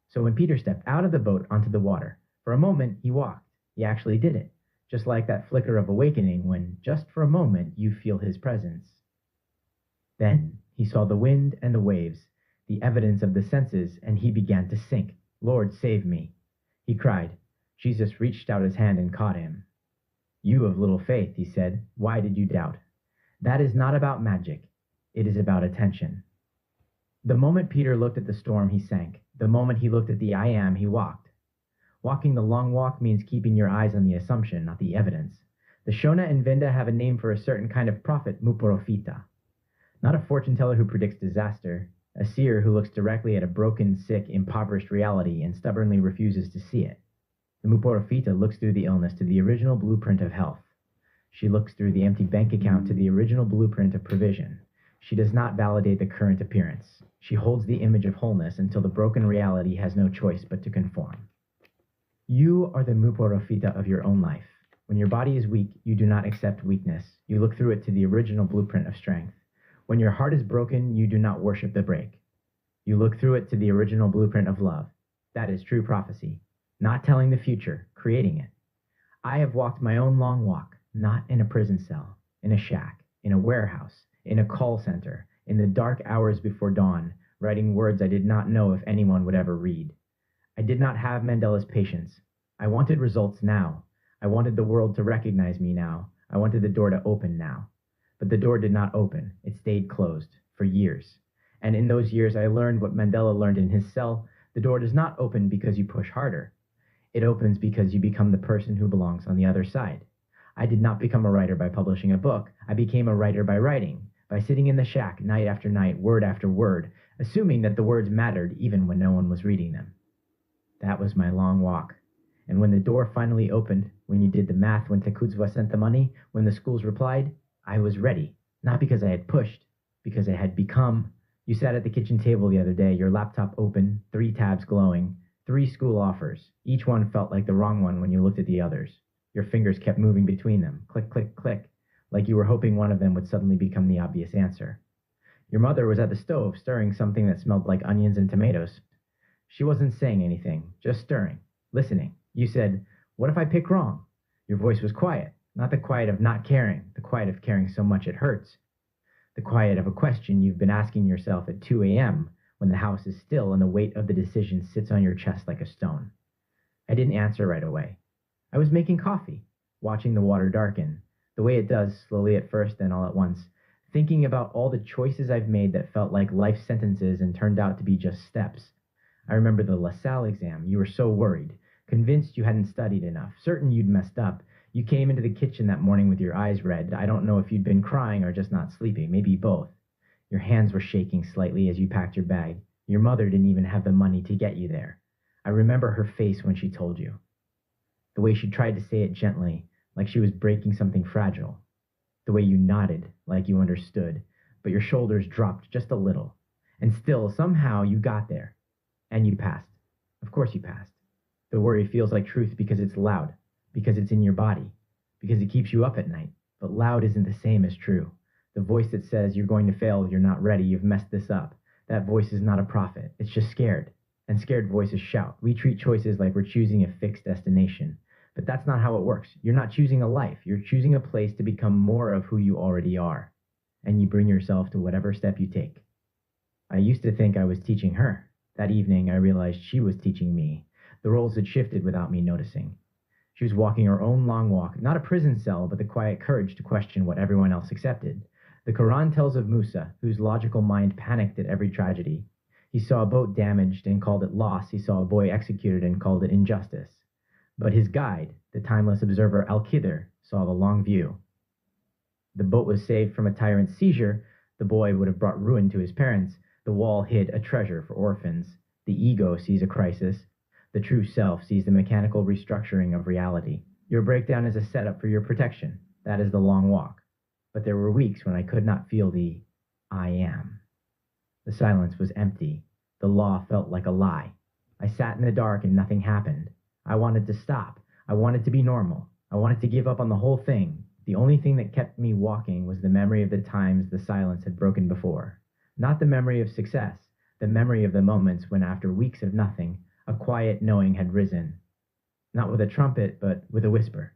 So when Peter stepped out of the boat onto the water, for a moment he walked. He actually did it. Just like that flicker of awakening when, just for a moment, you feel his presence. Then he saw the wind and the waves, the evidence of the senses, and he began to sink. "Lord, save me," he cried. Jesus reached out his hand and caught him. "You of little faith," he said, "why did you doubt?" That is not about magic. It is about attention. The moment Peter looked at the storm, he sank. The moment he looked at the I am, he walked. Walking the long walk means keeping your eyes on the assumption, not the evidence. The Shona and Venda have a name for a certain kind of prophet, Muporofita. Not a fortune teller who predicts disaster, a seer who looks directly at a broken, sick, impoverished reality and stubbornly refuses to see it. The Muporofita looks through the illness to the original blueprint of health. She looks through the empty bank account to the original blueprint of provision. She does not validate the current appearance. She holds the image of wholeness until the broken reality has no choice but to conform. You are the Muporofita of your own life. When your body is weak, you do not accept weakness. You look through it to the original blueprint of strength. When your heart is broken, you do not worship the break. You look through it to the original blueprint of love. That is true prophecy. Not telling the future, creating it. I have walked my own long walk, not in a prison cell, in a shack, in a warehouse, in a call center, in the dark hours before dawn, writing words I did not know if anyone would ever read. I did not have Mandela's patience. I wanted results now. I wanted the world to recognize me now. I wanted the door to open now. But the door did not open. It stayed closed for years. And in those years, I learned what Mandela learned in his cell. The door does not open because you push harder. It opens because you become the person who belongs on the other side. I did not become a writer by publishing a book. I became a writer by writing, by sitting in the shack night after night, word after word, assuming that the words mattered even when no one was reading them. That was my long walk. And when the door finally opened, when you did the math, when Tekuzwa sent the money, when the schools replied, I was ready. Not because I had pushed, because I had become. You sat at the kitchen table the other day, your laptop open, 3 tabs glowing, 3 school offers. Each one felt like the wrong one when you looked at the others. Your fingers kept moving between them, click, click, click, like you were hoping one of them would suddenly become the obvious answer. Your mother was at the stove, stirring something that smelled like onions and tomatoes. She wasn't saying anything, just stirring, listening. You said, "What if I pick wrong?" Your voice was quiet, not the quiet of not caring, the quiet of caring so much it hurts. The quiet of a question you've been asking yourself at 2 a.m. when the house is still and the weight of the decision sits on your chest like a stone. I didn't answer right away. I was making coffee, watching the water darken, the way it does, slowly at first, then all at once, thinking about all the choices I've made that felt like life sentences and turned out to be just steps. I remember the LaSalle exam. You were so worried, convinced you hadn't studied enough, certain you'd messed up. You came into the kitchen that morning with your eyes red. I don't know if you'd been crying or just not sleeping, maybe both. Your hands were shaking slightly as you packed your bag. Your mother didn't even have the money to get you there. I remember her face when she told you. The way she tried to say it gently, like she was breaking something fragile. The way you nodded, like you understood, but your shoulders dropped just a little. And still, somehow, you got there. And you passed. Of course you passed. The worry feels like truth because it's loud, because it's in your body, because it keeps you up at night. But loud isn't the same as true. The voice that says you're going to fail, you're not ready, you've messed this up. That voice is not a prophet. It's just scared. And scared voices shout. We treat choices like we're choosing a fixed destination. But that's not how it works. You're not choosing a life. You're choosing a place to become more of who you already are. And you bring yourself to whatever step you take. I used to think I was teaching her. That evening, I realized she was teaching me. The roles had shifted without me noticing. She was walking her own long walk, not a prison cell, but the quiet courage to question what everyone else accepted. The Quran tells of Musa, whose logical mind panicked at every tragedy. He saw a boat damaged and called it loss. He saw a boy executed and called it injustice. But his guide, the timeless observer Al-Khidr, saw the long view. The boat was saved from a tyrant's seizure. The boy would have brought ruin to his parents. The wall hid a treasure for orphans. The ego sees a crisis. The true self sees the mechanical restructuring of reality. Your breakdown is a setup for your protection. That is the long walk. But there were weeks when I could not feel the I am. The silence was empty. The law felt like a lie. I sat in the dark and nothing happened. I wanted to stop. I wanted to be normal. I wanted to give up on the whole thing. The only thing that kept me walking was the memory of the times the silence had broken before. Not the memory of success, the memory of the moments when, after weeks of nothing, a quiet knowing had risen. Not with a trumpet, but with a whisper.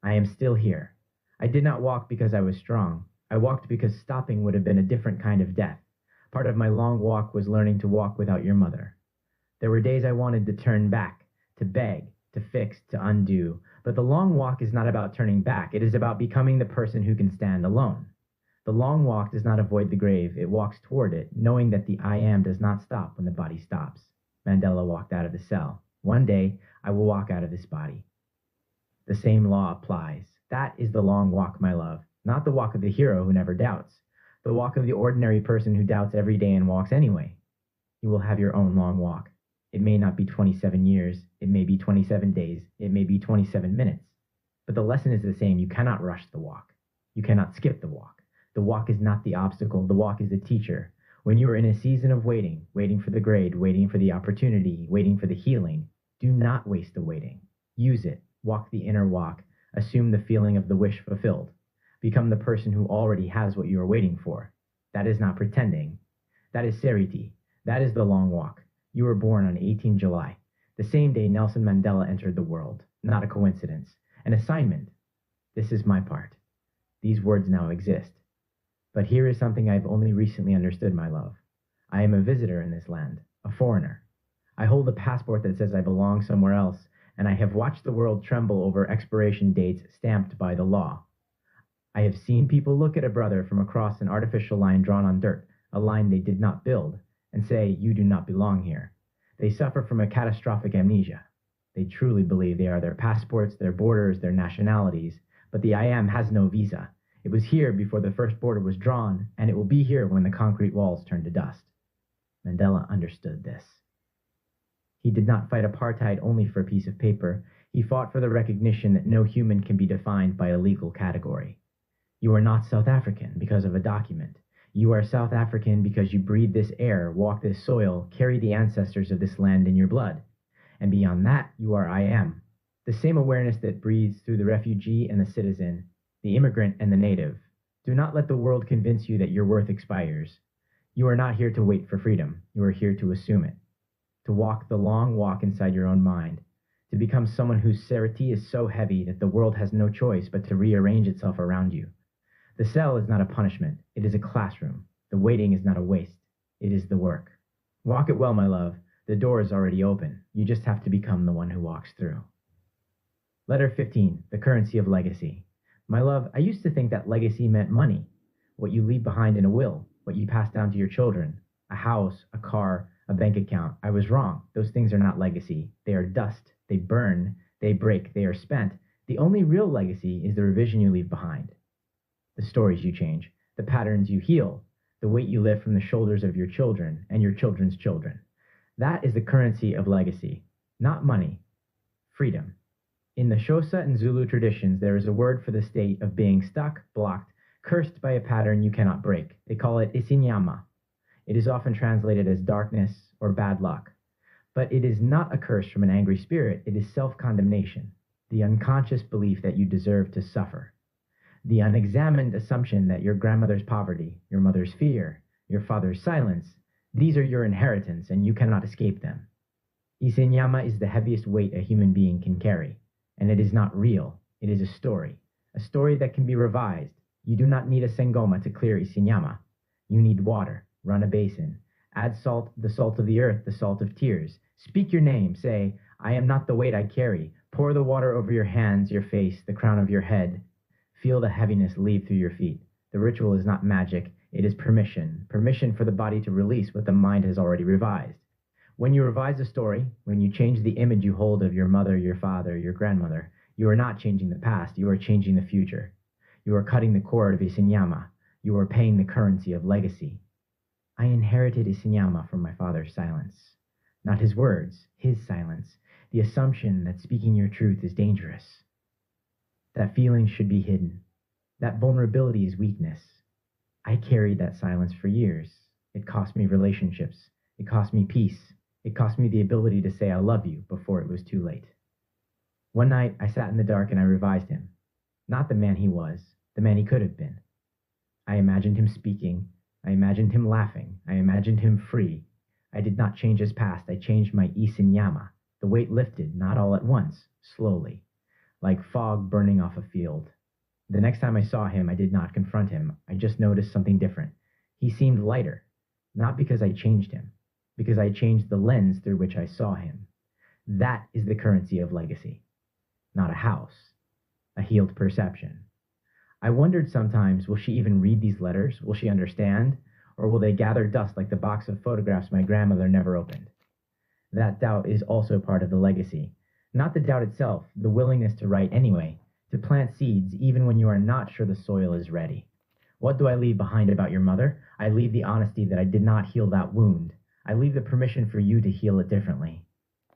I am still here. I did not walk because I was strong. I walked because stopping would have been a different kind of death. Part of my long walk was learning to walk without your mother. There were days I wanted to turn back, to beg, to fix, to undo. But the long walk is not about turning back. It is about becoming the person who can stand alone. The long walk does not avoid the grave. It walks toward it, knowing that the I am does not stop when the body stops. Mandela walked out of the cell. One day, I will walk out of this body. The same law applies. That is the long walk, my love, not the walk of the hero who never doubts, the walk of the ordinary person who doubts every day and walks anyway. You will have your own long walk. It may not be 27 years, it may be 27 days, it may be 27 minutes. But the lesson is the same. You cannot rush the walk. You cannot skip the walk. The walk is not the obstacle, the walk is the teacher. When you are in a season of waiting, waiting for the grade, waiting for the opportunity, waiting for the healing, do not waste the waiting. Use it. Walk the inner walk. Assume the feeling of the wish fulfilled. Become the person who already has what you are waiting for. That is not pretending. That is Seriti. That is the long walk. You were born on 18 July, the same day Nelson Mandela entered the world. Not a coincidence. An assignment. This is my part. These words now exist. But here is something I've only recently understood, my love. I am a visitor in this land, a foreigner. I hold a passport that says I belong somewhere else, and I have watched the world tremble over expiration dates stamped by the law. I have seen people look at a brother from across an artificial line drawn on dirt, a line they did not build, and say, "You do not belong here." They suffer from a catastrophic amnesia. They truly believe they are their passports, their borders, their nationalities, but the I am has no visa. It was here before the first border was drawn, and it will be here when the concrete walls turn to dust. Mandela understood this. He did not fight apartheid only for a piece of paper. He fought for the recognition that no human can be defined by a legal category. You are not South African because of a document. You are South African because you breathe this air, walk this soil, carry the ancestors of this land in your blood. And beyond that, you are I am. The same awareness that breathes through the refugee and the citizen, the immigrant and the native. Do not let the world convince you that your worth expires. You are not here to wait for freedom. You are here to assume it. To walk the long walk inside your own mind. To become someone whose serity is so heavy that the world has no choice but to rearrange itself around you. The cell is not a punishment. It is a classroom. The waiting is not a waste. It is the work. Walk it well, my love. The door is already open. You just have to become the one who walks through. Letter 15, the currency of legacy. My love, I used to think that legacy meant money, what you leave behind in a will, what you pass down to your children, a house, a car, a bank account. I was wrong. Those things are not legacy. They are dust. They burn. They break. They are spent. The only real legacy is the revision you leave behind. The stories you change, the patterns you heal, the weight you lift from the shoulders of your children and your children's children. That is the currency of legacy, not money. Freedom. In the Xhosa and Zulu traditions, there is a word for the state of being stuck, blocked, cursed by a pattern you cannot break. They call it isinyama. It is often translated as darkness or bad luck. But it is not a curse from an angry spirit. It is self-condemnation, the unconscious belief that you deserve to suffer, the unexamined assumption that your grandmother's poverty, your mother's fear, your father's silence, these are your inheritance and you cannot escape them. Isinyama is the heaviest weight a human being can carry. And it is not real. It is a story that can be revised. You do not need a sengoma to clear isinyama. You need water. Run a basin. Add salt, the salt of the earth, the salt of tears. Speak your name. Say, I am not the weight I carry. Pour the water over your hands, your face, the crown of your head. Feel the heaviness leave through your feet. The ritual is not magic. It is permission. Permission for the body to release what the mind has already revised. When you revise a story, when you change the image you hold of your mother, your father, your grandmother, you are not changing the past, you are changing the future. You are cutting the cord of isinyama. You are paying the currency of legacy. I inherited isinyama from my father's silence. Not his words, his silence. The assumption that speaking your truth is dangerous. That feelings should be hidden. That vulnerability is weakness. I carried that silence for years. It cost me relationships. It cost me peace. It cost me the ability to say I love you before it was too late. One night, I sat in the dark and I revised him. Not the man he was, the man he could have been. I imagined him speaking. I imagined him laughing. I imagined him free. I did not change his past. I changed my isinyama. The weight lifted, not all at once, slowly, like fog burning off a field. The next time I saw him, I did not confront him. I just noticed something different. He seemed lighter, not because I changed him, because I changed the lens through which I saw him. That is the currency of legacy. Not a house, a healed perception. I wondered sometimes, will she even read these letters? Will she understand? Or will they gather dust like the box of photographs my grandmother never opened? That doubt is also part of the legacy. Not the doubt itself, the willingness to write anyway, to plant seeds even when you are not sure the soil is ready. What do I leave behind about your mother? I leave the honesty that I did not heal that wound. I leave the permission for you to heal it differently.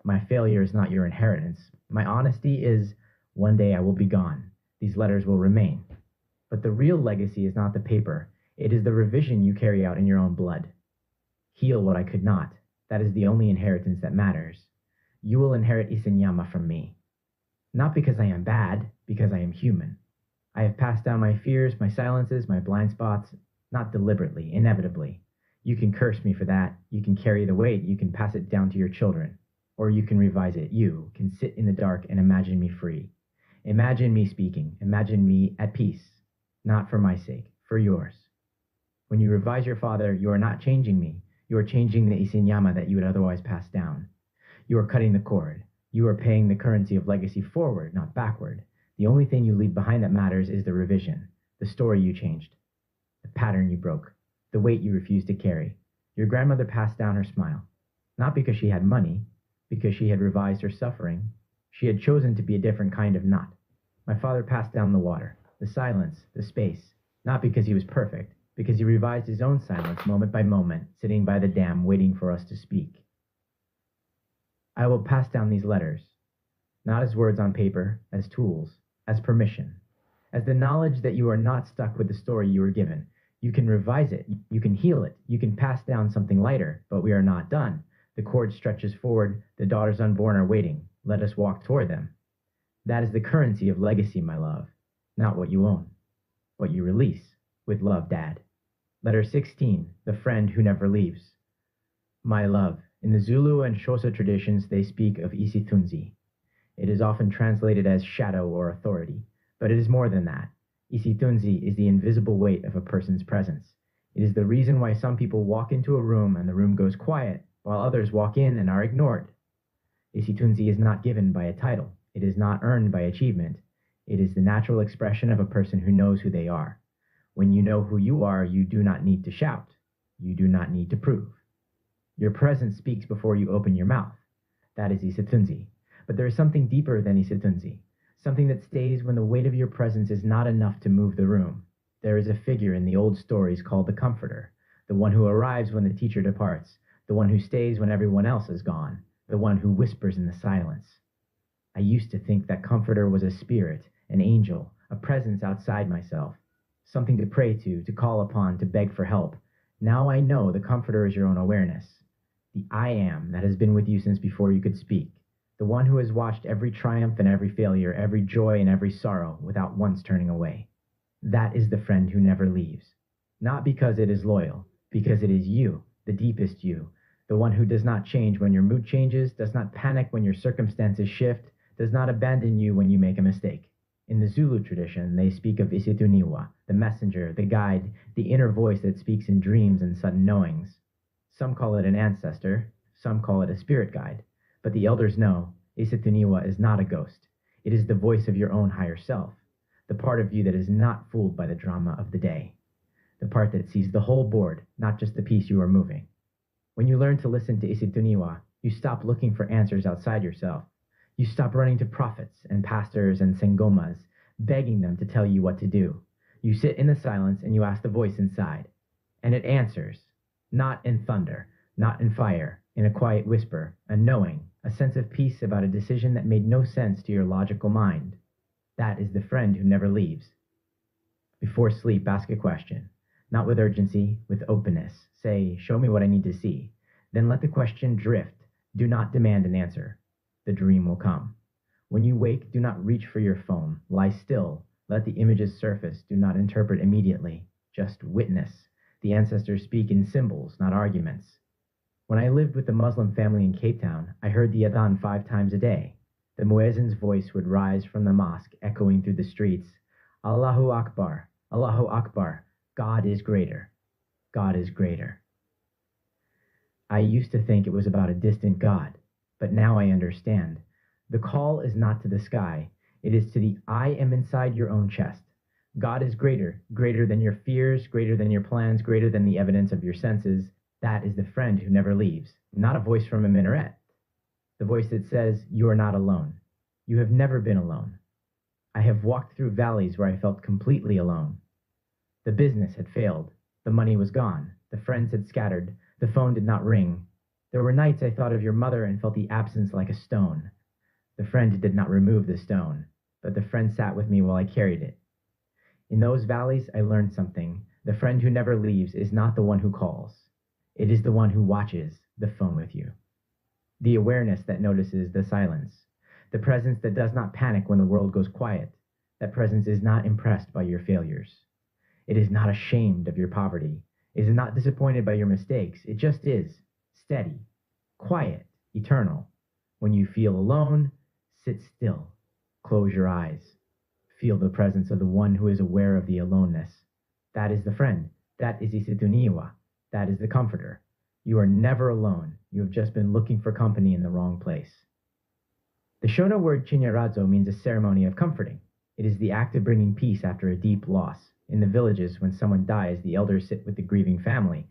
My failure is not your inheritance. My honesty is, one day I will be gone. These letters will remain. But the real legacy is not the paper. It is the revision you carry out in your own blood. Heal what I could not. That is the only inheritance that matters. You will inherit Isithunzi from me. Not because I am bad, because I am human. I have passed down my fears, my silences, my blind spots, not deliberately, inevitably. You can curse me for that. You can carry the weight. You can pass it down to your children. Or you can revise it. You can sit in the dark and imagine me free. Imagine me speaking. Imagine me at peace. Not for my sake, for yours. When you revise your father, you are not changing me. You are changing the Isithunzi that you would otherwise pass down. You are cutting the cord. You are paying the currency of legacy forward, not backward. The only thing you leave behind that matters is the revision, the story you changed, the pattern you broke, the weight you refused to carry. Your grandmother passed down her smile, not because she had money, because she had revised her suffering. She had chosen to be a different kind of knot. My father passed down the water, the silence, the space, not because he was perfect, because he revised his own silence moment by moment, sitting by the dam waiting for us to speak. I will pass down these letters, not as words on paper, as tools, as permission, as the knowledge that you are not stuck with the story you were given. You can revise it, you can heal it, you can pass down something lighter, but we are not done. The cord stretches forward, the daughters unborn are waiting. Let us walk toward them. That is the currency of legacy, my love, not what you own, what you release. With love, Dad. Letter 16, the friend who never leaves. My love, in the Zulu and Xhosa traditions, they speak of Isithunzi. It is often translated as shadow or authority, but it is more than that. Isithunzi is the invisible weight of a person's presence. It is the reason why some people walk into a room and the room goes quiet, while others walk in and are ignored. Isithunzi is not given by a title. It is not earned by achievement. It is the natural expression of a person who knows who they are. When you know who you are, you do not need to shout. You do not need to prove. Your presence speaks before you open your mouth. That is Isithunzi. But there is something deeper than Isithunzi, something that stays when the weight of your presence is not enough to move the room. There is a figure in the old stories called the Comforter, the one who arrives when the teacher departs, the one who stays when everyone else is gone, the one who whispers in the silence. I used to think that Comforter was a spirit, an angel, a presence outside myself, something to pray to call upon, to beg for help. Now I know the Comforter is your own awareness, the I am that has been with you since before you could speak, the one who has watched every triumph and every failure, every joy and every sorrow, without once turning away. That is the friend who never leaves. Not because it is loyal, because it is you, the deepest you, the one who does not change when your mood changes, does not panic when your circumstances shift, does not abandon you when you make a mistake. In the Zulu tradition, they speak of Isithunzi, the messenger, the guide, the inner voice that speaks in dreams and sudden knowings. Some call it an ancestor, some call it a spirit guide, but the elders know Isithunzi is not a ghost. It is the voice of your own higher self, the part of you that is not fooled by the drama of the day, the part that sees the whole board, not just the piece you are moving. When you learn to listen to Isithunzi, you stop looking for answers outside yourself. You stop running to prophets and pastors and sengomas, begging them to tell you what to do. You sit in the silence and you ask the voice inside, and it answers, not in thunder, not in fire, in a quiet whisper, a knowing, a sense of peace about a decision that made no sense to your logical mind. That is the friend who never leaves. Before sleep, ask a question, not with urgency, with openness. Say, show me what I need to see. Then let the question drift. Do not demand an answer. The dream will come. When you wake, do not reach for your phone. Lie still. Let the images surface. Do not interpret immediately. Just witness. The ancestors speak in symbols, not arguments. When I lived with the Muslim family in Cape Town, I heard the adhan 5 times a day. The muezzin's voice would rise from the mosque, echoing through the streets. Allahu Akbar, Allahu Akbar. God is greater. God is greater. I used to think it was about a distant God, but now I understand. The call is not to the sky. It is to the I am inside your own chest. God is greater, greater than your fears, greater than your plans, greater than the evidence of your senses. That is the friend who never leaves. Not a voice from a minaret. the voice that says, "You are not alone. You have never been alone." I have walked through valleys where I felt completely alone. The business had failed. The money was gone. The friends had scattered. The phone did not ring. There were nights I thought of your mother and felt the absence like a stone. The friend did not remove the stone, but the friend sat with me while I carried it. In those valleys, I learned something. The friend who never leaves is not the one who calls. It is the one who watches the phone with you. The awareness that notices the silence. The presence that does not panic when the world goes quiet. That presence is not impressed by your failures. It is not ashamed of your poverty. It is not disappointed by your mistakes. It just is. Steady. Quiet. Eternal. When you feel alone, sit still. Close your eyes. Feel the presence of the one who is aware of the aloneness. That is the friend. That is Isithunzi. That is the comforter. You are never alone. You have just been looking for company in the wrong place. The Shona word chinyarazo means a ceremony of comforting. It is the act of bringing peace after a deep loss. In the villages, when someone dies, the elders sit with the grieving family.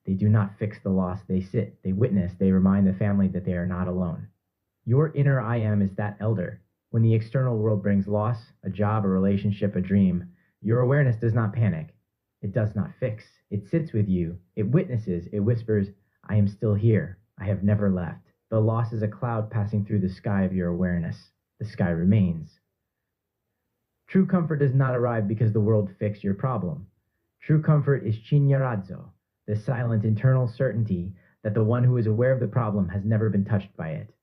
They do not fix the loss, they sit, they witness, they remind the family that they are not alone. Your inner I am is that elder. When the external world brings loss, a job, a relationship, a dream, your awareness does not panic. It does not fix. It sits with you. It witnesses. It whispers, "I am still here. I have never left." The loss is a cloud passing through the sky of your awareness. The sky remains. True comfort does not arrive because the world fixed your problem. True comfort is chinyarazo, the silent internal certainty that the one who is aware of the problem has never been touched by it.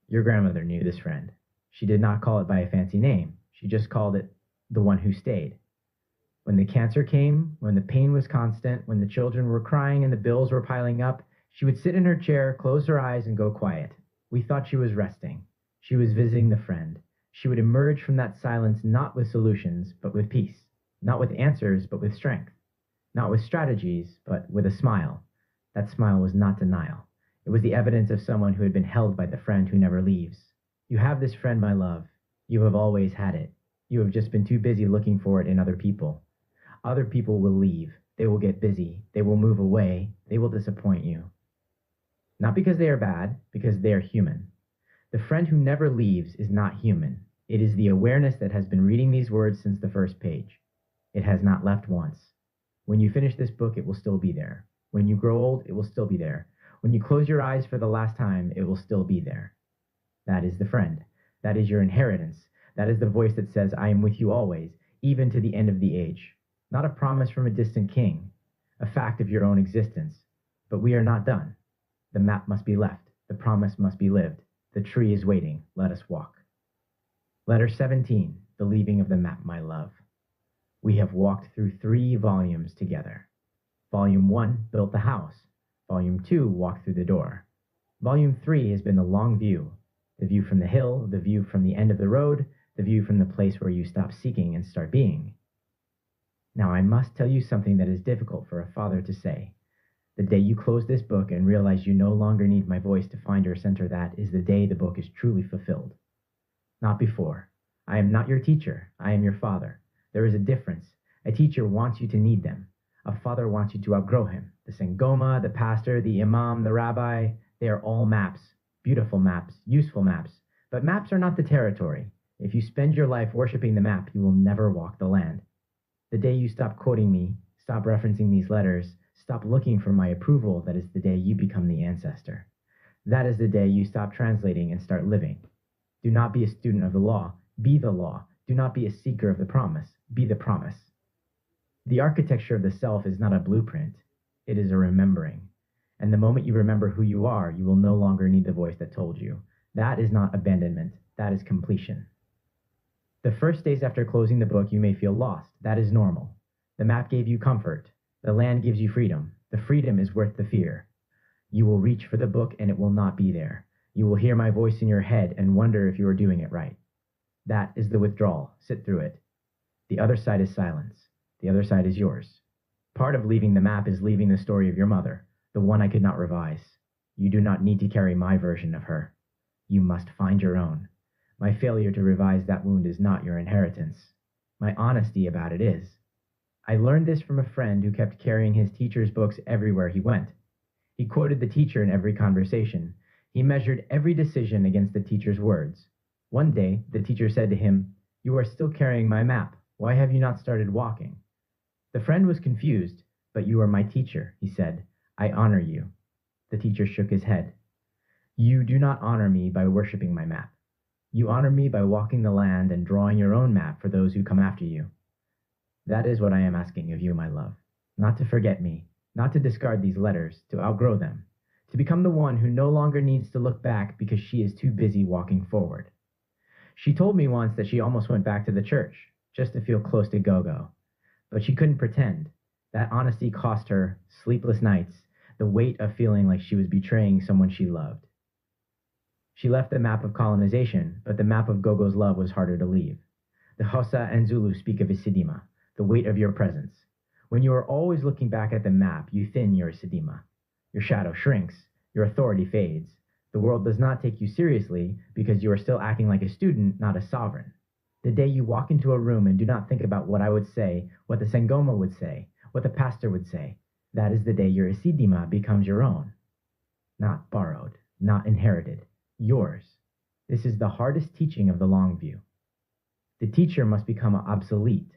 Your grandmother knew this friend. She did not call it by a fancy name. She just called it the one who stayed. When the cancer came, when the pain was constant, when the children were crying and the bills were piling up, she would sit in her chair, close her eyes, and go quiet. We thought she was resting. She was visiting the friend. She would emerge from that silence not with solutions, but with peace. Not with answers, but with strength. Not with strategies, but with a smile. That smile was not denial. It was the evidence of someone who had been held by the friend who never leaves. You have this friend, my love. You have always had it. You have just been too busy looking for it in other people. Other people will leave. They will get busy. They will move away. They will disappoint you. Not because they are bad, because they are human. The friend who never leaves is not human. It is the awareness that has been reading these words since the first page. It has not left once. When you finish this book, it will still be there. When you grow old, it will still be there. When you close your eyes for the last time, it will still be there. That is the friend. That is your inheritance. That is the voice that says, "I am with you always, even to the end of the age." Not a promise from a distant king, a fact of your own existence. But we are not done. The map must be left. The promise must be lived. The tree is waiting. Let us walk. Letter 17, the leaving of the map, my love. We have walked through 3 volumes together. Volume 1 built the house. Volume 2 walked through the door. Volume 3 has been the long view. The view from the hill, the view from the end of the road, the view from the place where you stop seeking and start being. Now I must tell you something that is difficult for a father to say. The day you close this book and realize you no longer need my voice to find or center that is the day the book is truly fulfilled. Not before. I am not your teacher. I am your father. There is a difference. A teacher wants you to need them. A father wants you to outgrow him. The Sangoma, the pastor, the imam, the rabbi, they are all maps. Beautiful maps, useful maps. But maps are not the territory. If you spend your life worshiping the map, you will never walk the land. The day you stop quoting me, stop referencing these letters, stop looking for my approval, that is the day you become the ancestor. That is the day you stop translating and start living. Do not be a student of the law. Be the law. Do not be a seeker of the promise. Be the promise. The architecture of the self is not a blueprint. It is a remembering. And the moment you remember who you are, you will no longer need the voice that told you. That is not abandonment. That is completion. The first days after closing the book, you may feel lost. That is normal. The map gave you comfort. The land gives you freedom. The freedom is worth the fear. You will reach for the book and it will not be there. You will hear my voice in your head and wonder if you are doing it right. That is the withdrawal. Sit through it. The other side is silence. The other side is yours. Part of leaving the map is leaving the story of your mother, the one I could not revise. You do not need to carry my version of her. You must find your own. My failure to revise that wound is not your inheritance. My honesty about it is. I learned this from a friend who kept carrying his teacher's books everywhere he went. He quoted the teacher in every conversation. He measured every decision against the teacher's words. One day, the teacher said to him, "You are still carrying my map. Why have you not started walking?" The friend was confused. "But you are my teacher," he said. "I honor you." The teacher shook his head. "You do not honor me by worshiping my map. You honor me by walking the land and drawing your own map for those who come after you. That is what I am asking of you, my love. Not to forget me, not to discard these letters, to outgrow them, to become the one who no longer needs to look back because she is too busy walking forward." She told me once that she almost went back to the church, just to feel close to Gogo. But she couldn't pretend. That honesty cost her sleepless nights, the weight of feeling like she was betraying someone she loved. She left the map of colonization, but the map of Gogo's love was harder to leave. The Xhosa and Zulu speak of Isidima, the weight of your presence. When you are always looking back at the map, you thin your Isidima. Your shadow shrinks, your authority fades. The world does not take you seriously because you are still acting like a student, not a sovereign. The day you walk into a room and do not think about what I would say, what the Sangoma would say, what the pastor would say, that is the day your Isidima becomes your own. Not borrowed, not inherited, yours. This is the hardest teaching of the long view. The teacher must become obsolete.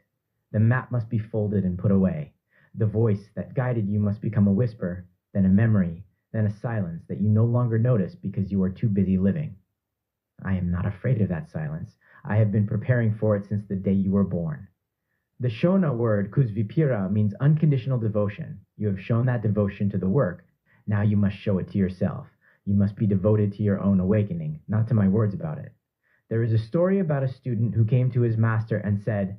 The map must be folded and put away. The voice that guided you must become a whisper, then a memory, then a silence that you no longer notice because you are too busy living. I am not afraid of that silence. I have been preparing for it since the day you were born. The Shona word Kuzvipira means unconditional devotion. You have shown that devotion to the work. Now you must show it to yourself. You must be devoted to your own awakening, not to my words about it. There is a story about a student who came to his master and said,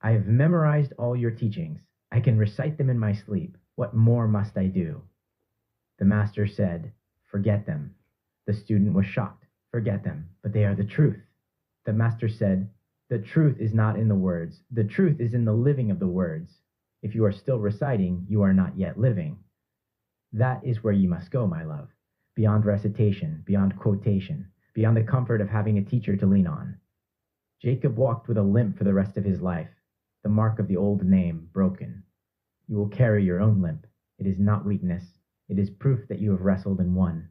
"I have memorized all your teachings. I can recite them in my sleep. What more must I do?" The master said, "Forget them." The student was shocked. "Forget them, but they are the truth." The master said, "The truth is not in the words. The truth is in the living of the words. If you are still reciting, you are not yet living." That is where you must go, my love. Beyond recitation, beyond quotation, beyond the comfort of having a teacher to lean on. Jacob walked with a limp for the rest of his life, the mark of the old name broken. You will carry your own limp. It is not weakness. It is proof that you have wrestled and won.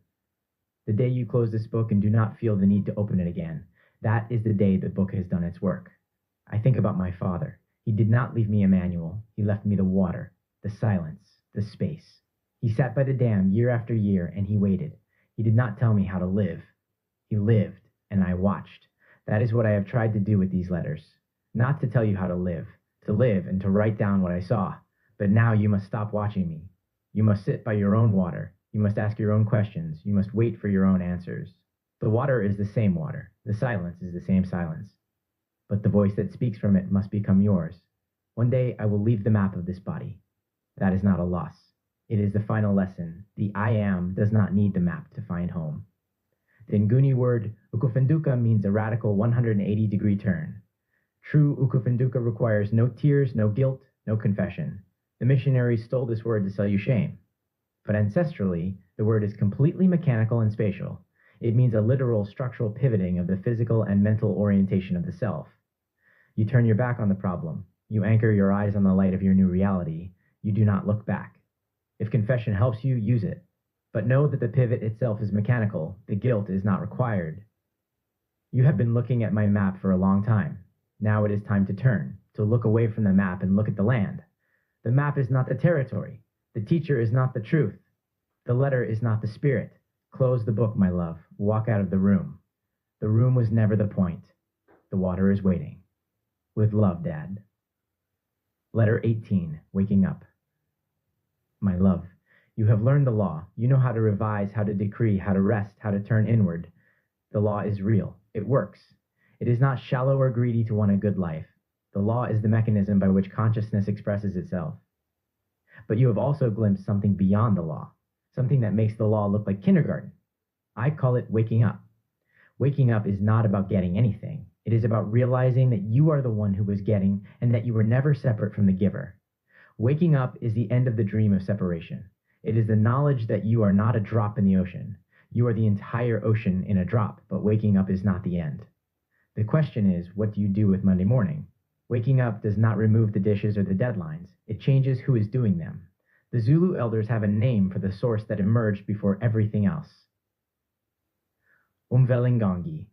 The day you close this book and do not feel the need to open it again, that is the day the book has done its work. I think about my father. He did not leave me a manual. He left me the water, the silence, the space. He sat by the dam year after year, and he waited. He did not tell me how to live. He lived, and I watched. That is what I have tried to do with these letters. Not to tell you how to live and to write down what I saw. But now you must stop watching me. You must sit by your own water. You must ask your own questions. You must wait for your own answers. The water is the same water. The silence is the same silence. But the voice that speaks from it must become yours. One day I will leave the map of this body. That is not a loss. It is the final lesson. The I am does not need the map to find home. The Nguni word Ukuphenduka means a radical 180-degree turn. True Ukuphenduka requires no tears, no guilt, no confession. The missionaries stole this word to sell you shame. But ancestrally, the word is completely mechanical and spatial. It means a literal structural pivoting of the physical and mental orientation of the self. You turn your back on the problem. You anchor your eyes on the light of your new reality. You do not look back. If confession helps you, use it. But know that the pivot itself is mechanical. The guilt is not required. You have been looking at my map for a long time. Now it is time to turn, to look away from the map and look at the land. The map is not the territory. The teacher is not the truth. The letter is not the spirit. Close the book, my love. Walk out of the room. The room was never the point. The water is waiting. With love, Dad. Letter 18, Waking Up. My love, you have learned the law. You know how to revise, how to decree, how to rest, how to turn inward. The law is real. It works. It is not shallow or greedy to want a good life. The law is the mechanism by which consciousness expresses itself. But you have also glimpsed something beyond the law, something that makes the law look like kindergarten. I call it waking up. Waking up is not about getting anything. It is about realizing that you are the one who was getting and that you were never separate from the giver. Waking up is the end of the dream of separation. It is the knowledge that you are not a drop in the ocean. You are the entire ocean in a drop, but waking up is not the end. The question is, what do you do with Monday morning? Waking up does not remove the dishes or the deadlines. It changes who is doing them. The Zulu elders have a name for the source that emerged before everything else. Umvelingangi.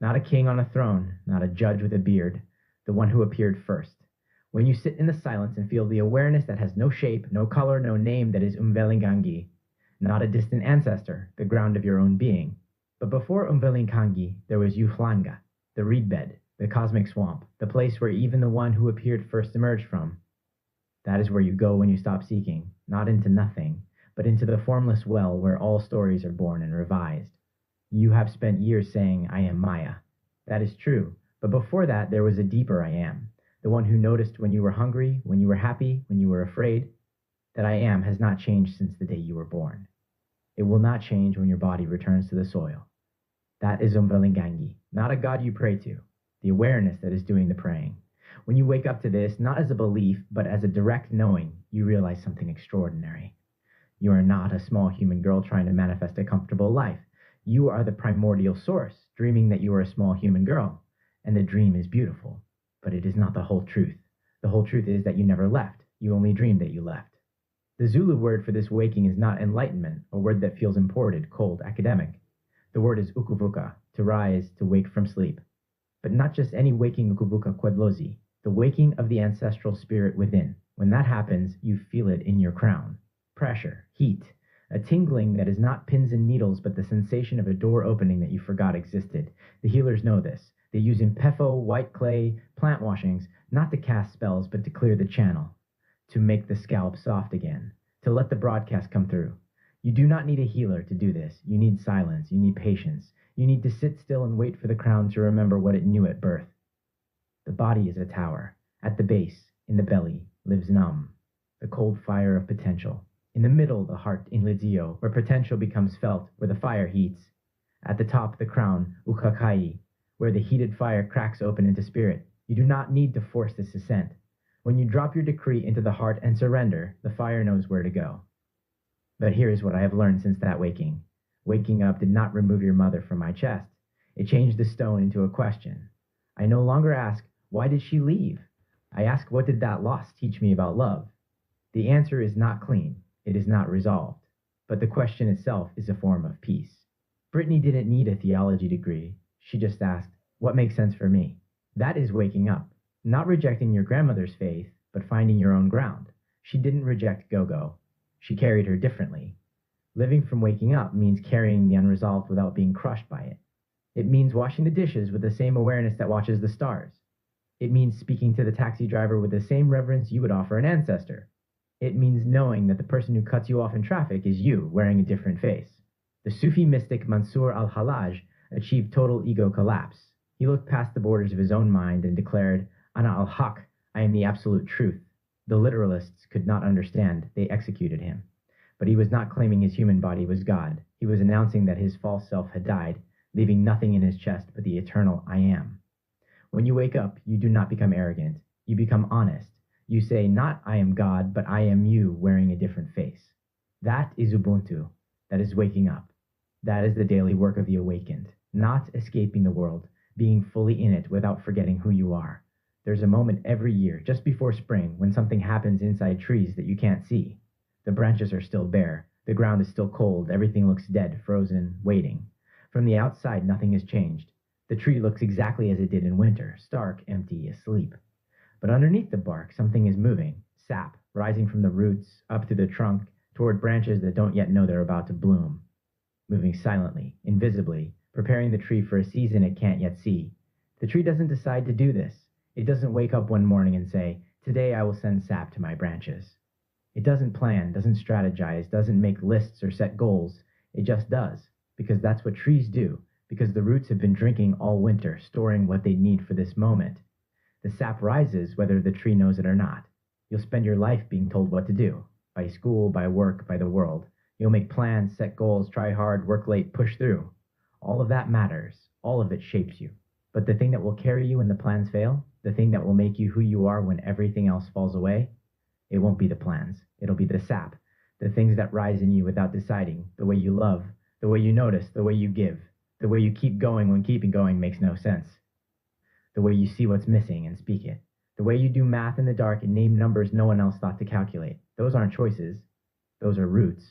Not a king on a throne, not a judge with a beard, the one who appeared first. When you sit in the silence and feel the awareness that has no shape, no color, no name, that is Umvelingangi. Not a distant ancestor, the ground of your own being. But before Umvelingangi, there was uHlanga, the reed bed, the cosmic swamp, the place where even the one who appeared first emerged from. That is where you go when you stop seeking, not into nothing, but into the formless well where all stories are born and revised. You have spent years saying, I am Maya. That is true, but before that there was a deeper I am, the one who noticed when you were hungry, when you were happy, when you were afraid. That I am has not changed since the day you were born. It will not change when your body returns to the soil. That is Umvelingangi, not a god you pray to, the awareness that is doing the praying. When you wake up to this, not as a belief, but as a direct knowing, you realize something extraordinary. You are not a small human girl trying to manifest a comfortable life. You are the primordial source, dreaming that you are a small human girl. And the dream is beautiful, but it is not the whole truth. The whole truth is that you never left. You only dreamed that you left. The Zulu word for this waking is not enlightenment, a word that feels imported, cold, academic. The word is ukuvuka, to rise, to wake from sleep. But not just any waking ukuvuka kwedlozi, the waking of the ancestral spirit within. When that happens, you feel it in your crown. Pressure, heat, a tingling that is not pins and needles, but the sensation of a door opening that you forgot existed. The healers know this. They use Mpofu, white clay, plant washings, not to cast spells, but to clear the channel, to make the scalp soft again, to let the broadcast come through. You do not need a healer to do this. You need silence. You need patience. You need to sit still and wait for the crown to remember what it knew at birth. The body is a tower. At the base, in the belly, lives Nam, the cold fire of potential. In the middle, the heart, Inhliziyo, where potential becomes felt, where the fire heats. At the top, the crown, Ukhakhayi, where the heated fire cracks open into spirit. You do not need to force this ascent. When you drop your decree into the heart and surrender, the fire knows where to go. But here is what I have learned since that waking. Waking up did not remove your mother from my chest. It changed the stone into a question. I no longer ask, why did she leave? I ask, what did that loss teach me about love? The answer is not clean. It is not resolved. But the question itself is a form of peace. Britney didn't need a theology degree. She just asked, what makes sense for me? That is waking up. Not rejecting your grandmother's faith, but finding your own ground. She didn't reject go-go. She carried her differently. Living from waking up means carrying the unresolved without being crushed by it. It means washing the dishes with the same awareness that watches the stars. It means speaking to the taxi driver with the same reverence you would offer an ancestor. It means knowing that the person who cuts you off in traffic is you, wearing a different face. The Sufi mystic Mansur al-Hallaj achieved total ego collapse. He looked past the borders of his own mind and declared, Ana al-Haq, I am the absolute truth. The literalists could not understand. They executed him. But he was not claiming his human body was God. He was announcing that his false self had died, leaving nothing in his chest but the eternal I am. When you wake up, you do not become arrogant. You become honest. You say, not I am God, but I am you wearing a different face. That is Ubuntu. That is waking up. That is the daily work of the awakened. Not escaping the world, being fully in it without forgetting who you are. There's a moment every year, just before spring, when something happens inside trees that you can't see. The branches are still bare. The ground is still cold. Everything looks dead, frozen, waiting. From the outside, nothing has changed. The tree looks exactly as it did in winter, stark, empty, asleep. But underneath the bark, something is moving. Sap, rising from the roots, up to the trunk, toward branches that don't yet know they're about to bloom. Moving silently, invisibly, preparing the tree for a season it can't yet see. The tree doesn't decide to do this. It doesn't wake up one morning and say, today I will send sap to my branches. It doesn't plan, doesn't strategize, doesn't make lists or set goals. It just does, because that's what trees do, because the roots have been drinking all winter, storing what they need for this moment. The sap rises whether the tree knows it or not. You'll spend your life being told what to do, by school, by work, by the world. You'll make plans, set goals, try hard, work late, push through. All of that matters. All of it shapes you. But the thing that will carry you when the plans fail, the thing that will make you who you are when everything else falls away, it won't be the plans. It'll be the sap, the things that rise in you without deciding, the way you love, the way you notice, the way you give, the way you keep going when keeping going makes no sense, the way you see what's missing and speak it, the way you do math in the dark and name numbers no one else thought to calculate. Those aren't choices. Those are roots.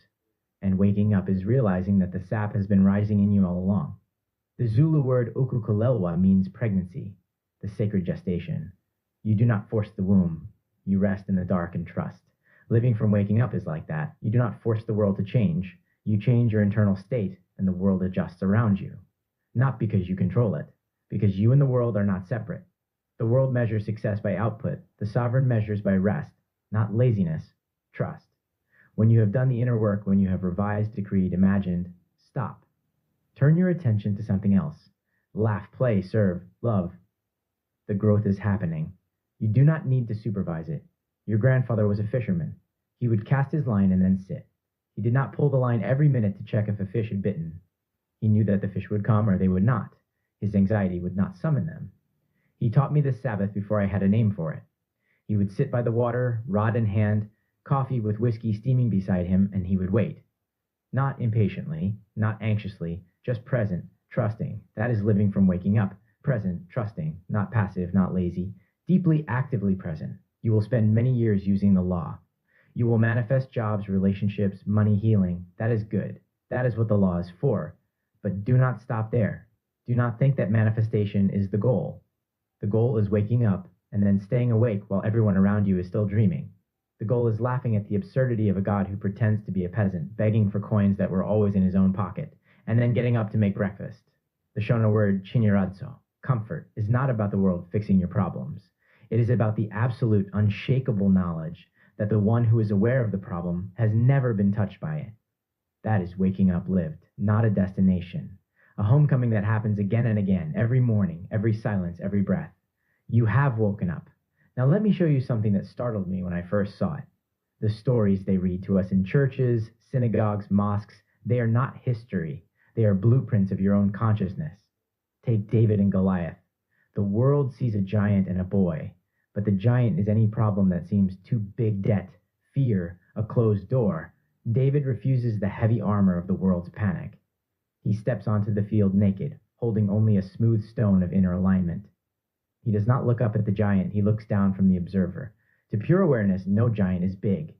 And waking up is realizing that the sap has been rising in you all along. The Zulu word Ukuthula means pregnancy, the sacred gestation. You do not force the womb. You rest in the dark and trust. Living from waking up is like that. You do not force the world to change. You change your internal state, and the world adjusts around you. Not because you control it, because you and the world are not separate. The world measures success by output. The sovereign measures by rest, not laziness, trust. When you have done the inner work, when you have revised, decreed, imagined, stop. Turn your attention to something else. Laugh, play, serve, love. The growth is happening. You do not need to supervise it. Your grandfather was a fisherman. He would cast his line and then sit. He did not pull the line every minute to check if a fish had bitten. He knew that the fish would come or they would not. His anxiety would not summon them. He taught me the Sabbath before I had a name for it. He would sit by the water, rod in hand, coffee with whiskey steaming beside him, and he would wait. Not impatiently, not anxiously, just present, trusting. That is living from waking up. Present, trusting, not passive, not lazy. Deeply, actively present. You will spend many years using the law. You will manifest jobs, relationships, money, healing. That is good. That is what the law is for. But do not stop there. Do not think that manifestation is the goal. The goal is waking up and then staying awake while everyone around you is still dreaming. The goal is laughing at the absurdity of a God who pretends to be a peasant, begging for coins that were always in his own pocket, and then getting up to make breakfast. The Shona word chinyiratso, comfort, is not about the world fixing your problems. It is about the absolute, unshakable knowledge that the one who is aware of the problem has never been touched by it. That is waking up lived, not a destination. A homecoming that happens again and again, every morning, every silence, every breath. You have woken up. Now let me show you something that startled me when I first saw it. The stories they read to us in churches, synagogues, mosques, they are not history. They are blueprints of your own consciousness. Take David and Goliath. The world sees a giant and a boy, but the giant is any problem that seems too big: debt, fear, a closed door. David refuses the heavy armor of the world's panic. He steps onto the field naked, holding only a smooth stone of inner alignment. He does not look up at the giant, he looks down from the observer. To pure awareness, no giant is big.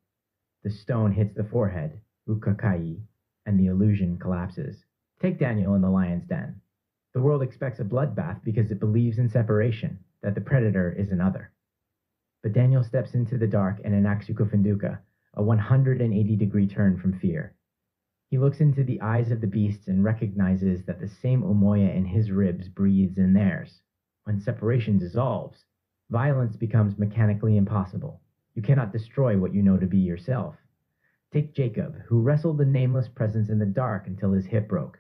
The stone hits the forehead, Ukhakhayi, and the illusion collapses. Take Daniel in the lion's den. The world expects a bloodbath because it believes in separation, that the predator is another. But Daniel steps into the dark and enacts Ukupahla, a 180-degree turn from fear. He looks into the eyes of the beasts and recognizes that the same Umoya in his ribs breathes in theirs. When separation dissolves, violence becomes mechanically impossible. You cannot destroy what you know to be yourself. Take Jacob, who wrestled the nameless presence in the dark until his hip broke.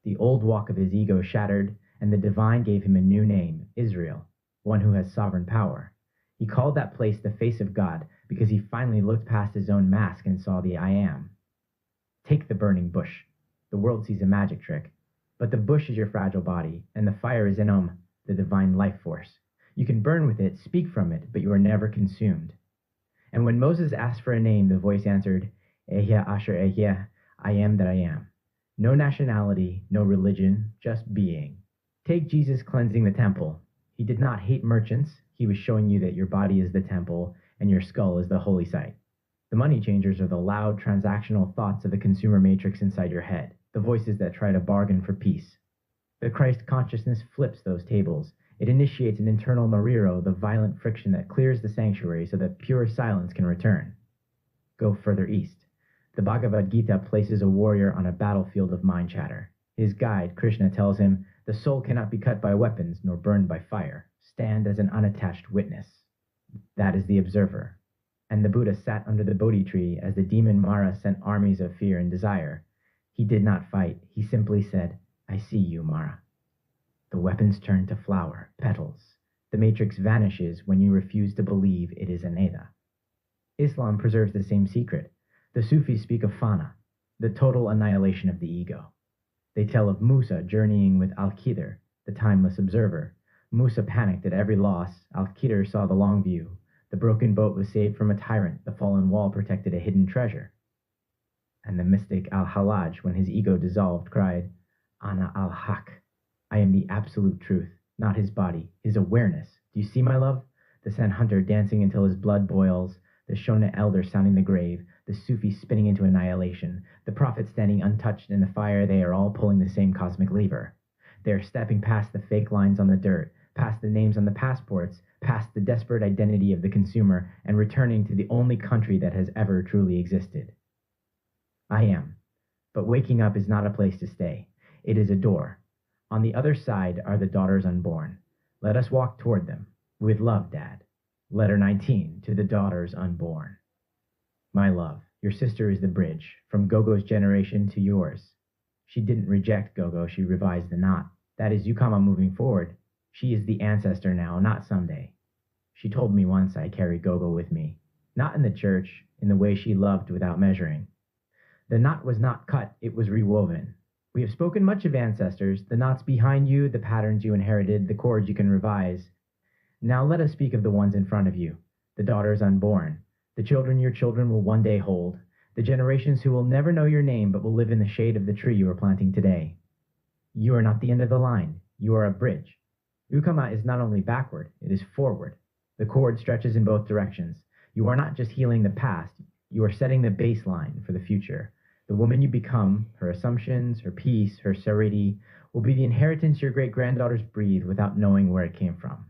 The old walk of his ego shattered, and the divine gave him a new name, Israel, one who has sovereign power. He called that place the face of God because he finally looked past his own mask and saw the I am. Take the burning bush. The world sees a magic trick, but the bush is your fragile body, and the fire is Enom, the divine life force. You can burn with it, speak from it, but you are never consumed. And when Moses asked for a name, the voice answered, Ehya Asher Ehya, I am that I am. No nationality, no religion, just being. Take Jesus cleansing the temple. He did not hate merchants. He was showing you that your body is the temple and your skull is the holy site. The money changers are the loud transactional thoughts of the consumer matrix inside your head, the voices that try to bargain for peace. The Christ consciousness flips those tables. It initiates an internal mariro, the violent friction that clears the sanctuary so that pure silence can return. Go further east. The Bhagavad Gita places a warrior on a battlefield of mind chatter. His guide, Krishna, tells him, the soul cannot be cut by weapons nor burned by fire. Stand as an unattached witness. That is the observer. And the Buddha sat under the Bodhi tree as the demon Mara sent armies of fear and desire. He did not fight. He simply said, I see you, Mara. The weapons turn to flower, petals. The matrix vanishes when you refuse to believe it is Aneda. Islam preserves the same secret. The Sufis speak of Fana, the total annihilation of the ego. They tell of Musa journeying with Al-Khidr, the timeless observer. Musa panicked at every loss. Al-Khidr saw the long view. The broken boat was saved from a tyrant. The fallen wall protected a hidden treasure. And the mystic Al-Halaj, when his ego dissolved, cried, Ana al-Haq. I am the absolute truth, not his body, his awareness. Do you see, my love? The Sen hunter dancing until his blood boils, the Shona elder sounding the grave, the Sufi spinning into annihilation, the prophet standing untouched in the fire. They are all pulling the same cosmic lever. They are stepping past the fake lines on the dirt, past the names on the passports, past the desperate identity of the consumer, and returning to the only country that has ever truly existed. I am. But waking up is not a place to stay. It is a door. On the other side are the daughters unborn. Let us walk toward them. With love, Dad. Letter 19 to the daughters unborn. My love, your sister is the bridge, from Gogo's generation to yours. She didn't reject Gogo, she revised the knot. That is Ukama moving forward. She is the ancestor now, not someday. She told me once I carry Gogo with me. Not in the church, in the way she loved without measuring. The knot was not cut, it was rewoven. We have spoken much of ancestors, the knots behind you, the patterns you inherited, the cords you can revise. Now let us speak of the ones in front of you, the daughters unborn, the children your children will one day hold, the generations who will never know your name but will live in the shade of the tree you are planting today. You are not the end of the line, you are a bridge. Ukama is not only backward, it is forward. The cord stretches in both directions. You are not just healing the past, you are setting the baseline for the future. The woman you become, her assumptions, her peace, her serenity, will be the inheritance your great-granddaughters breathe without knowing where it came from.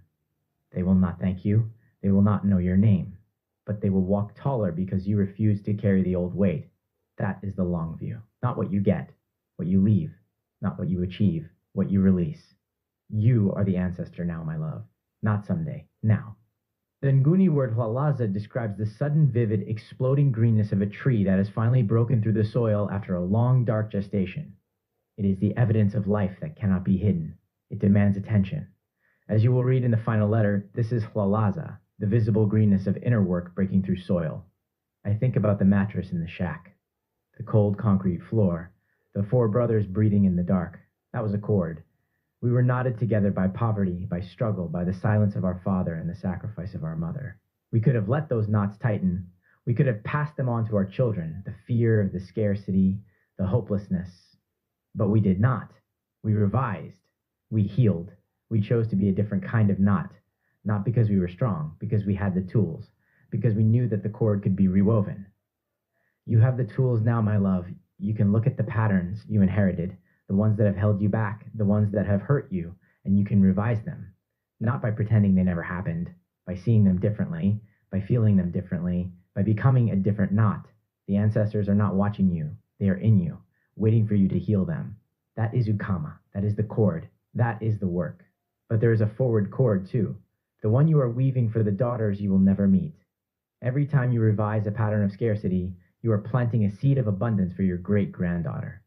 They will not thank you, they will not know your name, but they will walk taller because you refuse to carry the old weight. That is the long view, not what you get, what you leave, not what you achieve, what you release. You are the ancestor now, my love, not someday, now. The Nguni word Hlalaza describes the sudden, vivid, exploding greenness of a tree that has finally broken through the soil after a long, dark gestation. It is the evidence of life that cannot be hidden. It demands attention. As you will read in the final letter, this is Hlalaza, the visible greenness of inner work breaking through soil. I think about the mattress in the shack, the cold concrete floor, the four brothers breathing in the dark. That was a cord. We were knotted together by poverty, by struggle, by the silence of our father and the sacrifice of our mother. We could have let those knots tighten. We could have passed them on to our children, the fear, the scarcity, the hopelessness. But we did not. We revised. We healed. We chose to be a different kind of knot, not because we were strong, because we had the tools, because we knew that the cord could be rewoven. You have the tools now, my love. You can look at the patterns you inherited, the ones that have held you back, the ones that have hurt you, and you can revise them, not by pretending they never happened, by seeing them differently, by feeling them differently, by becoming a different knot. The ancestors are not watching you. They are in you, waiting for you to heal them. That is Ukama. That is the cord. That is the work. But there is a forward cord, too, the one you are weaving for the daughters you will never meet. Every time you revise a pattern of scarcity, you are planting a seed of abundance for your great-granddaughter.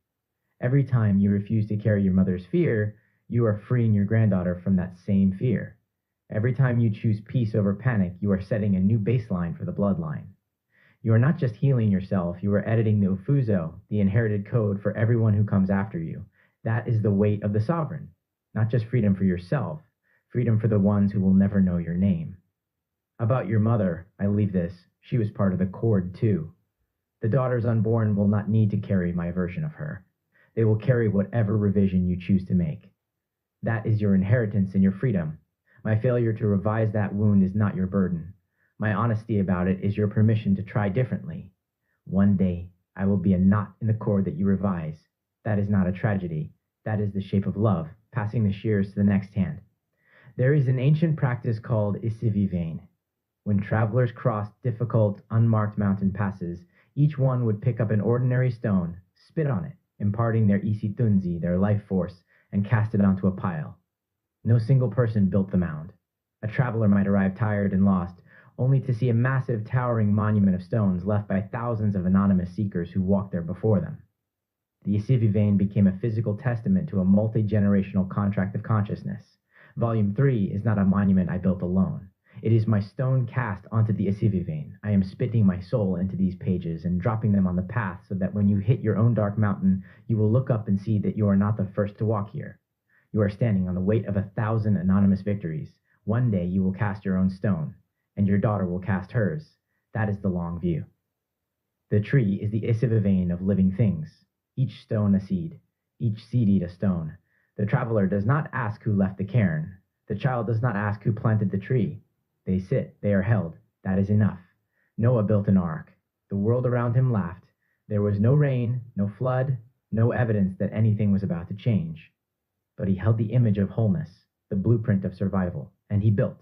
Every time you refuse to carry your mother's fear, you are freeing your granddaughter from that same fear. Every time you choose peace over panic, you are setting a new baseline for the bloodline. You are not just healing yourself, you are editing the Ufuzo, the inherited code for everyone who comes after you. That is the weight of the sovereign. Not just freedom for yourself, freedom for the ones who will never know your name. About your mother, I leave this. She was part of the cord, too. The daughters unborn will not need to carry my version of her. They will carry whatever revision you choose to make. That is your inheritance and your freedom. My failure to revise that wound is not your burden. My honesty about it is your permission to try differently. One day, I will be a knot in the cord that you revise. That is not a tragedy. That is the shape of love, passing the shears to the next hand. There is an ancient practice called Isithunzi. When travelers crossed difficult, unmarked mountain passes, each one would pick up an ordinary stone, spit on it, imparting their Isithunzi, their life force, and cast it onto a pile. No single person built the mound. A traveler might arrive tired and lost, only to see a massive, towering monument of stones left by thousands of anonymous seekers who walked there before them. The Isithunzi became a physical testament to a multi-generational contract of consciousness. Volume 3 is not a monument I built alone. It is my stone cast onto the Isithunzi. I am spitting my soul into these pages and dropping them on the path so that when you hit your own dark mountain, you will look up and see that you are not the first to walk here. You are standing on the weight of 1,000 anonymous victories. One day you will cast your own stone, and your daughter will cast hers. That is the long view. The tree is the Isithunzi of living things. Each stone a seed, each seed a stone. The traveler does not ask who left the cairn. The child does not ask who planted the tree. They sit, they are held. That is enough. Noah built an ark. The world around him laughed. There was no rain, no flood, no evidence that anything was about to change. But he held the image of wholeness, the blueprint of survival, and he built.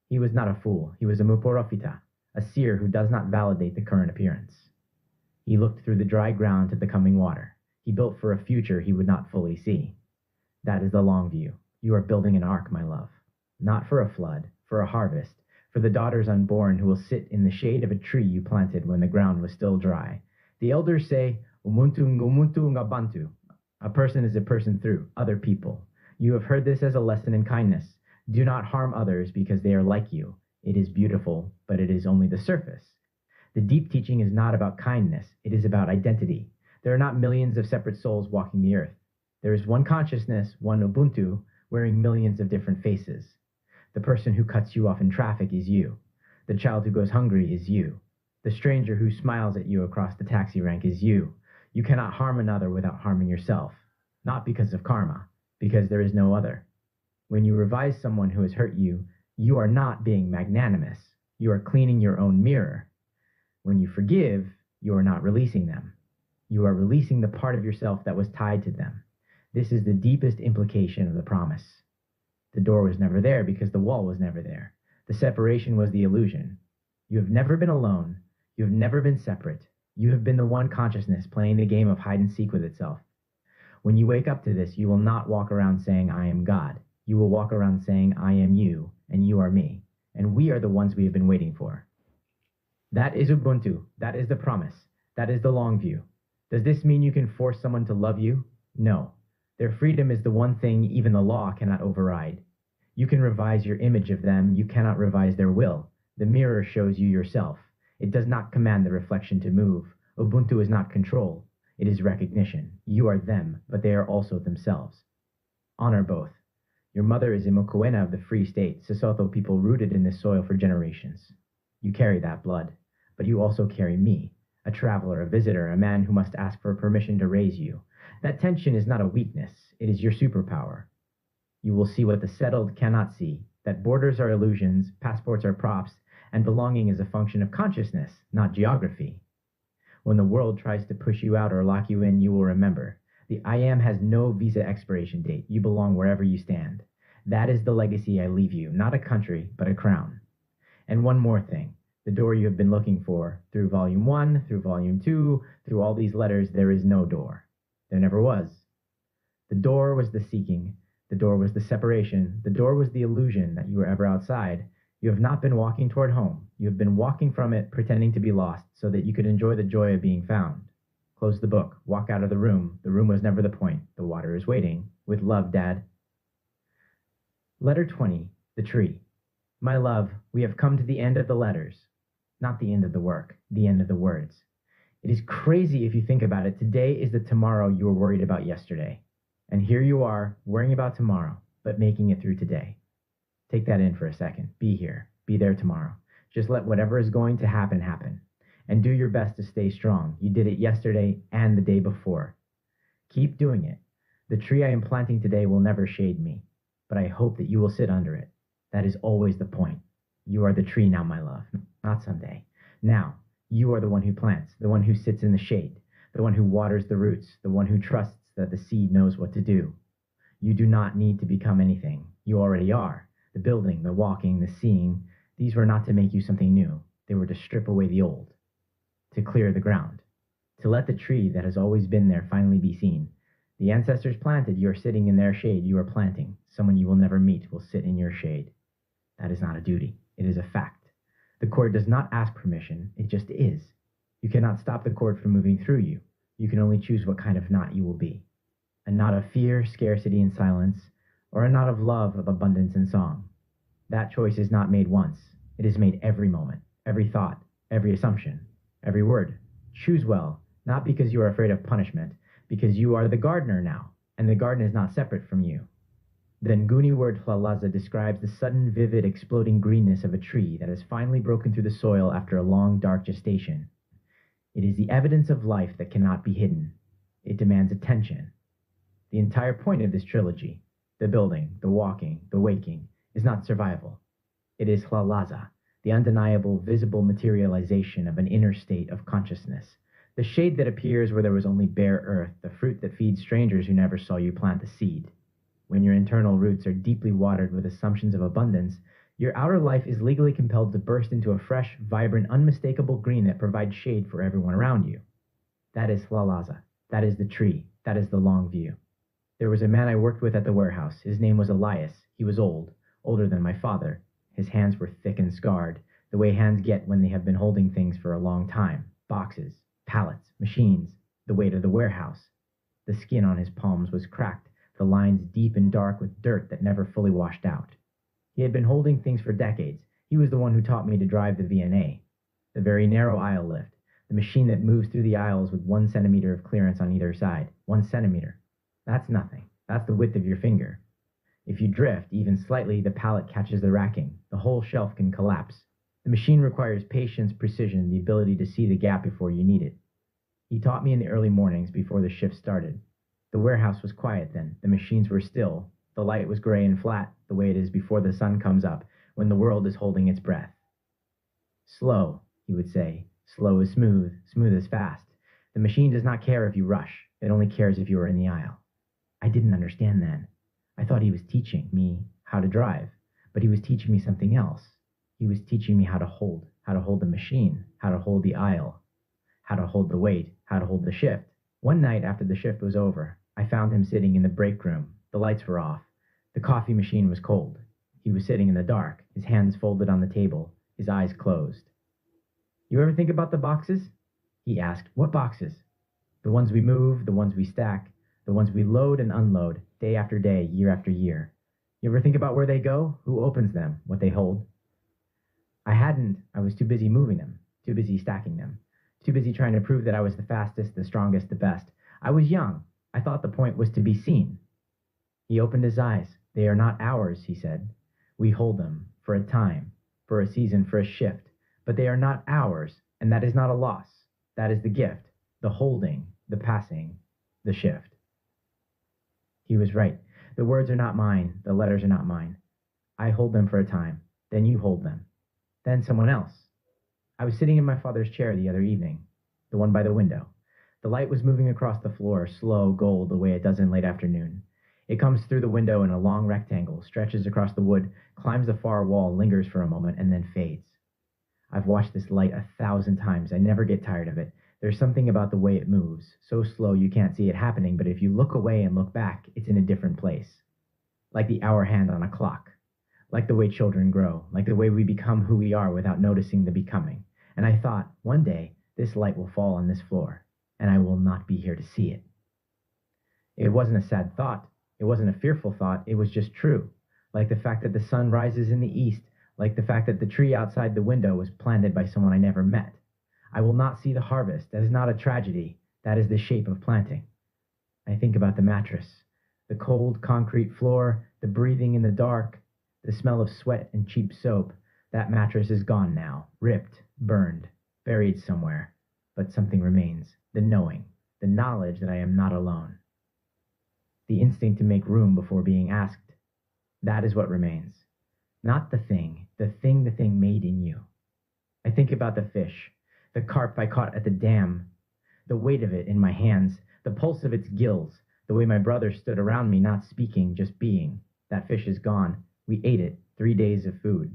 He was not a fool. He was a Muporofita, a seer who does not validate the current appearance. He looked through the dry ground to the coming water. He built for a future he would not fully see. That is the long view. You are building an ark, my love. Not for a flood, for a harvest, for the daughters unborn who will sit in the shade of a tree you planted when the ground was still dry. The elders say, Umuntu ngumuntu ngabantu. A person is a person through other people. You have heard this as a lesson in kindness. Do not harm others because they are like you. It is beautiful, but it is only the surface. The deep teaching is not about kindness. It is about identity. There are not millions of separate souls walking the earth. There is one consciousness, one Ubuntu, wearing millions of different faces. The person who cuts you off in traffic is you. The child who goes hungry is you. The stranger who smiles at you across the taxi rank is you. You cannot harm another without harming yourself. Not because of karma, because there is no other. When you revise someone who has hurt you, you are not being magnanimous. You are cleaning your own mirror. When you forgive, you are not releasing them. You are releasing the part of yourself that was tied to them. This is the deepest implication of the promise. The door was never there because the wall was never there. The separation was the illusion. You have never been alone. You have never been separate. You have been the one consciousness playing the game of hide and seek with itself. When you wake up to this, you will not walk around saying, I am God. You will walk around saying, I am you, and you are me, and we are the ones we have been waiting for. That is Ubuntu. That is the promise. That is the long view. Does this mean you can force someone to love you? No. Their freedom is the one thing even the law cannot override. You can revise your image of them. You cannot revise their will. The mirror shows you yourself. It does not command the reflection to move. Ubuntu is not control. It is recognition. You are them, but they are also themselves. Honor both. Your mother is a Mokoena of the Free State, Sesotho people rooted in this soil for generations. You carry that blood, but you also carry me, a traveler, a visitor, a man who must ask for permission to raise you. That tension is not a weakness. It is your superpower. You will see what the settled cannot see, that borders are illusions, passports are props, and belonging is a function of consciousness, not geography. When the world tries to push you out or lock you in, you will remember. The I am has no visa expiration date. You belong wherever you stand. That is the legacy I leave you, not a country, but a crown. And one more thing. The door you have been looking for, through Volume 1, through Volume 2, through all these letters, there is no door. There never was. The door was the seeking. The door was the separation. The door was the illusion that you were ever outside. You have not been walking toward home. You have been walking from it, pretending to be lost, so that you could enjoy the joy of being found. Close the book. Walk out of the room. The room was never the point. The water is waiting. With love, Dad. Letter 20. The Tree. My love, we have come to the end of the letters. Not the end of the work. The end of the words. It is crazy if you think about it. Today is the tomorrow you were worried about yesterday. And here you are, worrying about tomorrow, but making it through today. Take that in for a second. Be here. Be there tomorrow. Just let whatever is going to happen, happen. And do your best to stay strong. You did it yesterday and the day before. Keep doing it. The tree I am planting today will never shade me, but I hope that you will sit under it. That is always the point. You are the tree now, my love. Not someday. Now, you are the one who plants, the one who sits in the shade, the one who waters the roots, the one who trusts that the seed knows what to do. You do not need to become anything. You already are. The building, the walking, the seeing, these were not to make you something new. They were to strip away the old, to clear the ground, to let the tree that has always been there finally be seen. The ancestors planted, you are sitting in their shade, you are planting. Someone you will never meet will sit in your shade. That is not a duty. It is a fact. The cord does not ask permission, it just is. You cannot stop the cord from moving through you. You can only choose what kind of knot you will be. A knot of fear, scarcity, and silence, or a knot of love, of abundance and song. That choice is not made once. It is made every moment, every thought, every assumption, every word. Choose well, not because you are afraid of punishment, because you are the gardener now, and the garden is not separate from you. The Nguni word Hlalaza describes the sudden, vivid, exploding greenness of a tree that has finally broken through the soil after a long, dark gestation. It is the evidence of life that cannot be hidden. It demands attention. The entire point of this trilogy, the building, the walking, the waking, is not survival. It is Hlalaza, the undeniable, visible materialization of an inner state of consciousness, the shade that appears where there was only bare earth, the fruit that feeds strangers who never saw you plant the seed. When your internal roots are deeply watered with assumptions of abundance, your outer life is legally compelled to burst into a fresh, vibrant, unmistakable green that provides shade for everyone around you. That is Hlalaza. That is the tree. That is the long view. There was a man I worked with at the warehouse. His name was Elias. He was old, older than my father. His hands were thick and scarred, the way hands get when they have been holding things for a long time. Boxes, pallets, machines, the weight of the warehouse. The skin on his palms was cracked, the lines deep and dark with dirt that never fully washed out. He had been holding things for decades. He was the one who taught me to drive the V&A, the very narrow aisle lift, the machine that moves through the aisles with 1 centimeter of clearance on either side. 1 centimeter. That's nothing. That's the width of your finger. If you drift, even slightly, the pallet catches the racking. The whole shelf can collapse. The machine requires patience, precision, the ability to see the gap before you need it. He taught me in the early mornings before the shift started. The warehouse was quiet then. The machines were still. The light was gray and flat, the way it is before the sun comes up, when the world is holding its breath. Slow, he would say. Slow is smooth, smooth is fast. The machine does not care if you rush. It only cares if you are in the aisle. I didn't understand then. I thought he was teaching me how to drive, but he was teaching me something else. He was teaching me how to hold the machine, how to hold the aisle, how to hold the weight, how to hold the shift. One night after the shift was over, I found him sitting in the break room. The lights were off. The coffee machine was cold. He was sitting in the dark, his hands folded on the table, his eyes closed. You ever think about the boxes? He asked. What boxes? The ones we move, the ones we stack, the ones we load and unload, day after day, year after year. You ever think about where they go? Who opens them? What they hold? I hadn't. I was too busy moving them, too busy stacking them, too busy trying to prove that I was the fastest, the strongest, the best. I was young. I thought the point was to be seen. He opened his eyes. They are not ours, he said. We hold them for a time, for a season, for a shift. But they are not ours, and that is not a loss. That is the gift, the holding, the passing, the shift. He was right. The words are not mine. The letters are not mine. I hold them for a time. Then you hold them. Then someone else. I was sitting in my father's chair the other evening, the one by the window. The light was moving across the floor, slow gold the way it does in late afternoon. It comes through the window in a long rectangle, stretches across the wood, climbs the far wall, lingers for a moment, and then fades. I've watched this light 1,000 times. I never get tired of it. There's something about the way it moves, so slow you can't see it happening, but if you look away and look back, it's in a different place. Like the hour hand on a clock. Like the way children grow, like the way we become who we are without noticing the becoming. And I thought, one day, this light will fall on this floor, and I will not be here to see it. It wasn't a sad thought. It wasn't a fearful thought. It was just true. Like the fact that the sun rises in the east, like the fact that the tree outside the window was planted by someone I never met. I will not see the harvest. That is not a tragedy. That is the shape of planting. I think about the mattress, the cold concrete floor, the breathing in the dark, the smell of sweat and cheap soap. That mattress is gone now, ripped, burned, buried somewhere. But something remains, the knowing, the knowledge that I am not alone. The instinct to make room before being asked. That is what remains. Not the thing made in you. I think about the fish, the carp I caught at the dam, the weight of it in my hands, the pulse of its gills, the way my brother stood around me, not speaking, just being. That fish is gone. We ate it, 3 days of food.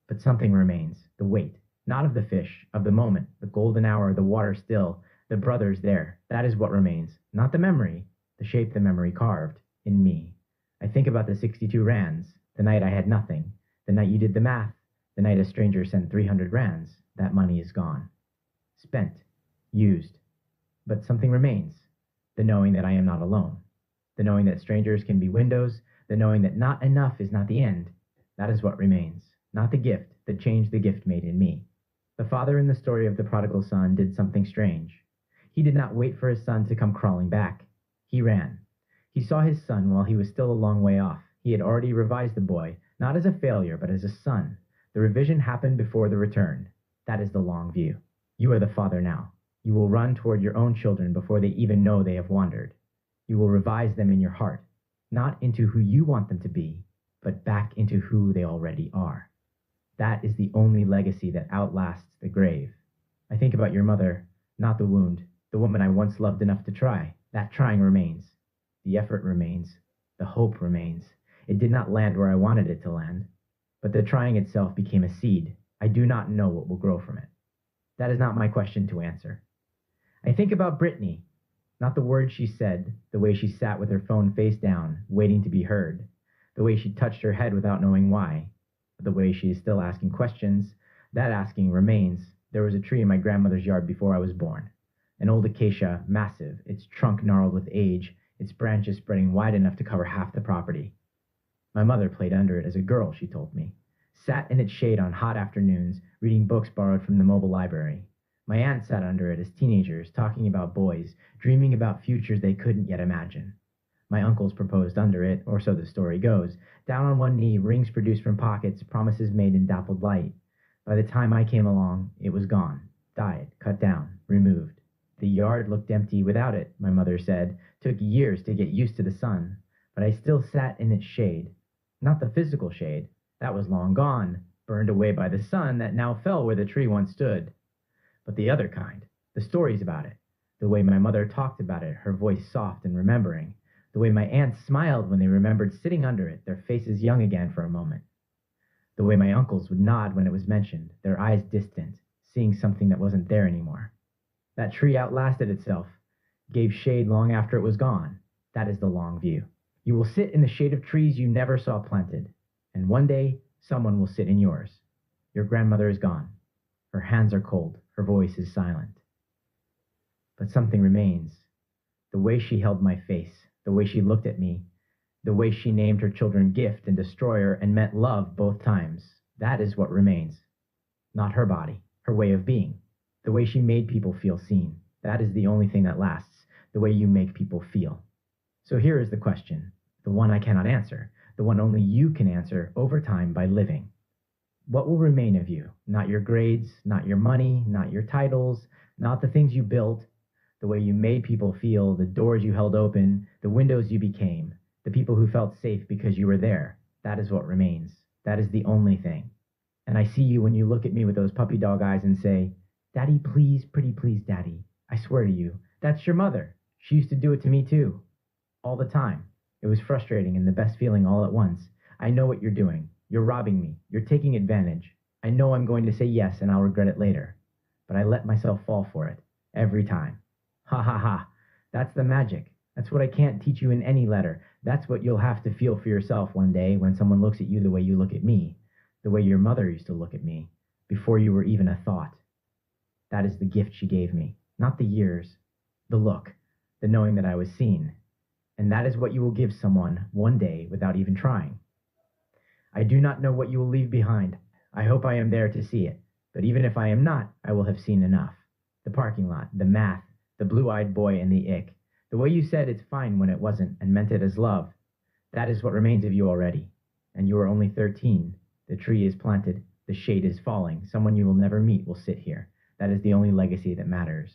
But something remains, the weight, not of the fish, of the moment, the golden hour, the water still, the brothers there. That is what remains, not the memory, the shape the memory carved, in me. I think about the 62 rands, the night I had nothing, the night you did the math, the night a stranger sent 300 rands. That money is gone. Spent, used. But something remains, the knowing that I am not alone, the knowing that strangers can be windows, the knowing that not enough is not the end. That is what remains, not the gift that changed the gift made in me. The father in the story of the prodigal son did something strange. He did not wait for his son to come crawling back. He ran. He saw his son while he was still a long way off. He had already revised the boy, not as a failure, but as a son. The revision happened before the return. That is the long view. You are the father now. You will run toward your own children before they even know they have wandered. You will revise them in your heart, not into who you want them to be, but back into who they already are. That is the only legacy that outlasts the grave. I think about your mother, not the wound, the woman I once loved enough to try. That trying remains. The effort remains. The hope remains. It did not land where I wanted it to land, but the trying itself became a seed. I do not know what will grow from it. That is not my question to answer. I think about Britney, not the words she said, the way she sat with her phone face down, waiting to be heard, the way she touched her head without knowing why, but the way she is still asking questions. That asking remains. There was a tree in my grandmother's yard before I was born. An old acacia, massive, its trunk gnarled with age, its branches spreading wide enough to cover half the property. My mother played under it as a girl, she told me. Sat in its shade on hot afternoons, reading books borrowed from the mobile library. My aunt sat under it as teenagers, talking about boys, dreaming about futures they couldn't yet imagine. My uncles proposed under it, or so the story goes, down on one knee, rings produced from pockets, promises made in dappled light. By the time I came along, it was gone, died, cut down, removed. The yard looked empty without it, my mother said. Took years to get used to the sun, but I still sat in its shade. Not the physical shade, that was long gone, burned away by the sun that now fell where the tree once stood. But the other kind, the stories about it, the way my mother talked about it, her voice soft and remembering, the way my aunts smiled when they remembered sitting under it, their faces young again for a moment. The way my uncles would nod when it was mentioned, their eyes distant, seeing something that wasn't there anymore. That tree outlasted itself, gave shade long after it was gone. That is the long view. You will sit in the shade of trees you never saw planted, and one day someone will sit in yours. Your grandmother is gone. Her hands are cold, her voice is silent. But something remains. The way she held my face, the way she looked at me, the way she named her children gift and destroyer and meant love both times, that is what remains. Not her body, her way of being, the way she made people feel seen. That is the only thing that lasts, the way you make people feel. So here is the question, the one I cannot answer, the one only you can answer over time by living. What will remain of you? Not your grades, not your money, not your titles, not the things you built, the way you made people feel, the doors you held open, the windows you became, the people who felt safe because you were there. That is what remains. That is the only thing. And I see you when you look at me with those puppy dog eyes and say, "Daddy, please, pretty please, Daddy. I swear to you, that's your mother. She used to do it to me too. All the time. It was frustrating and the best feeling all at once. I know what you're doing. You're robbing me. You're taking advantage. I know I'm going to say yes and I'll regret it later. But I let myself fall for it. Every time. Ha ha ha. That's the magic. That's what I can't teach you in any letter. That's what you'll have to feel for yourself one day when someone looks at you the way you look at me. The way your mother used to look at me. Before you were even a thought. That is the gift she gave me. Not the years. The look. The knowing that I was seen. And that is what you will give someone one day without even trying. I do not know what you will leave behind. I hope I am there to see it. But even if I am not, I will have seen enough. The parking lot, the math, the blue-eyed boy and the ick. The way you said it's fine when it wasn't and meant it as love. That is what remains of you already. And you are only 13. The tree is planted. The shade is falling. Someone you will never meet will sit here. That is the only legacy that matters.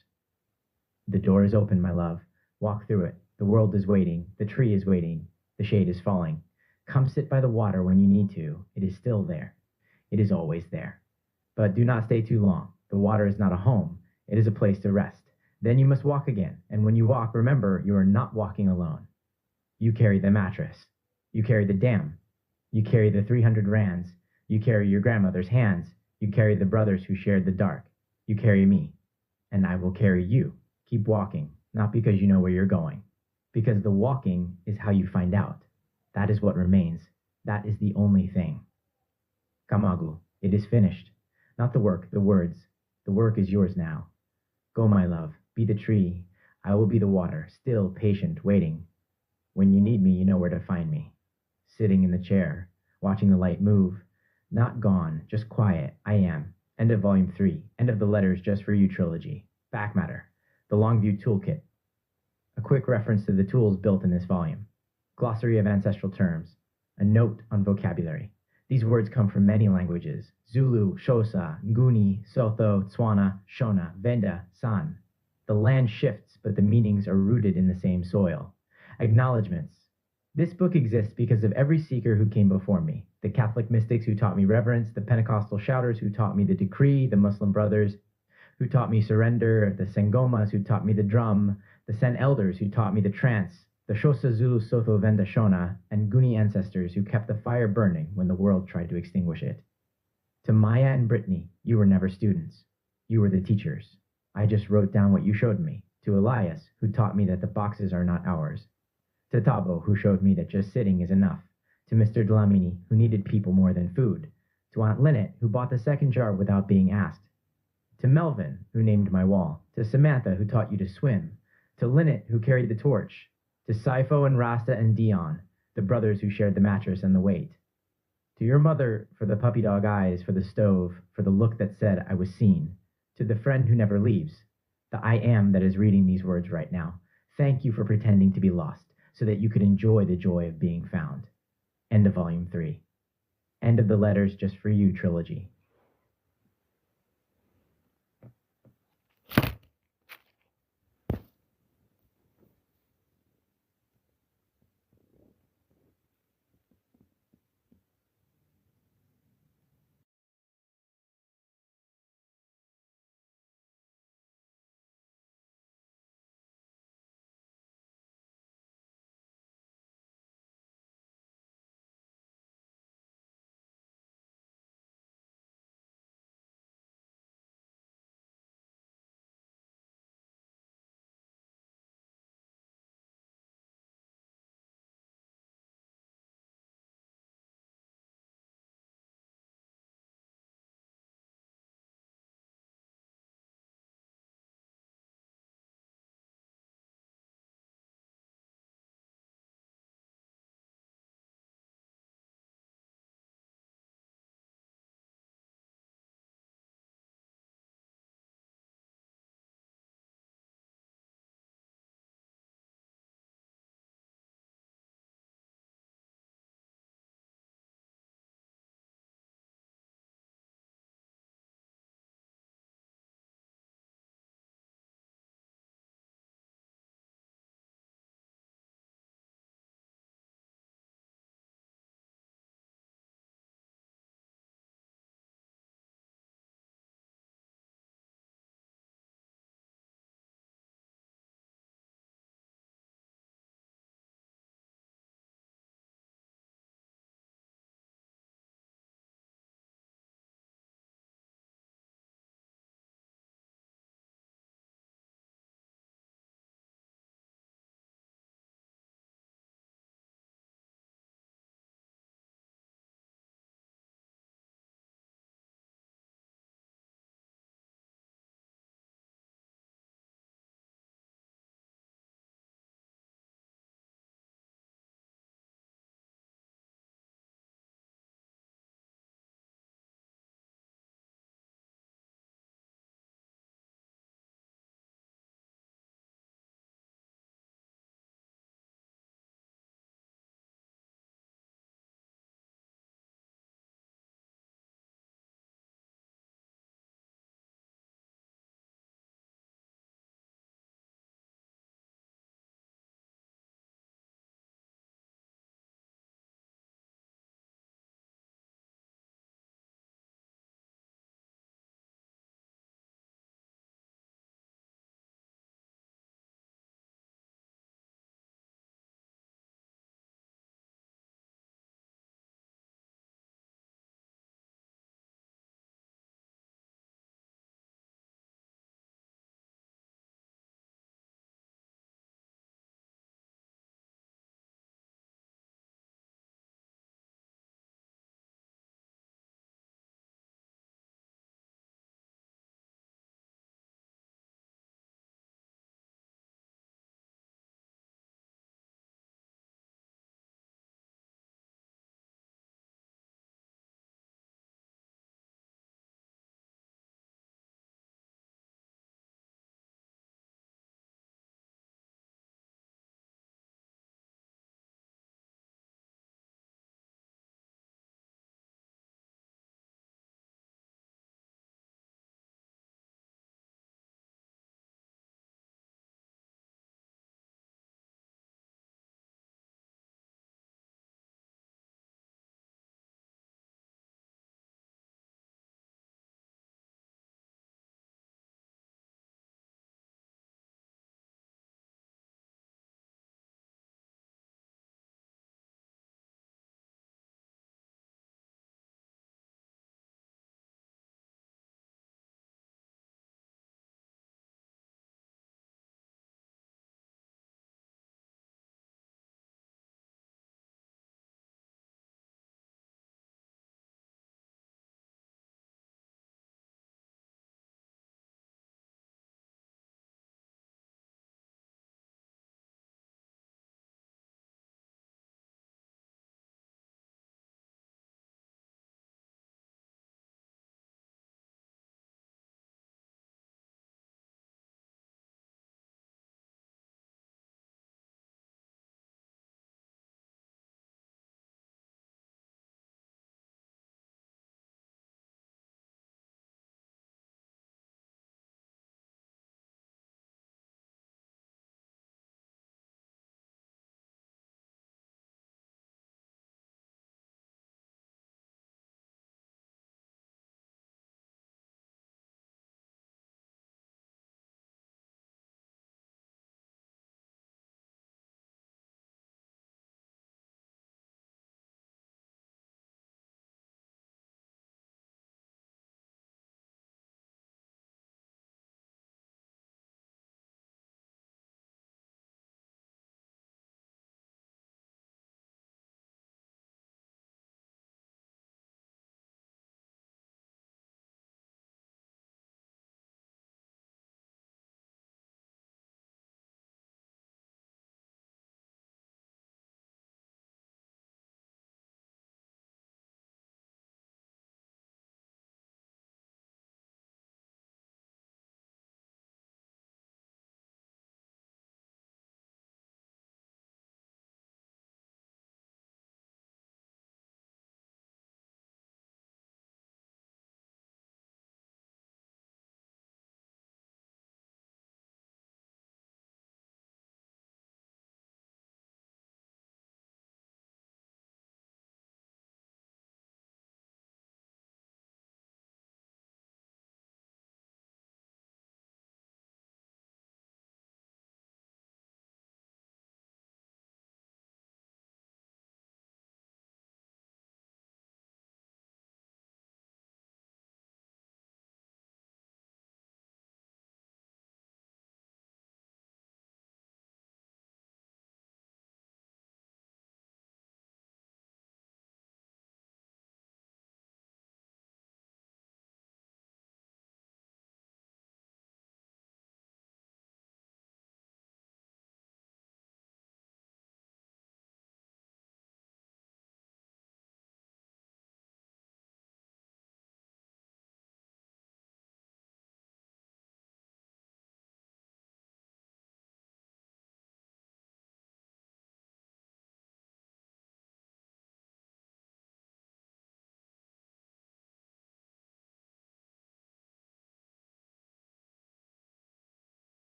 The door is open, my love. Walk through it. The world is waiting. The tree is waiting. The shade is falling. Come sit by the water when you need to. It is still there. It is always there. But do not stay too long. The water is not a home. It is a place to rest. Then you must walk again. And when you walk, remember, you are not walking alone. You carry the mattress. You carry the dam. You carry the 300 rands. You carry your grandmother's hands. You carry the brothers who shared the dark. You carry me. And I will carry you. Keep walking. Not because you know where you're going. Because the walking is how you find out. That is what remains. That is the only thing. Kamagu, it is finished. Not the work, the words. The work is yours now. Go, my love, be the tree. I will be the water, still, patient, waiting. When you need me, you know where to find me. Sitting in the chair, watching the light move. Not gone, just quiet, I am. End of Volume 3. End of the Letters Just For You trilogy. Back matter. The Longview Toolkit. A quick reference to the tools built in this volume. Glossary of ancestral terms. A note on vocabulary. These words come from many languages. Zulu, Xhosa, Nguni, Sotho, Tswana, Shona, Venda, San. The land shifts, but the meanings are rooted in the same soil. Acknowledgements. This book exists because of every seeker who came before me. The Catholic mystics who taught me reverence, the Pentecostal shouters who taught me the decree, the Muslim brothers who taught me surrender, the Sengomas who taught me the drum, the Sen elders who taught me the trance, the the Xhosa Zulu Sotho Venda Shona and Guni ancestors who kept the fire burning when the world tried to extinguish it. To Maya and Britney, you were never students. You were the teachers. I just wrote down what you showed me. To Elias, who taught me that the boxes are not ours. To Tabo, who showed me that just sitting is enough. To Mr. Dlamini, who needed people more than food. To Aunt Lynette, who bought the second jar without being asked. To Melvin, who named my wall. To Samantha, who taught you to swim. To Lynette, who carried the torch. To Saifo and Rasta and Dion, the brothers who shared the mattress and the weight. To your mother, for the puppy dog eyes, for the stove, for the look that said I was seen. To the friend who never leaves, the I am that is reading these words right now. Thank you for pretending to be lost, so that you could enjoy the joy of being found. End of Volume 3. End of the Letters Just For You trilogy.